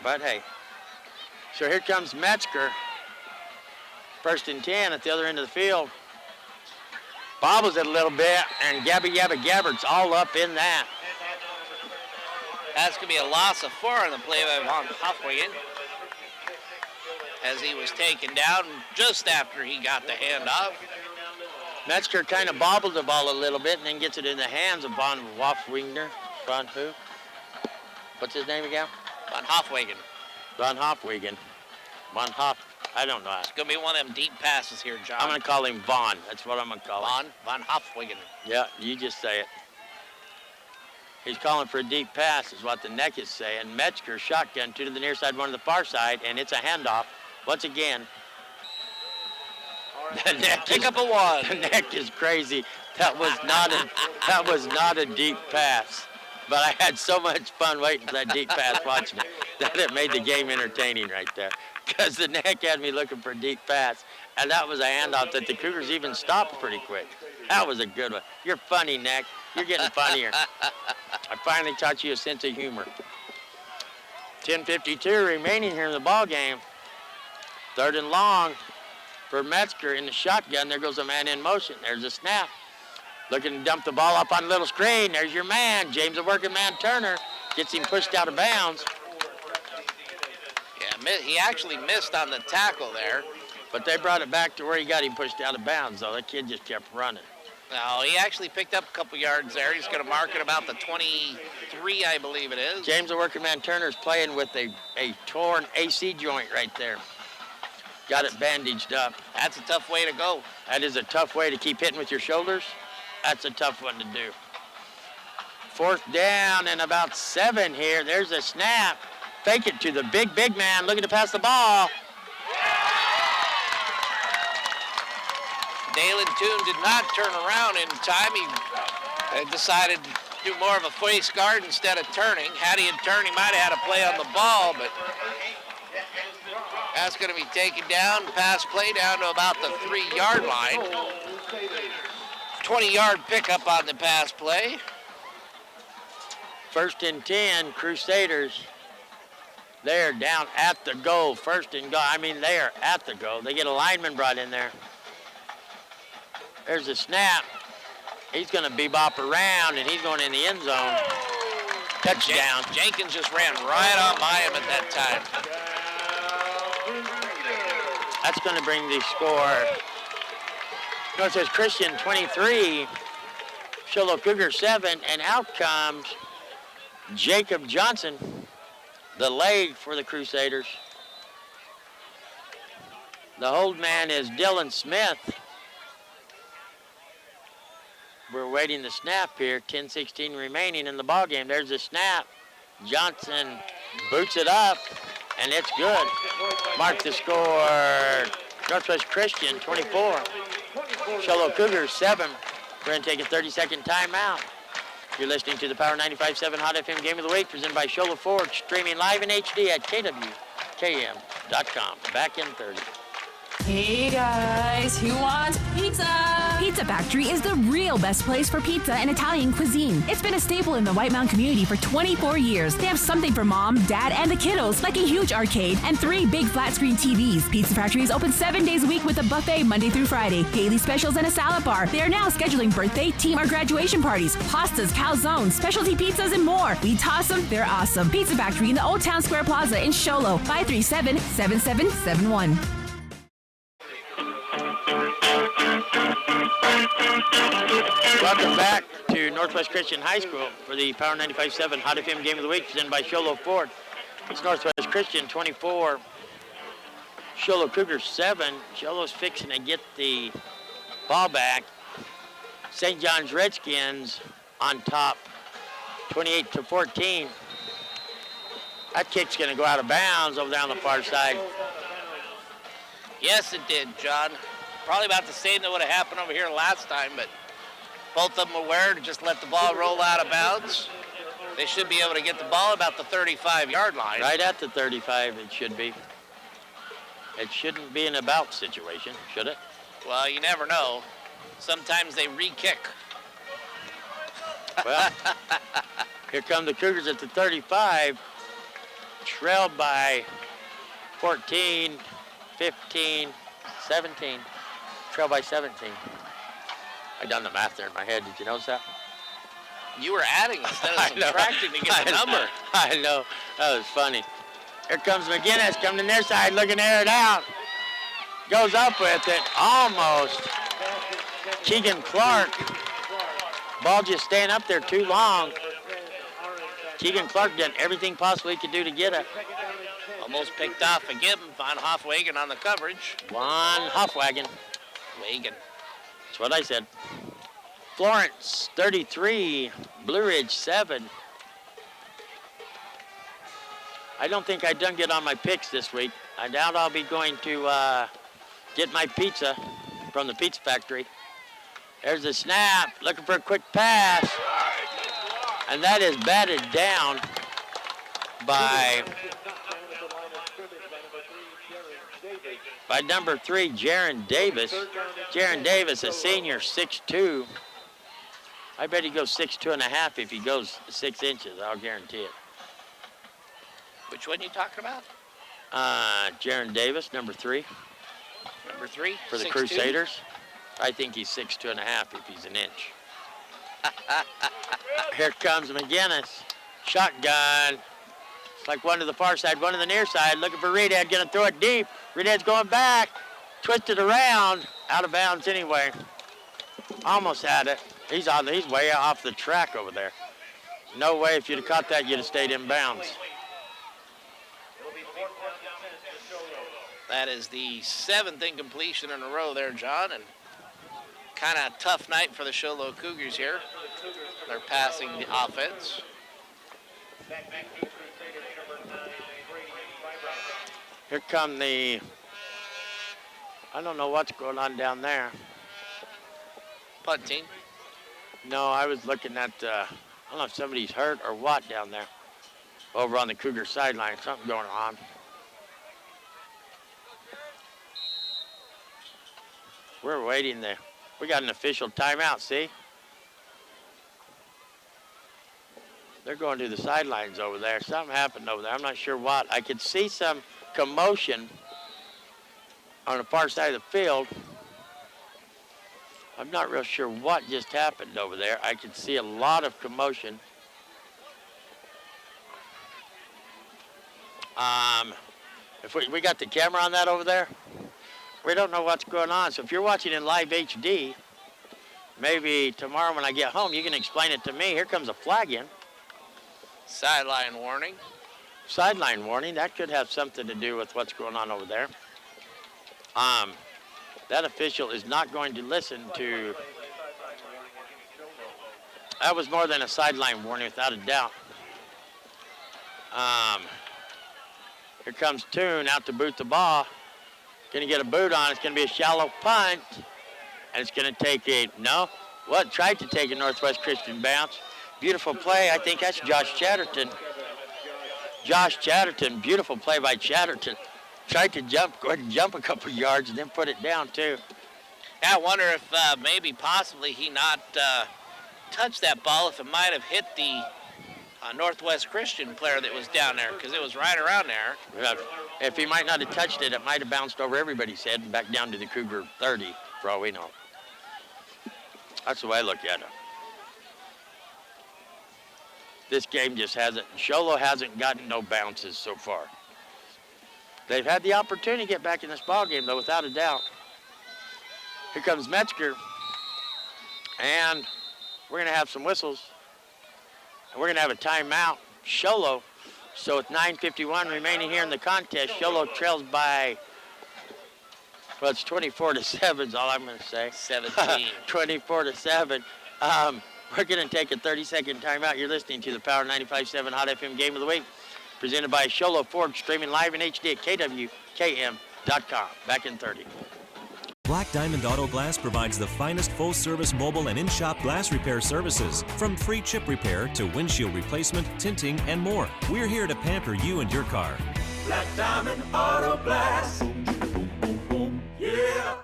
but hey. So here comes Metzger. 1st and 10 at the other end of the field. Bobbles it a little bit, and Gabbard's all up in that.
That's going to be a loss of 4 on the play by Von Hofwegen, as he was taken down just after he got the handoff.
Metzger kind of bobbled the ball a little bit and then gets it in the hands of Von Hofwegen. Von who? What's his name again?
Von Hofwegen.
Von Hofwegen. Von Hof. I don't know.
It's going to be one of them deep passes here, John.
I'm going to call him Von. That's what I'm going to call him.
Von Hofwegen.
Yeah, you just say it. He's calling for a deep pass is what the neck is saying. Metzger shotgun, 2 to the near side, 1 to the far side, and it's a handoff. Once again, the neck
pick up a 1.
The neck is crazy. That was not a deep pass. But I had so much fun waiting for that deep pass watching it that it made the game entertaining right there. Because the neck had me looking for a deep pass. And that was a handoff that the Cougars even stopped pretty quick. That was a good one. You're funny, Neck. You're getting funnier. I finally taught you a sense of humor. 10:52 remaining here in the ball game. 3rd and long for Metzger in the shotgun. There goes a man in motion. There's a snap. Looking to dump the ball up on the little screen. There's your man, James the working man Turner. Gets him pushed out of bounds.
Yeah, he actually missed on the tackle there.
But they brought it back to where he got him pushed out of bounds, though. That kid just kept running.
No, he actually picked up a couple yards there. He's going to mark it about the 23, I believe it is.
James the working man Turner's playing with a torn AC joint right there. Got it bandaged up.
That's a tough way to go.
That is a tough way to keep hitting with your shoulders. That's a tough one to do. 4th down and about 7 here. There's a snap. Fake it to the big man looking to pass the ball.
Dalen Toon did not turn around in time. He decided to do more of a face guard instead of turning. Had he had turned, he might have had a play on the ball, but that's going to be taken down. Pass play down to about the 3-yard line. 20-yard pickup on the pass play.
1st and 10, Crusaders. They're down at the goal. 1st and goal. I mean, they are at the goal. They get a lineman brought in there. There's the snap. He's going to bebop around, and he's going in the end zone. Touchdown.
Jenkins just ran right on by him at that time.
That's going to bring the score. Northwest Christian 23, Showlow Cougar 7, and out comes Jacob Johnson, the leg for the Crusaders. The hold man is Dylan Smith. We're waiting the snap here, 10:16 remaining in the ball game. There's the snap. Johnson boots it up, and it's good. Mark the score, Northwest Christian 24, Showlow Cougars 7. We're going to take a 30-second timeout. You're listening to the Power 95.7 Hot FM Game of the Week, presented by Showlow Ford, streaming live in HD at KWKM.com. Back in 30.
Hey guys, who wants pizza? Pizza Factory is the real best place for pizza and Italian cuisine. It's been a staple in the White Mountain community for 24 years. They have something for mom, dad, and the kiddos, like a huge arcade and 3 big flat screen TVs. Pizza Factory is open 7 days a week with a buffet Monday through Friday, daily specials, and a salad bar. They are now scheduling birthday, team, or graduation parties, pastas, calzones, specialty pizzas, and more. We toss them, they're awesome. Pizza Factory in the Old Town Square Plaza in Showlow, 537-7771.
Welcome back to Northwest Christian High School for the Power 95.7 Hot FM Game of the Week, presented by Showlow Ford. It's Northwest Christian 24, Showlow Cougars 7. Showlow's fixing to get the ball back. St. John's Redskins on top, 28-14. That kick's going to go out of bounds over there on the far side.
Yes, it did, John. Probably about the same that would have happened over here last time, but both of them aware to just let the ball roll out of bounds. They should be able to get the ball about the 35-yard line.
Right at the 35, it should be. It shouldn't be an about situation, should it?
Well, you never know. Sometimes they re-kick.
Well, here come the Cougars at the 35, trailed by 14, 15, 17. Trailed by 17. I done the math there in my head. Did you notice that?
You were adding instead of subtracting to get the number.
I know. That was funny. Here comes McGinnis coming to their side, looking to air it out. Goes up with it. Almost. Keegan Clark. Ball just staying up there too long. Keegan Clark did everything possible he could do to get it.
Almost picked off again. Von Hofwagen on the coverage.
Von Hofwagen.
Wagon.
That's what I said. Florence, 33. Blue Ridge, 7. I don't think I done good on my picks this week. I doubt I'll be going to get my pizza from the Pizza Factory. There's the snap, looking for a quick pass. And that is batted down by number 3, Jaron Davis. Jaron Davis, a senior, 6'2". I bet he goes 6'2.5" if he goes 6 inches. I'll guarantee it.
Which one are you talking about?
Jaron Davis, number 3.
Number 3?
For the
6'2"?
Crusaders. I think he's 6'2.5" if he's an inch. Here comes McGinnis. Shotgun. It's like one to the far side, one to the near side. Looking for Reedhead, gonna throw it deep. Reedhead's going back. Twisted around. Out of bounds anyway. Almost had it. He's way off the track over there. No way if you'd have caught that, you'd have stayed in bounds.
That is the 7th incompletion in a row there, John, and kind of a tough night for the Showlow Cougars here. They're passing the offense.
Here come the, I don't know what's going on down there.
Punt team.
No, I was looking at, I don't know if somebody's hurt or what down there. Over on the Cougar sideline, something going on. We're waiting there. We got an official timeout, see? They're going to the sidelines over there. Something happened over there. I'm not sure what. I could see some commotion on the far side of the field. I'm not real sure what just happened over there. I could see a lot of commotion. If we got the camera on that over there, we don't know what's going on. So if you're watching in live HD, maybe tomorrow when I get home, you can explain it to me. Here comes a flag in.
Sideline warning.
Sideline warning. That could have something to do with what's going on over there. That official is not going to listen to. That was more than a sideline warning, without a doubt. Here comes Toon out to boot the ball. Gonna get a boot on. It's gonna be a shallow punt. And it's gonna take a, no, what, tried to take a Northwest Christian bounce. Beautiful play. I think that's Josh Chatterton. Josh Chatterton, beautiful play by Chatterton. Tried to jump, go ahead and jump a couple yards and then put it down too.
I wonder if maybe possibly he not touched that ball, if it might have hit the Northwest Christian player that was down there, because it was right around there.
If he might not have touched it, it might have bounced over everybody's head and back down to the Cougar 30, for all we know. That's the way I look at it. This game just hasn't, Showlow hasn't gotten no bounces so far. They've had the opportunity to get back in this ball game, though, without a doubt. Here comes Metzger, and we're going to have some whistles. And we're going to have a timeout. Showlow. So with 9:51 remaining here in the contest, Showlow trails by, well, it's 24-7 is all I'm going to say.
17.
24-7. We're going to take a 30-second timeout. You're listening to the Power 95.7 Hot FM Game of the Week, presented by Showlow Ford, streaming live in HD at KWKM.com. Back in 30.
Black Diamond Auto Glass provides the finest full-service mobile and in-shop glass repair services, from free chip repair to windshield replacement, tinting, and more. We're here to pamper you and your car.
Black Diamond Auto Glass. Yeah.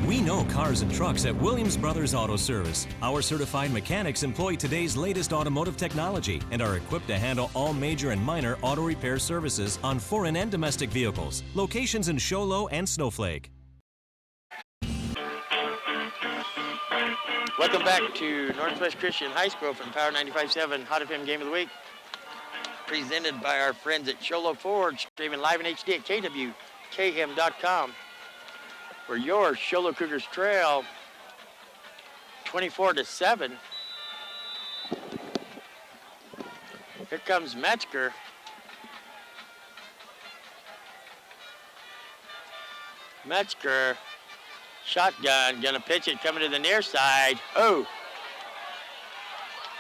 We know cars and trucks at Williams Brothers Auto Service. Our certified mechanics employ today's latest automotive technology and are equipped to handle all major and minor auto repair services on foreign and domestic vehicles. Locations in Showlow and Snowflake.
Welcome back to Northwest Christian High School from Power 95.7 Hot FM Game of the Week, presented by our friends at Showlow Ford, streaming live in HD at KWKM.com. For your Showlow Cougars trail, 24-7. Here comes Metzger. Metzger, shotgun, gonna pitch it, coming to the near side. Oh,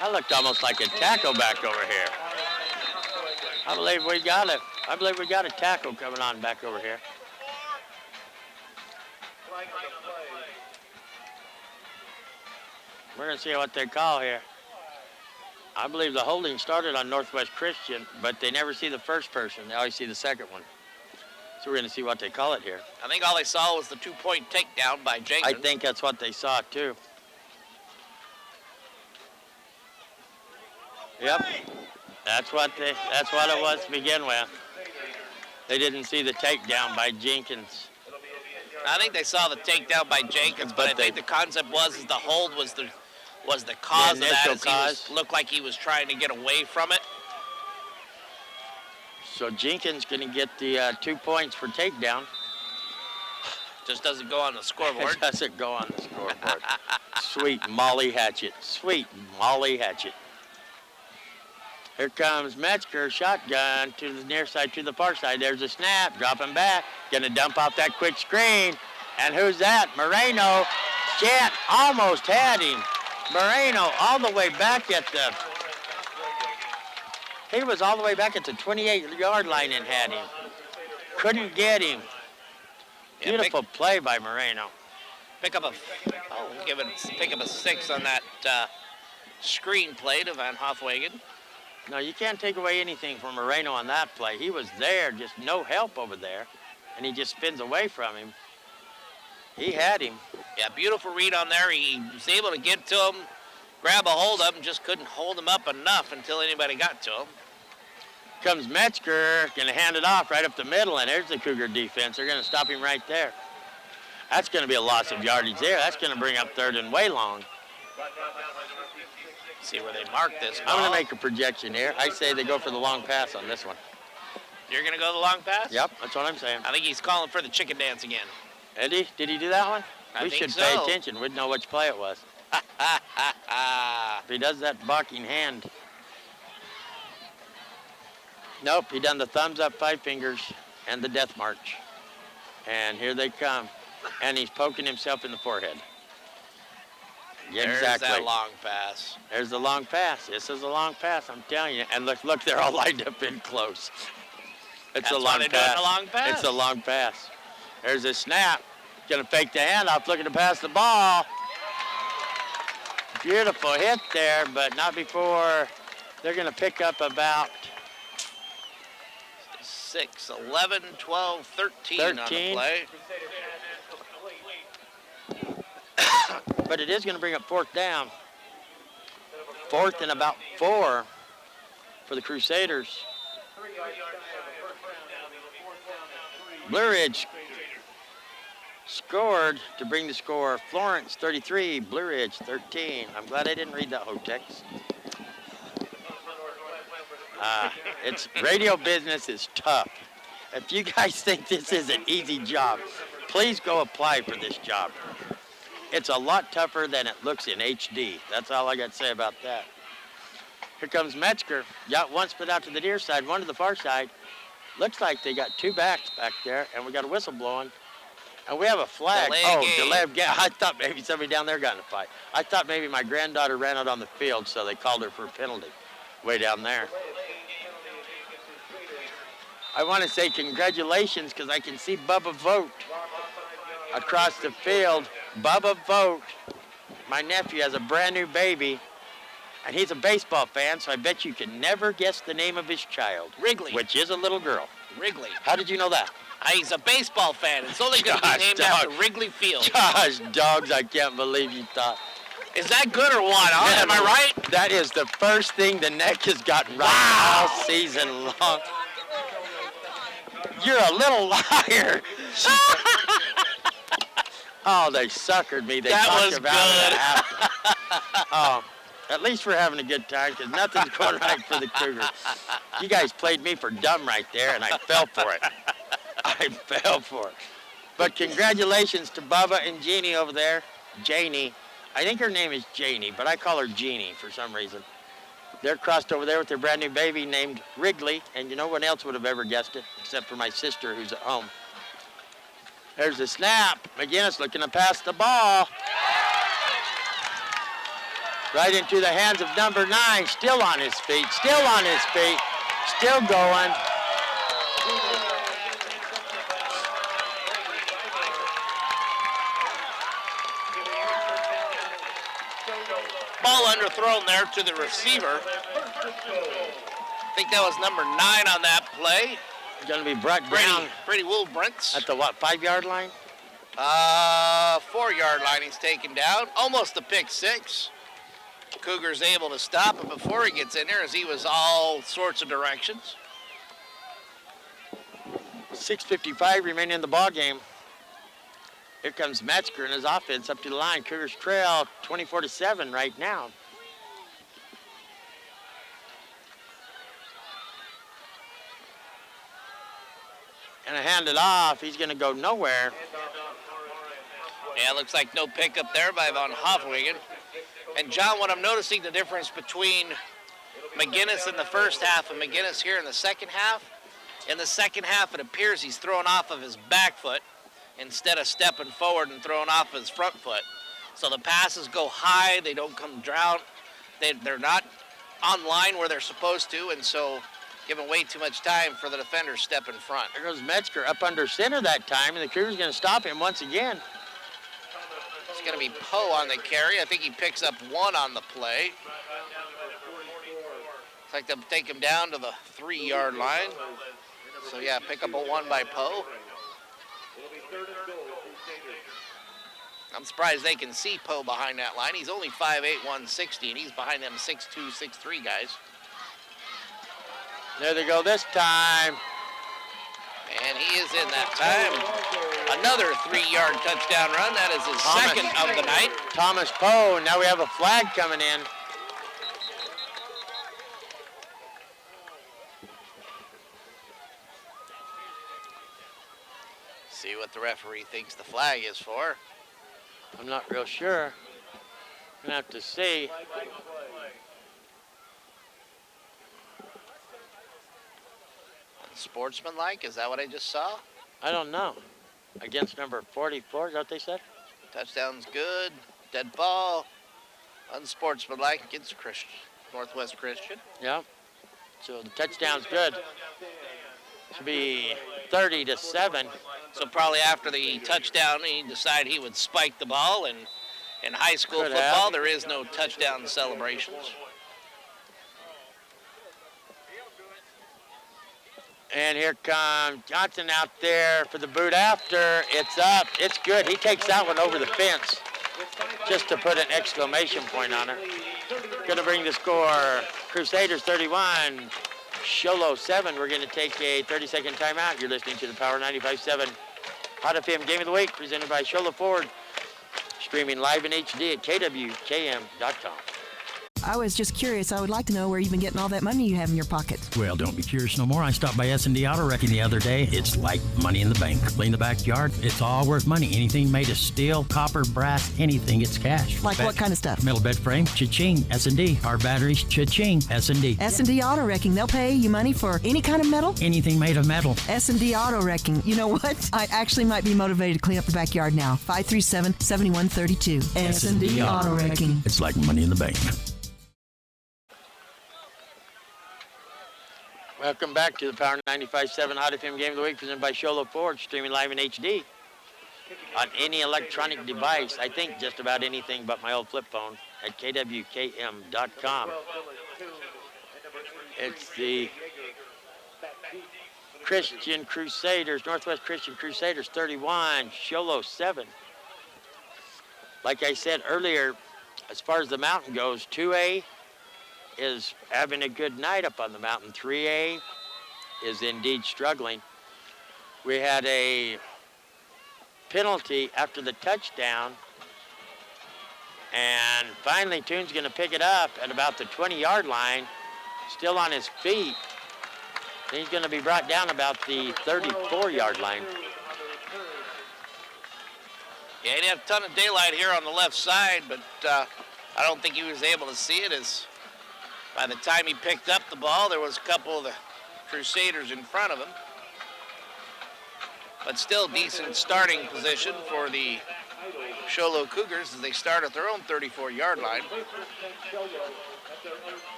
that looked almost like a tackle back over here. I believe we got it. I believe we got a tackle coming on back over here. We're going to see what they call here. I believe the holding started on Northwest Christian, but they never see the first person. They always see the second one. So we're going to see what they call it here.
I think all they saw was the 2-point takedown by Jenkins.
I think that's what they saw, too. Yep. That's what it was to begin with. They didn't see the takedown by Jenkins.
I think they saw the takedown by Jenkins, but I think the concept was the hold was the cause of that. As he looked like he was trying to get away from it.
So Jenkins going to get the 2 points for takedown.
Just doesn't go on the scoreboard.
It doesn't go on the scoreboard. Sweet Molly Hatchet. Sweet Molly Hatchet. Here comes Metzger, shotgun to the near side, to the far side. There's a snap, dropping back. Gonna dump off that quick screen. And who's that? Moreno. Chet almost had him. Moreno all the way back at the... He was all the way back at the 28-yard line and had him. Couldn't get him. Beautiful play by Moreno.
Pick up a 6 on that screen play to Van Hofwagen.
No, you can't take away anything from Moreno on that play. He was there, just no help over there, and he just spins away from him. He had him.
Yeah, beautiful read on there. He was able to get to him, grab a hold of him, just couldn't hold him up enough until anybody got to him.
Comes Metzger, going to hand it off right up the middle, and there's the Cougar defense. They're going to stop him right there. That's going to be a loss of yardage there. That's going to bring up third and way long.
See where they mark this ball.
I'm going to make a projection here. I say they go for the long pass on this one.
You're going to go the long pass?
Yep, that's what I'm saying.
I think he's calling for the chicken dance again.
Eddie, did he do that one?
I
we
think
should
so.
pay attention. We'd know which play it was. If he does that barking hand. Nope, he done the thumbs up, 5 fingers, and the death march. And here they come. And he's poking himself in the forehead. Yeah,
There's
exactly.
that long pass.
There's the long pass. This is a long pass, I'm telling you. And look, they're all lined up in close. It's a long pass.
A long pass.
It's a long pass. There's a snap. Gonna fake the handoff, looking to pass the ball. Beautiful hit there, but not before. They're gonna pick up about
6, 11, 12, 13 on the play.
But it is gonna bring up 4th down. 4th and about 4 for the Crusaders. Blue Ridge scored to bring the score. Florence 33, Blue Ridge 13. I'm glad I didn't read that whole text. It's radio business is tough. If you guys think this is an easy job, please go apply for this job. It's a lot tougher than it looks in HD. That's all I got to say about that. Here comes Metzger. Got one split out to the near side, one to the far side. Looks like they got 2 backs back there, and we got a whistle blowing. And we have a flag. Delay of game. I thought maybe somebody down there got in a fight. I thought maybe my granddaughter ran out on the field, so they called her for a penalty way down there. I want to say congratulations because I can see Bubba Vogt across the field. Bubba Vogt, my nephew, has a brand new baby, and he's a baseball fan, so I bet you can never guess the name of his child.
Wrigley.
Which is a little girl.
Wrigley.
How did you know that?
He's a baseball fan. It's only going to be named after Wrigley Field.
Gosh, dogs, I can't believe you thought.
Is that good or what? Huh? Am I right?
That is the first thing the neck has gotten right all season long. You're a little liar. Oh, they suckered me. They talked about it after. Oh, at least we're having a good time because nothing's going right for the Cougars. You guys played me for dumb right there, and I fell for it. I fell for it. But congratulations to Bubba and Jeannie over there. Janie. I think her name is Janie, but I call her Jeannie for some reason. They're crossed over there with their brand new baby named Wrigley, and no one else would have ever guessed it, except for my sister who's at home. There's the snap. McGinnis looking to pass the ball. Right into the hands of number 9, still on his feet, still going.
Ball underthrown there to the receiver. I think that was number 9 on that play.
Going to be brought down.
Brady Wilbrants.
At the what, 5-yard line?
4-yard line he's taken down. Almost a pick 6. Cougars able to stop him before he gets in there as he was all sorts of directions.
6:55 remaining in the ball game. Here comes Metzger and his offense up to the line. Cougars trail 24-7 right now. And I hand it off. He's going to go nowhere.
Yeah, looks like no pickup there by Von Hofwegen. And John, what I'm noticing the difference between McGinnis in the first half and McGinnis here in the second half. In the second half, it appears he's throwing off of his back foot instead of stepping forward and throwing off his front foot. So the passes go high, they don't come down. They're not on line where they're supposed to, and so giving way too much time for the defender to step in front.
There goes Metzger up under center that time, and the Cougars going to stop him once again.
It's going to be Poe on the carry. I think he picks up 1 on the play. Looks like they'll take him down to the 3-yard line. So yeah, pick up a 1 by Poe. I'm surprised they can see Poe behind that line. He's only 5'8", 160, and he's behind them 6'2", 6'3 guys.
There they go this time.
And he is in that time. Another 3-yard touchdown run. That is his second of the night.
Thomas Poe. Now we have a flag coming in.
See what the referee thinks the flag is for.
I'm not real sure. Gonna have to see.
Sportsmanlike, is that what I just saw?
I don't know. Against number 44, is that what they said?
Touchdown's good. Dead ball. Unsportsmanlike against Northwest Christian.
Yeah. So the touchdown's good. Should be 30-7.
So probably after the touchdown, he decided he would spike the ball. And in high school football, there is no touchdown celebrations.
And here comes Johnson out there for the boot after. It's up. It's good. He takes that one over the fence just to put an exclamation point on it. Going to bring the score, Crusaders 31, Showlow 7. We're going to take a 30-second timeout. You're listening to the Power 95.7 Hot FM Game of the Week, presented by Showlow Ford. Streaming live in HD at KWKM.com.
I was just curious. I would like to know where you've been getting all that money you have in your pocket.
Well, don't be curious no more. I stopped by S&D Auto Wrecking the other day. It's like money in the bank. Clean the backyard. It's all worth money. Anything made of steel, copper, brass, anything, it's cash.
Like what kind of stuff?
Metal bed frame, cha-ching. S&D. Our batteries, cha-ching. S&D.
S&D Auto Wrecking. They'll pay you money for any kind of metal?
Anything made of metal.
S&D Auto Wrecking. You know what? I actually might be motivated to clean up the backyard now. 537-7132. S&D Auto Wrecking.
It's like money in the bank.
Welcome back to the Power 95.7 Hot FM Game of the Week, presented by Showlow Ford, streaming live in HD on any electronic device. I think just about anything but my old flip phone at KWKM.com. It's the Christian Crusaders, Northwest Christian Crusaders 31, Showlow 7. Like I said earlier, as far as the mountain goes, 2A is having a good night up on the mountain. 3A is indeed struggling. We had a penalty after the touchdown, and finally Toon's going to pick it up at about the 20-yard line, still on his feet. He's going to be brought down about the 34-yard line.
Yeah, he had a ton of daylight here on the left side, but I don't think he was able to see it, as by the time he picked up the ball, there was a couple of the Crusaders in front of him. But still decent starting position for the Showlow Cougars as they start at their own 34-yard line.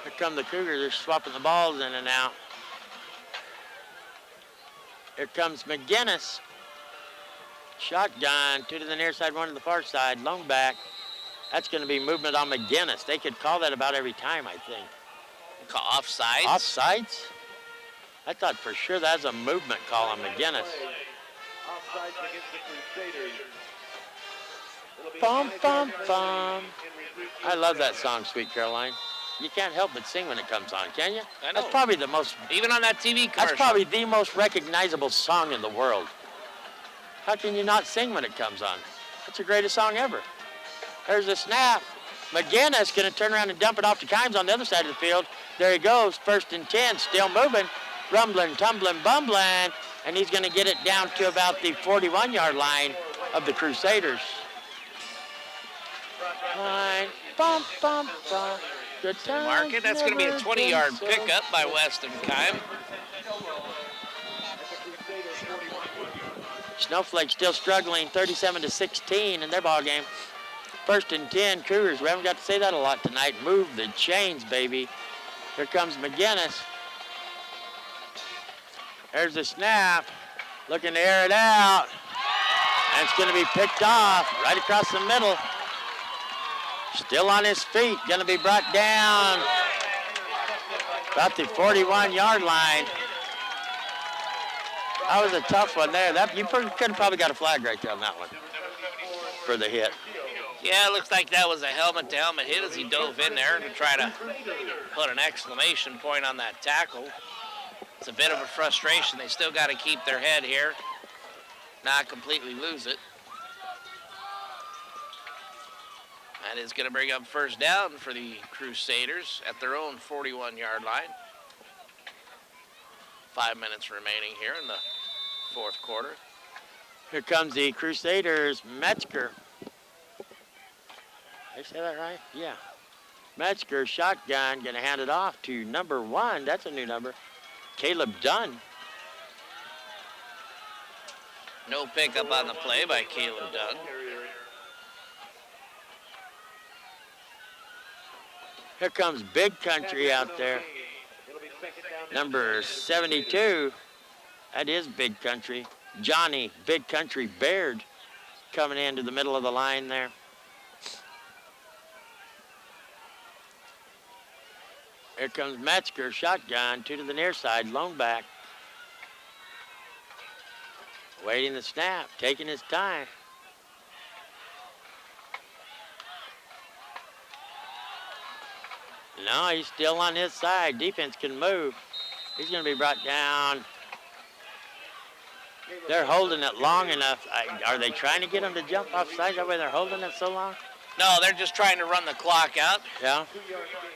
Here come the Cougars. They're swapping the balls in and out. Here comes McGinnis. Shotgun, 2 to the near side, 1 to the far side. Lone back. That's going to be movement on McGinnis. They could call that about every time, I think.
Call offsides?
Offsides? I thought for sure that was a movement call on McGinnis. Bum, bum, bum. I love that song, Sweet Caroline. You can't help but sing when it comes on, can you?
I know.
That's probably the most...
Even on that TV commercial.
That's probably the most recognizable song in the world. How can you not sing when it comes on? That's the greatest song ever. There's a snap. McGinnis going to turn around and dump it off to Kimes on the other side of the field. There he goes, 1st and 10, still moving, rumbling, tumbling, bumbling, and he's going to get it down to about the 41-yard line of the Crusaders. Line, bum, bum, bum. Good time.
Mark it. That's going to be a 20-yard pickup by Weston Kime.
Snowflake still struggling, 37-16 in their ball game. 1st and 10, Cougars. We haven't got to say that a lot tonight. Move the chains, baby. Here comes McGinnis. There's the snap. Looking to air it out. And it's going to be picked off right across the middle. Still on his feet. Going to be brought down about the 41-yard line. That was a tough one there. You could have probably got a flag right there on that one for the hit.
Yeah, it looks like that was a helmet-to-helmet hit as he dove in there to try to put an exclamation point on that tackle. It's a bit of a frustration. They still got to keep their head here, not completely lose it. That is going to bring up first down for the Crusaders at their own 41-yard line. 5 minutes remaining here in the fourth quarter.
Here comes the Crusaders, Metzger. Did I say that right? Yeah. Metzger, shotgun, going to hand it off to number 1. That's a new number. Caleb Dunn.
No pickup on the play by Caleb Dunn.
Here comes Big Country out there. Number 72. That is Big Country. Johnny Big Country Baird coming into the middle of the line there. Here comes Metzger, shotgun, 2 to the near side, lone back. Waiting the snap, taking his time. No, he's still on his side. Defense can move. He's going to be brought down. They're holding it long enough. Are they trying to get him to jump off side? That way they're holding it so long?
No, they're just trying to run the clock out.
Yeah.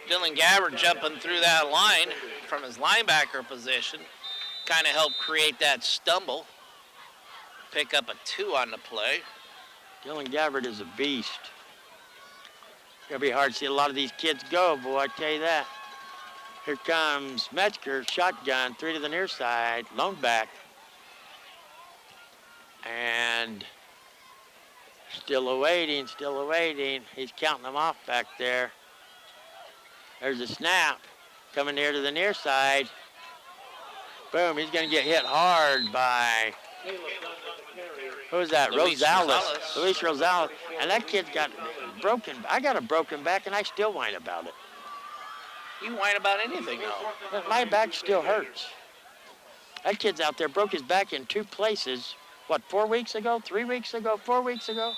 Dylan Gabbard jumping through that line from his linebacker position. Kind of helped create that stumble. Pick up a 2 on the play.
Dylan Gabbard is a beast. It's going to be hard to see a lot of these kids go, boy, I tell you that. Here comes Metzger, shotgun, 3 to the near side, lone back. And still awaiting, still awaiting. He's counting them off back there. There's a snap coming here to the near side. Boom, he's going to get hit hard by, who's that?
Luis
Rosales. Luis Rosales. And that kid's got broken. I got a broken back, and I still whine about it.
You whine about anything, though.
But my back still hurts. That kid's out there, broke his back in 2 places. What, 4 weeks ago, 3 weeks ago, 4 weeks ago?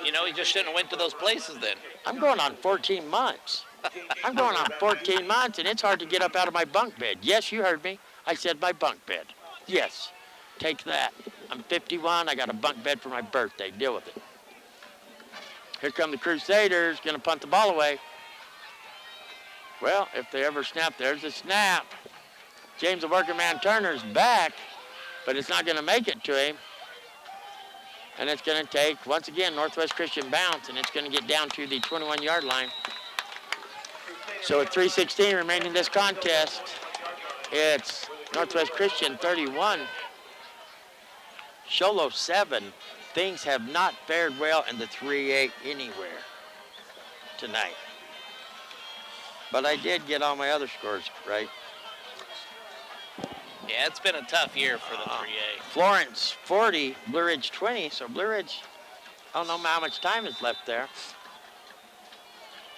You know, he just shouldn't have went to those places then.
I'm going on 14 months. I'm going on 14 months, and it's hard to get up out of my bunk bed. Yes, you heard me. I said my bunk bed. Yes, take that. I'm 51. I got a bunk bed for my birthday. Deal with it. Here come the Crusaders, going to punt the ball away. Well, if they ever snap, there's a snap. James the Working Man Turner's back, but it's not going to make it to him. And it's going to take, once again, Northwest Christian bounce, and it's going to get down to the 21-yard line. So with 3:16 remaining in this contest, it's Northwest Christian 31, Showlow 7. Things have not fared well in the 3A anywhere tonight. But I did get all my other scores right.
Yeah, it's been a tough year for the 3A.
Florence 40, Blue Ridge 20. So Blue Ridge, I don't know how much time is left there.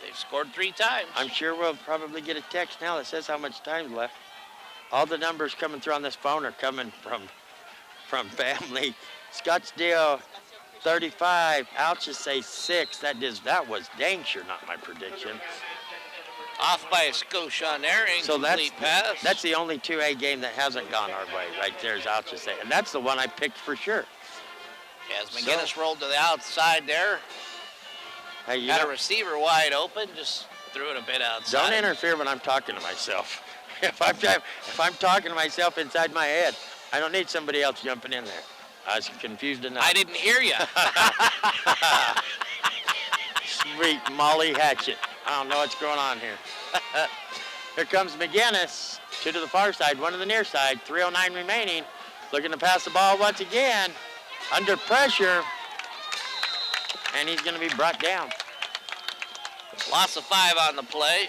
They've scored 3 times.
I'm sure we'll probably get a text now that says how much time's left. All the numbers coming through on this phone are coming from family. Scottsdale 35, Alchesay 6. That was dang sure not my prediction.
Off by a Scotia there, incomplete pass.
That's the only 2A game that hasn't gone our way. Right there's Alchesay, and that's the one I picked for sure.
Yeah, as McGinnis rolled to the outside there.
Hey,
Got a receiver wide open, just threw it a bit outside.
Don't interfere when I'm talking to myself. If I'm talking to myself inside my head, I don't need somebody else jumping in there. I was confused enough.
I didn't hear you.
Sweet Molly Hatchet. I don't know what's going on here. Here comes McGinnis. 2 to the far side, 1 to the near side. 3:09 remaining. Looking to pass the ball once again. Under pressure. And he's going to be brought down.
Loss of 5 on the play.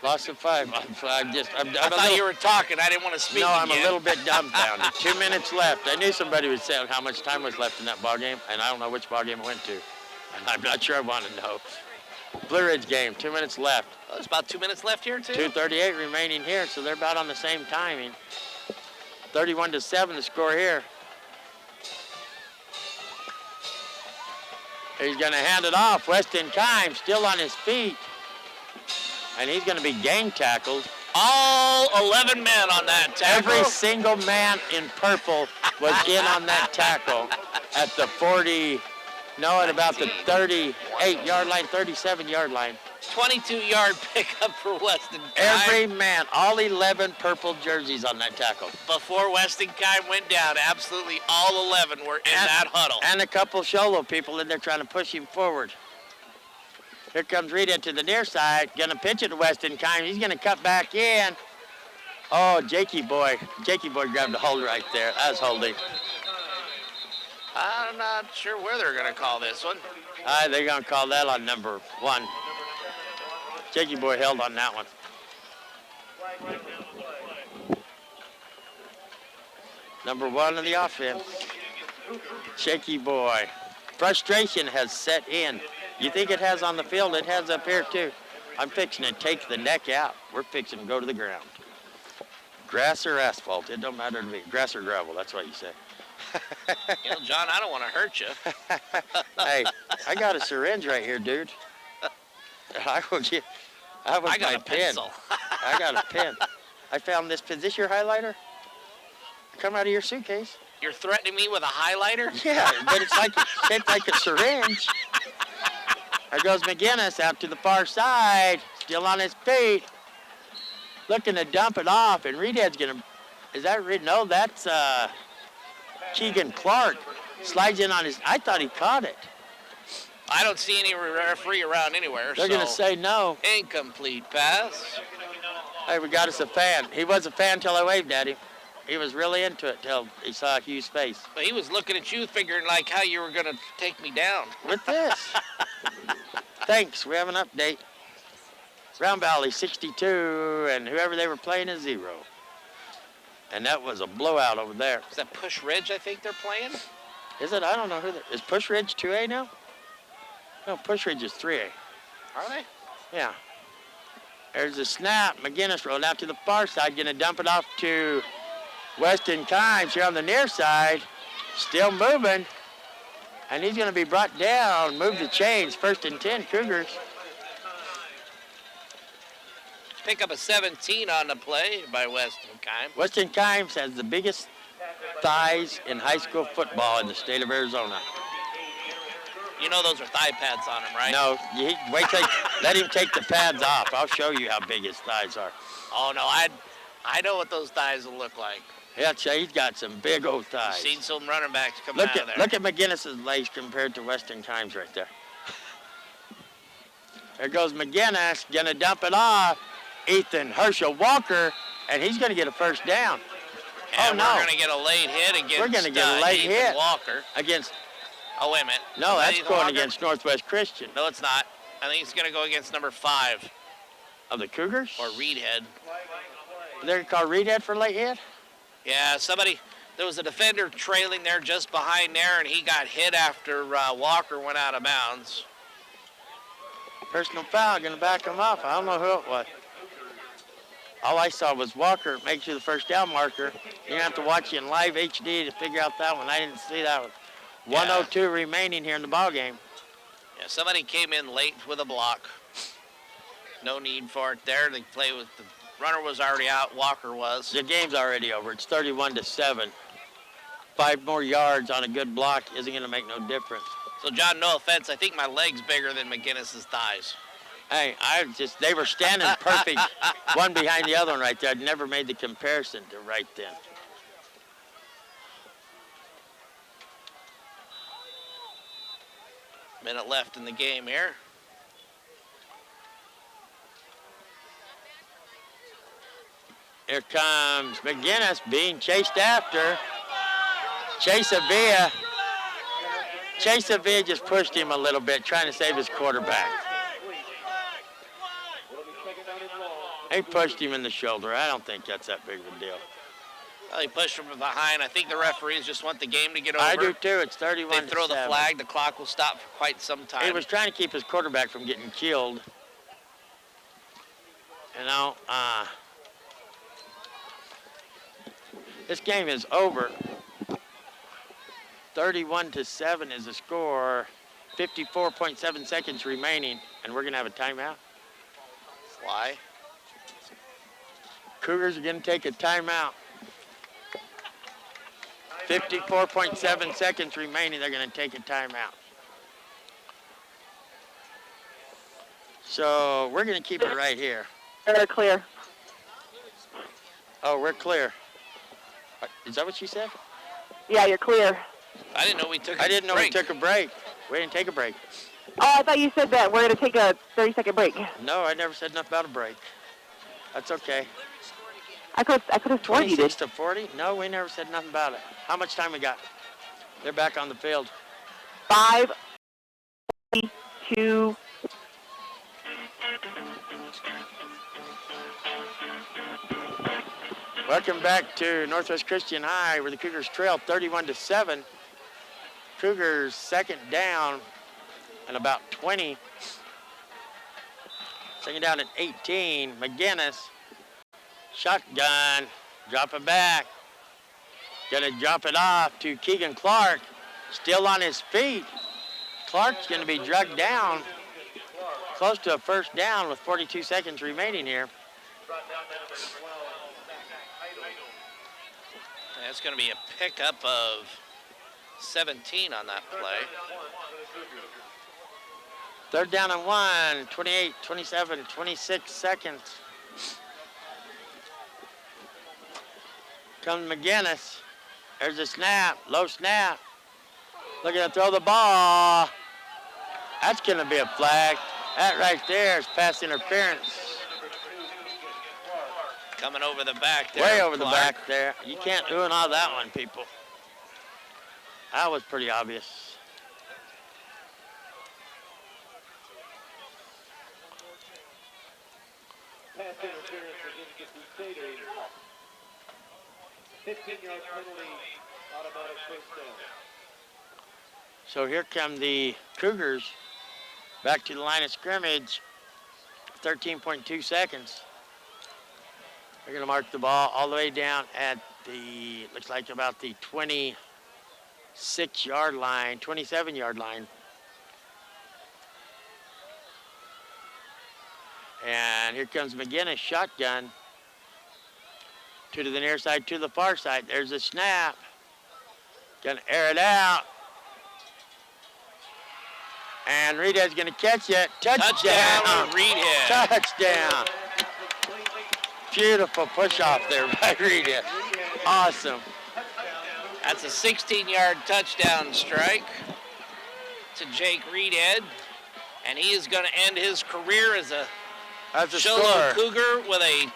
Loss of 5. I
thought you were talking. I didn't want to speak.
No, I'm
again.
a little bit dumbfounded. 2 minutes left. I knew somebody would say how much time was left in that ball game, and I don't know which ball game it went to. I'm not sure I want to know. Blue Ridge game, 2 minutes left.
Oh, there's about 2 minutes left here, too?
2:38 remaining here, so they're about on the same timing. 31-7 the score here. He's going to hand it off. Weston Kimes still on his feet. And he's going to be gang tackled.
All 11 men on that tackle.
Every single man in purple was in on that tackle at the 40, no, at about the 38-yard line, 37-yard line.
22-yard pickup for Weston Kime.
Every man, all 11 purple jerseys on that tackle.
Before Weston Kime went down, absolutely all 11 were in that huddle.
And a couple Showlow people in there trying to push him forward. Here comes Rita to the near side, gonna pitch it to Weston Kime. He's gonna cut back in. Oh, Jakey boy grabbed a hold right there. That was holding.
I'm not sure where they're gonna call this one.
They're gonna call that on number 1. Jakey boy held on that one. Number 1 of the offense. Shaky boy. Frustration has set in. You think it has on the field, it has up here too. I'm fixing to take the neck out. We're fixing to go to the ground. Grass or asphalt, it don't matter to me. Grass or gravel, that's what you say.
You know, John, I don't want to hurt you.
Hey, I got a syringe right here, dude. I got a pencil. I got a pen. I found this pen. Is this your highlighter? Come out of your suitcase.
You're threatening me with a highlighter?
Yeah, but it's shaped like a syringe. There goes McGinnis out to the far side, still on his feet, looking to dump it off. And Reedhead's gonna, is that Reed? No, that's Keegan Clark. Slides in on his, I thought he caught it.
I don't see any referee around anywhere.
They're gonna say no.
Incomplete pass.
Hey, we got us a fan. He was a fan till I waved at him. He was really into it till he saw Hugh's face.
But he was looking at you, figuring like how you were gonna take me down.
With this. Thanks, we have an update. Round Valley 62, and whoever they were playing is 0. And that was a blowout over there.
Is that Push Ridge I think they're playing?
Is it? I don't know who is Push Ridge 2A now? No, Push Ridge is 3A.
Are they?
Yeah. There's a snap. McGinnis rolled out to the far side, gonna dump it off to Weston Kimes here on the near side. Still moving. And he's gonna be brought down. Move the chains. 1st and 10, Cougars.
Pick up a 17 on the play by Weston Kimes.
Weston Kimes has the biggest thighs in high school football in the state of Arizona.
You know those are thigh pads on him, right?
No, wait till let him take the pads off. I'll show you how big his thighs are.
Oh no, I know what those thighs will look like.
Yeah, he's got some big old thighs.
Seen some running backs come out of there.
Look at McGinnis's legs compared to Weston Kimes right there. There goes McGinnis, gonna dump it off. Ethan Herschel Walker, and he's gonna get a first down.
And we're gonna get a late hit against
We're gonna get a late
Ethan
hit
Walker.
Against.
Oh, wait a minute.
No, that's
Ethan
going
Walker?
against Northwest Christian.
No, it's not. I think it's gonna go against number 5.
Of the Cougars?
Or Reedhead.
They're gonna call Reedhead for late hit?
Yeah, there was a defender trailing there just behind there, and he got hit after Walker went out of bounds.
Personal foul, gonna back him off. I don't know who it was. All I saw was Walker make you the first down marker. You're gonna have to watch it in live HD to figure out that one. I didn't see that one. 1:02 remaining here in the ball game.
Yeah, somebody came in late with a block. No need for it there. They play with the runner was already out. Walker was.
The game's already over. It's 31-7. 5 more yards on a good block isn't gonna make no difference.
So John, no offense, I think my leg's bigger than McGinnis's thighs.
Hey, they were standing perfect, one behind the other one right there. I'd never made the comparison to right then.
Minute left in the game here.
Here comes McGinnis being chased after. Chase Avila just pushed him a little bit, trying to save his quarterback. He pushed him in the shoulder. I don't think that's that big of a deal.
Well, he pushed him from behind. I think the referees just want the game to get over.
I do too. It's 31-7.
They throw the flag. The clock will stop for quite some time.
He was trying to keep his quarterback from getting killed. You know, this game is over. 31-7 is the score. 54.7 seconds remaining, and we're gonna have a timeout.
A play.
Cougars are going to take a timeout. 54.7 seconds remaining. They're going to take a timeout. So we're going to keep it right here.
They're clear.
Oh, we're clear. Is that what she said?
Yeah, you're clear.
I didn't know we took a break.
I didn't know we took a break. We didn't take a break.
Oh, I thought you said that we're going to take a 30-second break.
No, I never said nothing about a break. That's okay.
I could have sworn you did.
26 to 40? No, we never said nothing about it. How much time we got? They're back on the field.
5, 3, 2.
Welcome back to Northwest Christian High, where the Cougars trail 31-7. Cougars second down and about 20. Second down at 18. McGinnis, shotgun, drop it back. Gonna drop it off to Keegan Clark, still on his feet. Clark's gonna be dragged down close to a first down with 42 seconds remaining here.
That's going to be a pickup of 17 on that play.
Third down and 1, 28, 27, 26 seconds. Comes McGinnis. There's a snap, low snap. Looking to throw the ball. That's going to be a flag. That right there is pass interference.
Coming over the back there.
Way over the
Clark.
back there. You can't ruin all that one, people. That was pretty obvious.
Pass interference against the Crusaders. 15-yard penalty, automatic first down.
So here come the Cougars back to the line of scrimmage. 13.2 seconds. They're going to mark the ball all the way down at the, looks like about the 26-yard line, 27-yard line. And here comes McGinnis, shotgun. Two to the near side, to the far side. There's a snap. Gonna air it out. And Reedhead's gonna catch it. Touchdown.
Reedhead.
Touchdown. Beautiful push off there by Reedhead. Awesome.
That's a 16-yard touchdown strike to Jake Reedhead. And he is going to end his career as a Showlow Cougar with a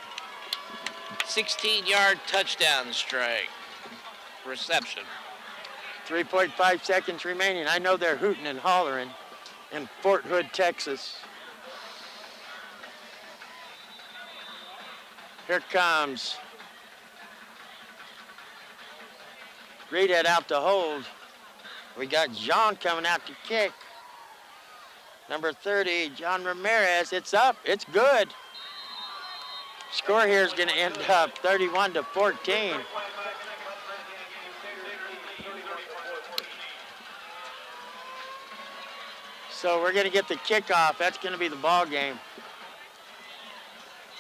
16-yard touchdown strike reception.
3.5 seconds remaining. I know they're hooting and hollering in Fort Hood, Texas. Here comes Reedhead out to hold. We got John coming out to kick. Number 30, John Ramirez. It's up. It's good. Score here is going to end up 31-14. So we're going to get the kickoff. That's going to be the ball game.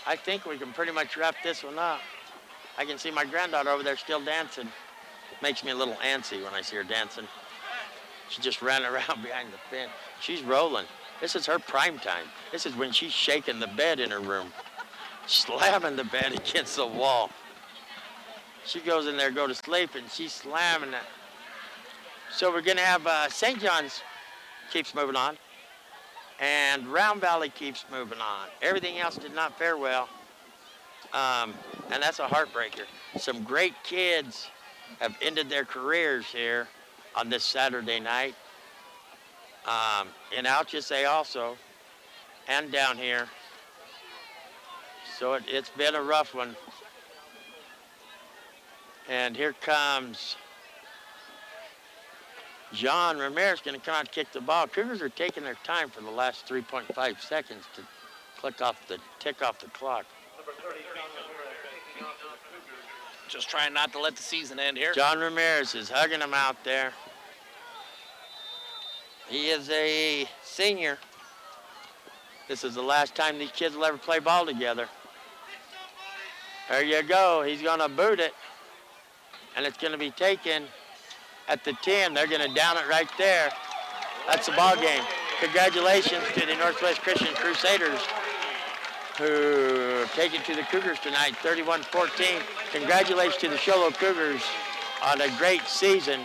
I think we can pretty much wrap this one up. I can see my granddaughter over there still dancing. Makes me a little antsy when I see her dancing. She just ran around behind the fence. She's rolling. This is her prime time. This is when she's shaking the bed in her room, slamming the bed against the wall. She goes in there, go to sleep, and she's slamming it. So we're gonna have St. John's keeps moving on, and Round Valley keeps moving on. Everything else did not fare well, and that's a heartbreaker. Some great kids have ended their careers here on this Saturday night. In Alchese also, and down here. So it's been a rough one. And here comes John Ramirez, going to come out and kick the ball. Cougars are taking their time for the last 3.5 seconds to tick off the clock.
Just trying not to let the season end here.
John Ramirez is hugging him out there. He is a senior. This is the last time these kids will ever play ball together. There you go. He's going to boot it. And it's going to be taken at the 10. They're going to down it right there. That's the ball game. Congratulations to the Northwest Christian Crusaders who take it to the Cougars tonight, 31-14. Congratulations to the Showlow Cougars on a great season.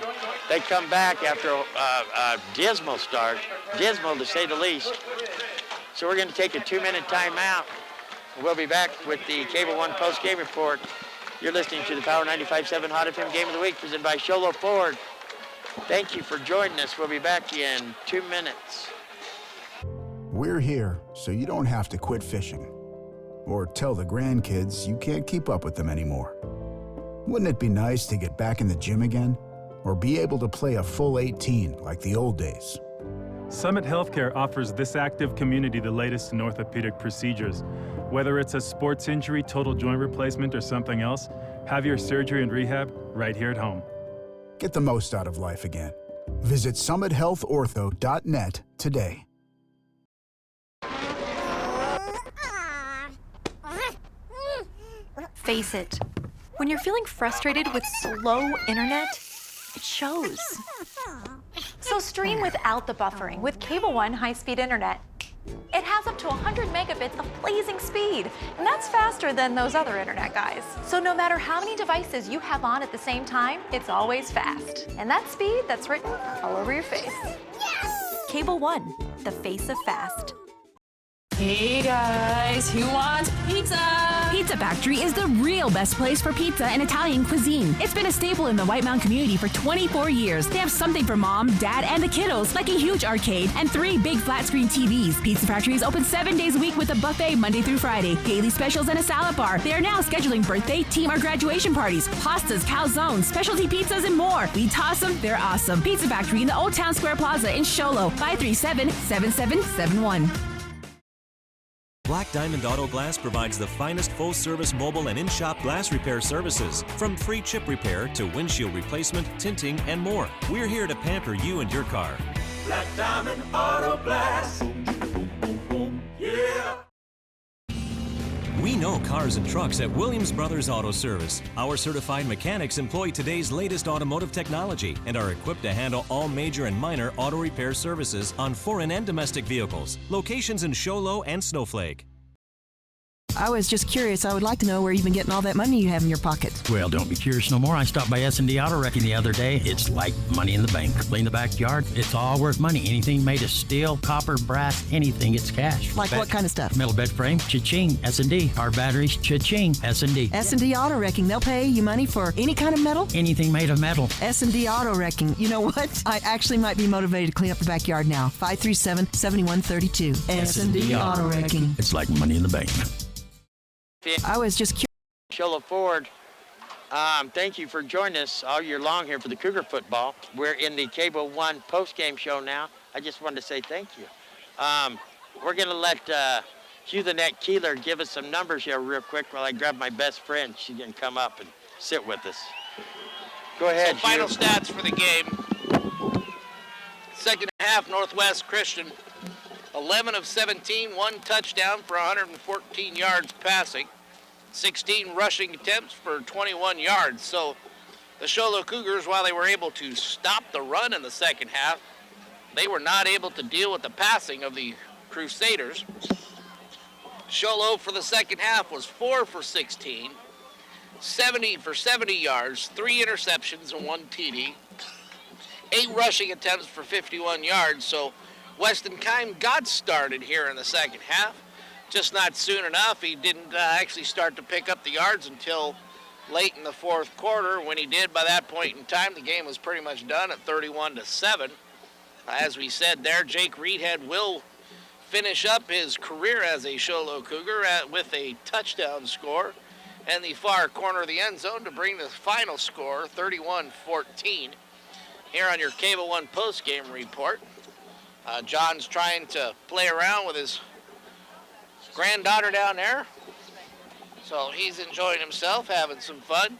They come back after a dismal start, dismal to say the least. So we're going to take a 2-minute timeout. We'll be back with the Cable One post-game report. You're listening to the Power 95.7 Hot FM Game of the Week presented by Showlow Ford. Thank you for joining us. We'll be back in 2 minutes.
We're here so you don't have to quit fishing or tell the grandkids you can't keep up with them anymore. Wouldn't it be nice to get back in the gym again or be able to play a full 18 like the old days?
Summit Healthcare offers this active community the latest in orthopedic procedures. Whether it's a sports injury, total joint replacement, or something else, have your surgery and rehab right here at home.
Get the most out of life again. Visit summithealthortho.net today.
Face it. When you're feeling frustrated with slow internet, it shows. So stream without the buffering with Cable One high-speed internet. It has up to 100 megabits of blazing speed, and that's faster than those other internet guys. So no matter how many devices you have on at the same time, it's always fast. And that speed, that's written all over your face. Yes! Cable One, the face of fast.
Hey guys, who wants pizza? Pizza Factory is the real best place for pizza and Italian cuisine. It's been a staple in the White Mountain community for 24 years. They have something for mom, dad, and the kiddos, like a huge arcade and 3 big flat screen TVs. Pizza Factory is open 7 days a week with a buffet Monday through Friday, daily specials, and a salad bar. They are now scheduling birthday, team, or graduation parties, pastas, calzones, specialty pizzas, and more. We toss them, they're awesome. Pizza Factory in the Old Town Square Plaza in Showlow, 537-7771.
Black Diamond Auto Glass provides the finest full-service mobile and in-shop glass repair services. From free chip repair to windshield replacement, tinting, and more. We're here to pamper you and your car.
Black Diamond Auto Glass. Yeah!
We know cars and trucks at Williams Brothers Auto Service. Our certified mechanics employ today's latest automotive technology and are equipped to handle all major and minor auto repair services on foreign and domestic vehicles. Locations in Showlow and Snowflake.
I was just curious. I would like to know where you've been getting all that money you have in your pocket.
Well, don't be curious no more. I stopped by S&D Auto Wrecking the other day. It's like money in the bank. Clean the backyard. It's all worth money. Anything made of steel, copper, brass, anything, it's cash.
Like what kind of stuff?
Metal bed frame, cha-ching. S&D. Our batteries, cha-ching. S&D.
S&D Auto Wrecking. They'll pay you money for any kind of metal?
Anything made of metal.
S&D Auto Wrecking. You know what? I actually might be motivated to clean up the backyard now. 537-7132. S&D Auto Wrecking.
It's like money in the bank.
I was just curious.
Showlow Ford, thank you for joining us all year long here for the Cougar football. We're in the Cable One post-game show now. I just wanted to say thank you. We're going to let Hugh the Net Keeler give us some numbers here real quick while I grab my best friend. She's going to come up and sit with us. Go ahead,
So final
Hugh.
stats for the game. Second half, Northwest Christian, 11 of 17, 1 touchdown for 114 yards passing, 16 rushing attempts for 21 yards. So the Showlow Cougars, while they were able to stop the run in the second half, they were not able to deal with the passing of the Crusaders. Showlow for the second half was 4 for 16, 70 for 70 yards, 3 interceptions and 1 TD, 8 rushing attempts for 51 yards. So Weston Kime got started here in the second half, just not soon enough. He didn't actually start to pick up the yards until late in the fourth quarter. When he did, by that point in time, the game was pretty much done at 31-7. As we said there, Jake Reedhead will finish up his career as a Showlow Cougar with a touchdown score in the far corner of the end zone to bring the final score 31-14 here on your Cable One post-game report. John's trying to play around with his granddaughter down there. So he's enjoying himself, having some fun.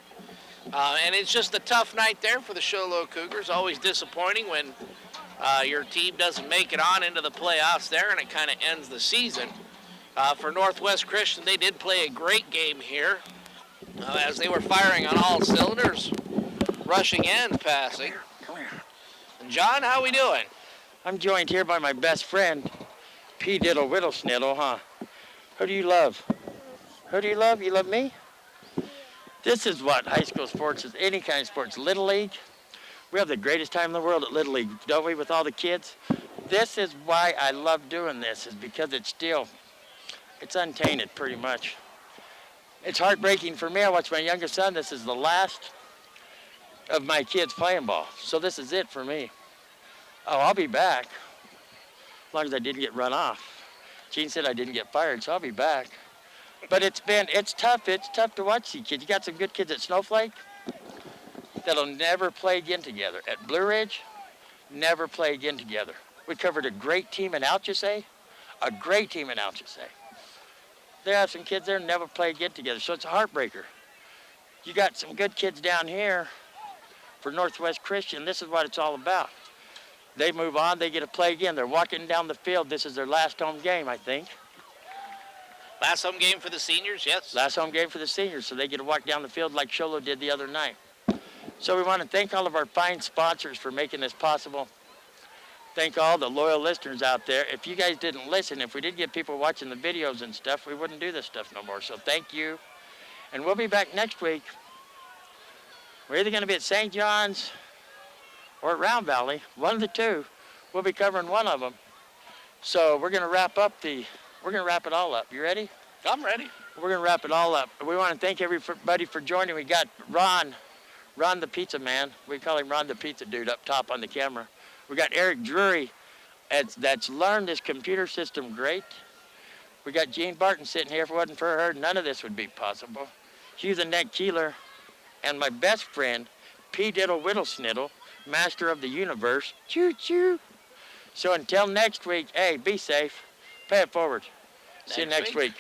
And it's just a tough night there for the Showlow Cougars. Always disappointing when your team doesn't make it on into the playoffs there, and it kind of ends the season. For Northwest Christian, they did play a great game here as they were firing on all cylinders, rushing and passing.
Come here.
And John, how we doing?
I'm joined here by my best friend, P. Diddle Whittle Sniddle, huh? Who do you love? Who do you love? You love me? This is what high school sports is, any kind of sports. Little League, we have the greatest time in the world at Little League, don't we, with all the kids? This is why I love doing this, is because it's untainted pretty much. It's heartbreaking for me. I watch my youngest son. This is the last of my kids playing ball. So this is it for me. Oh, I'll be back as long as I didn't get run off. Gene said I didn't get fired, so I'll be back. But it's tough. It's tough to watch these kids. You got some good kids at Snowflake that'll never play again together. At Blue Ridge, never play again together. We covered a great team in Alchesay, a great team in Alchesay. They have some kids there never play again together, so it's a heartbreaker. You got some good kids down here for Northwest Christian. This is what it's all about. They move on, they get to play again. They're walking down the field. This is their last home game, I think.
Last home game for the seniors, yes?
Last home game for the seniors, so they get to walk down the field like Showlow did the other night. So we want to thank all of our fine sponsors for making this possible. Thank all the loyal listeners out there. If you guys didn't listen, if we did get people watching the videos and stuff, we wouldn't do this stuff no more. So thank you. And we'll be back next week. We're either going to be at St. John's or at Round Valley, one of the two. We'll be covering one of them. So we're going to wrap it all up. You ready?
I'm ready.
We're going to wrap it all up. We want to thank everybody for joining. We got Ron the pizza man. We call him Ron the pizza dude up top on the camera. We got Eric Drury that's learned this computer system great. We got Jean Barton sitting here. If it wasn't for her, none of this would be possible. She's a Ned Keeler. And my best friend, P. Diddle Whittle Sniddle, master of the universe. Choo-choo. So until next week, hey, be safe. Pay it forward. See you next week.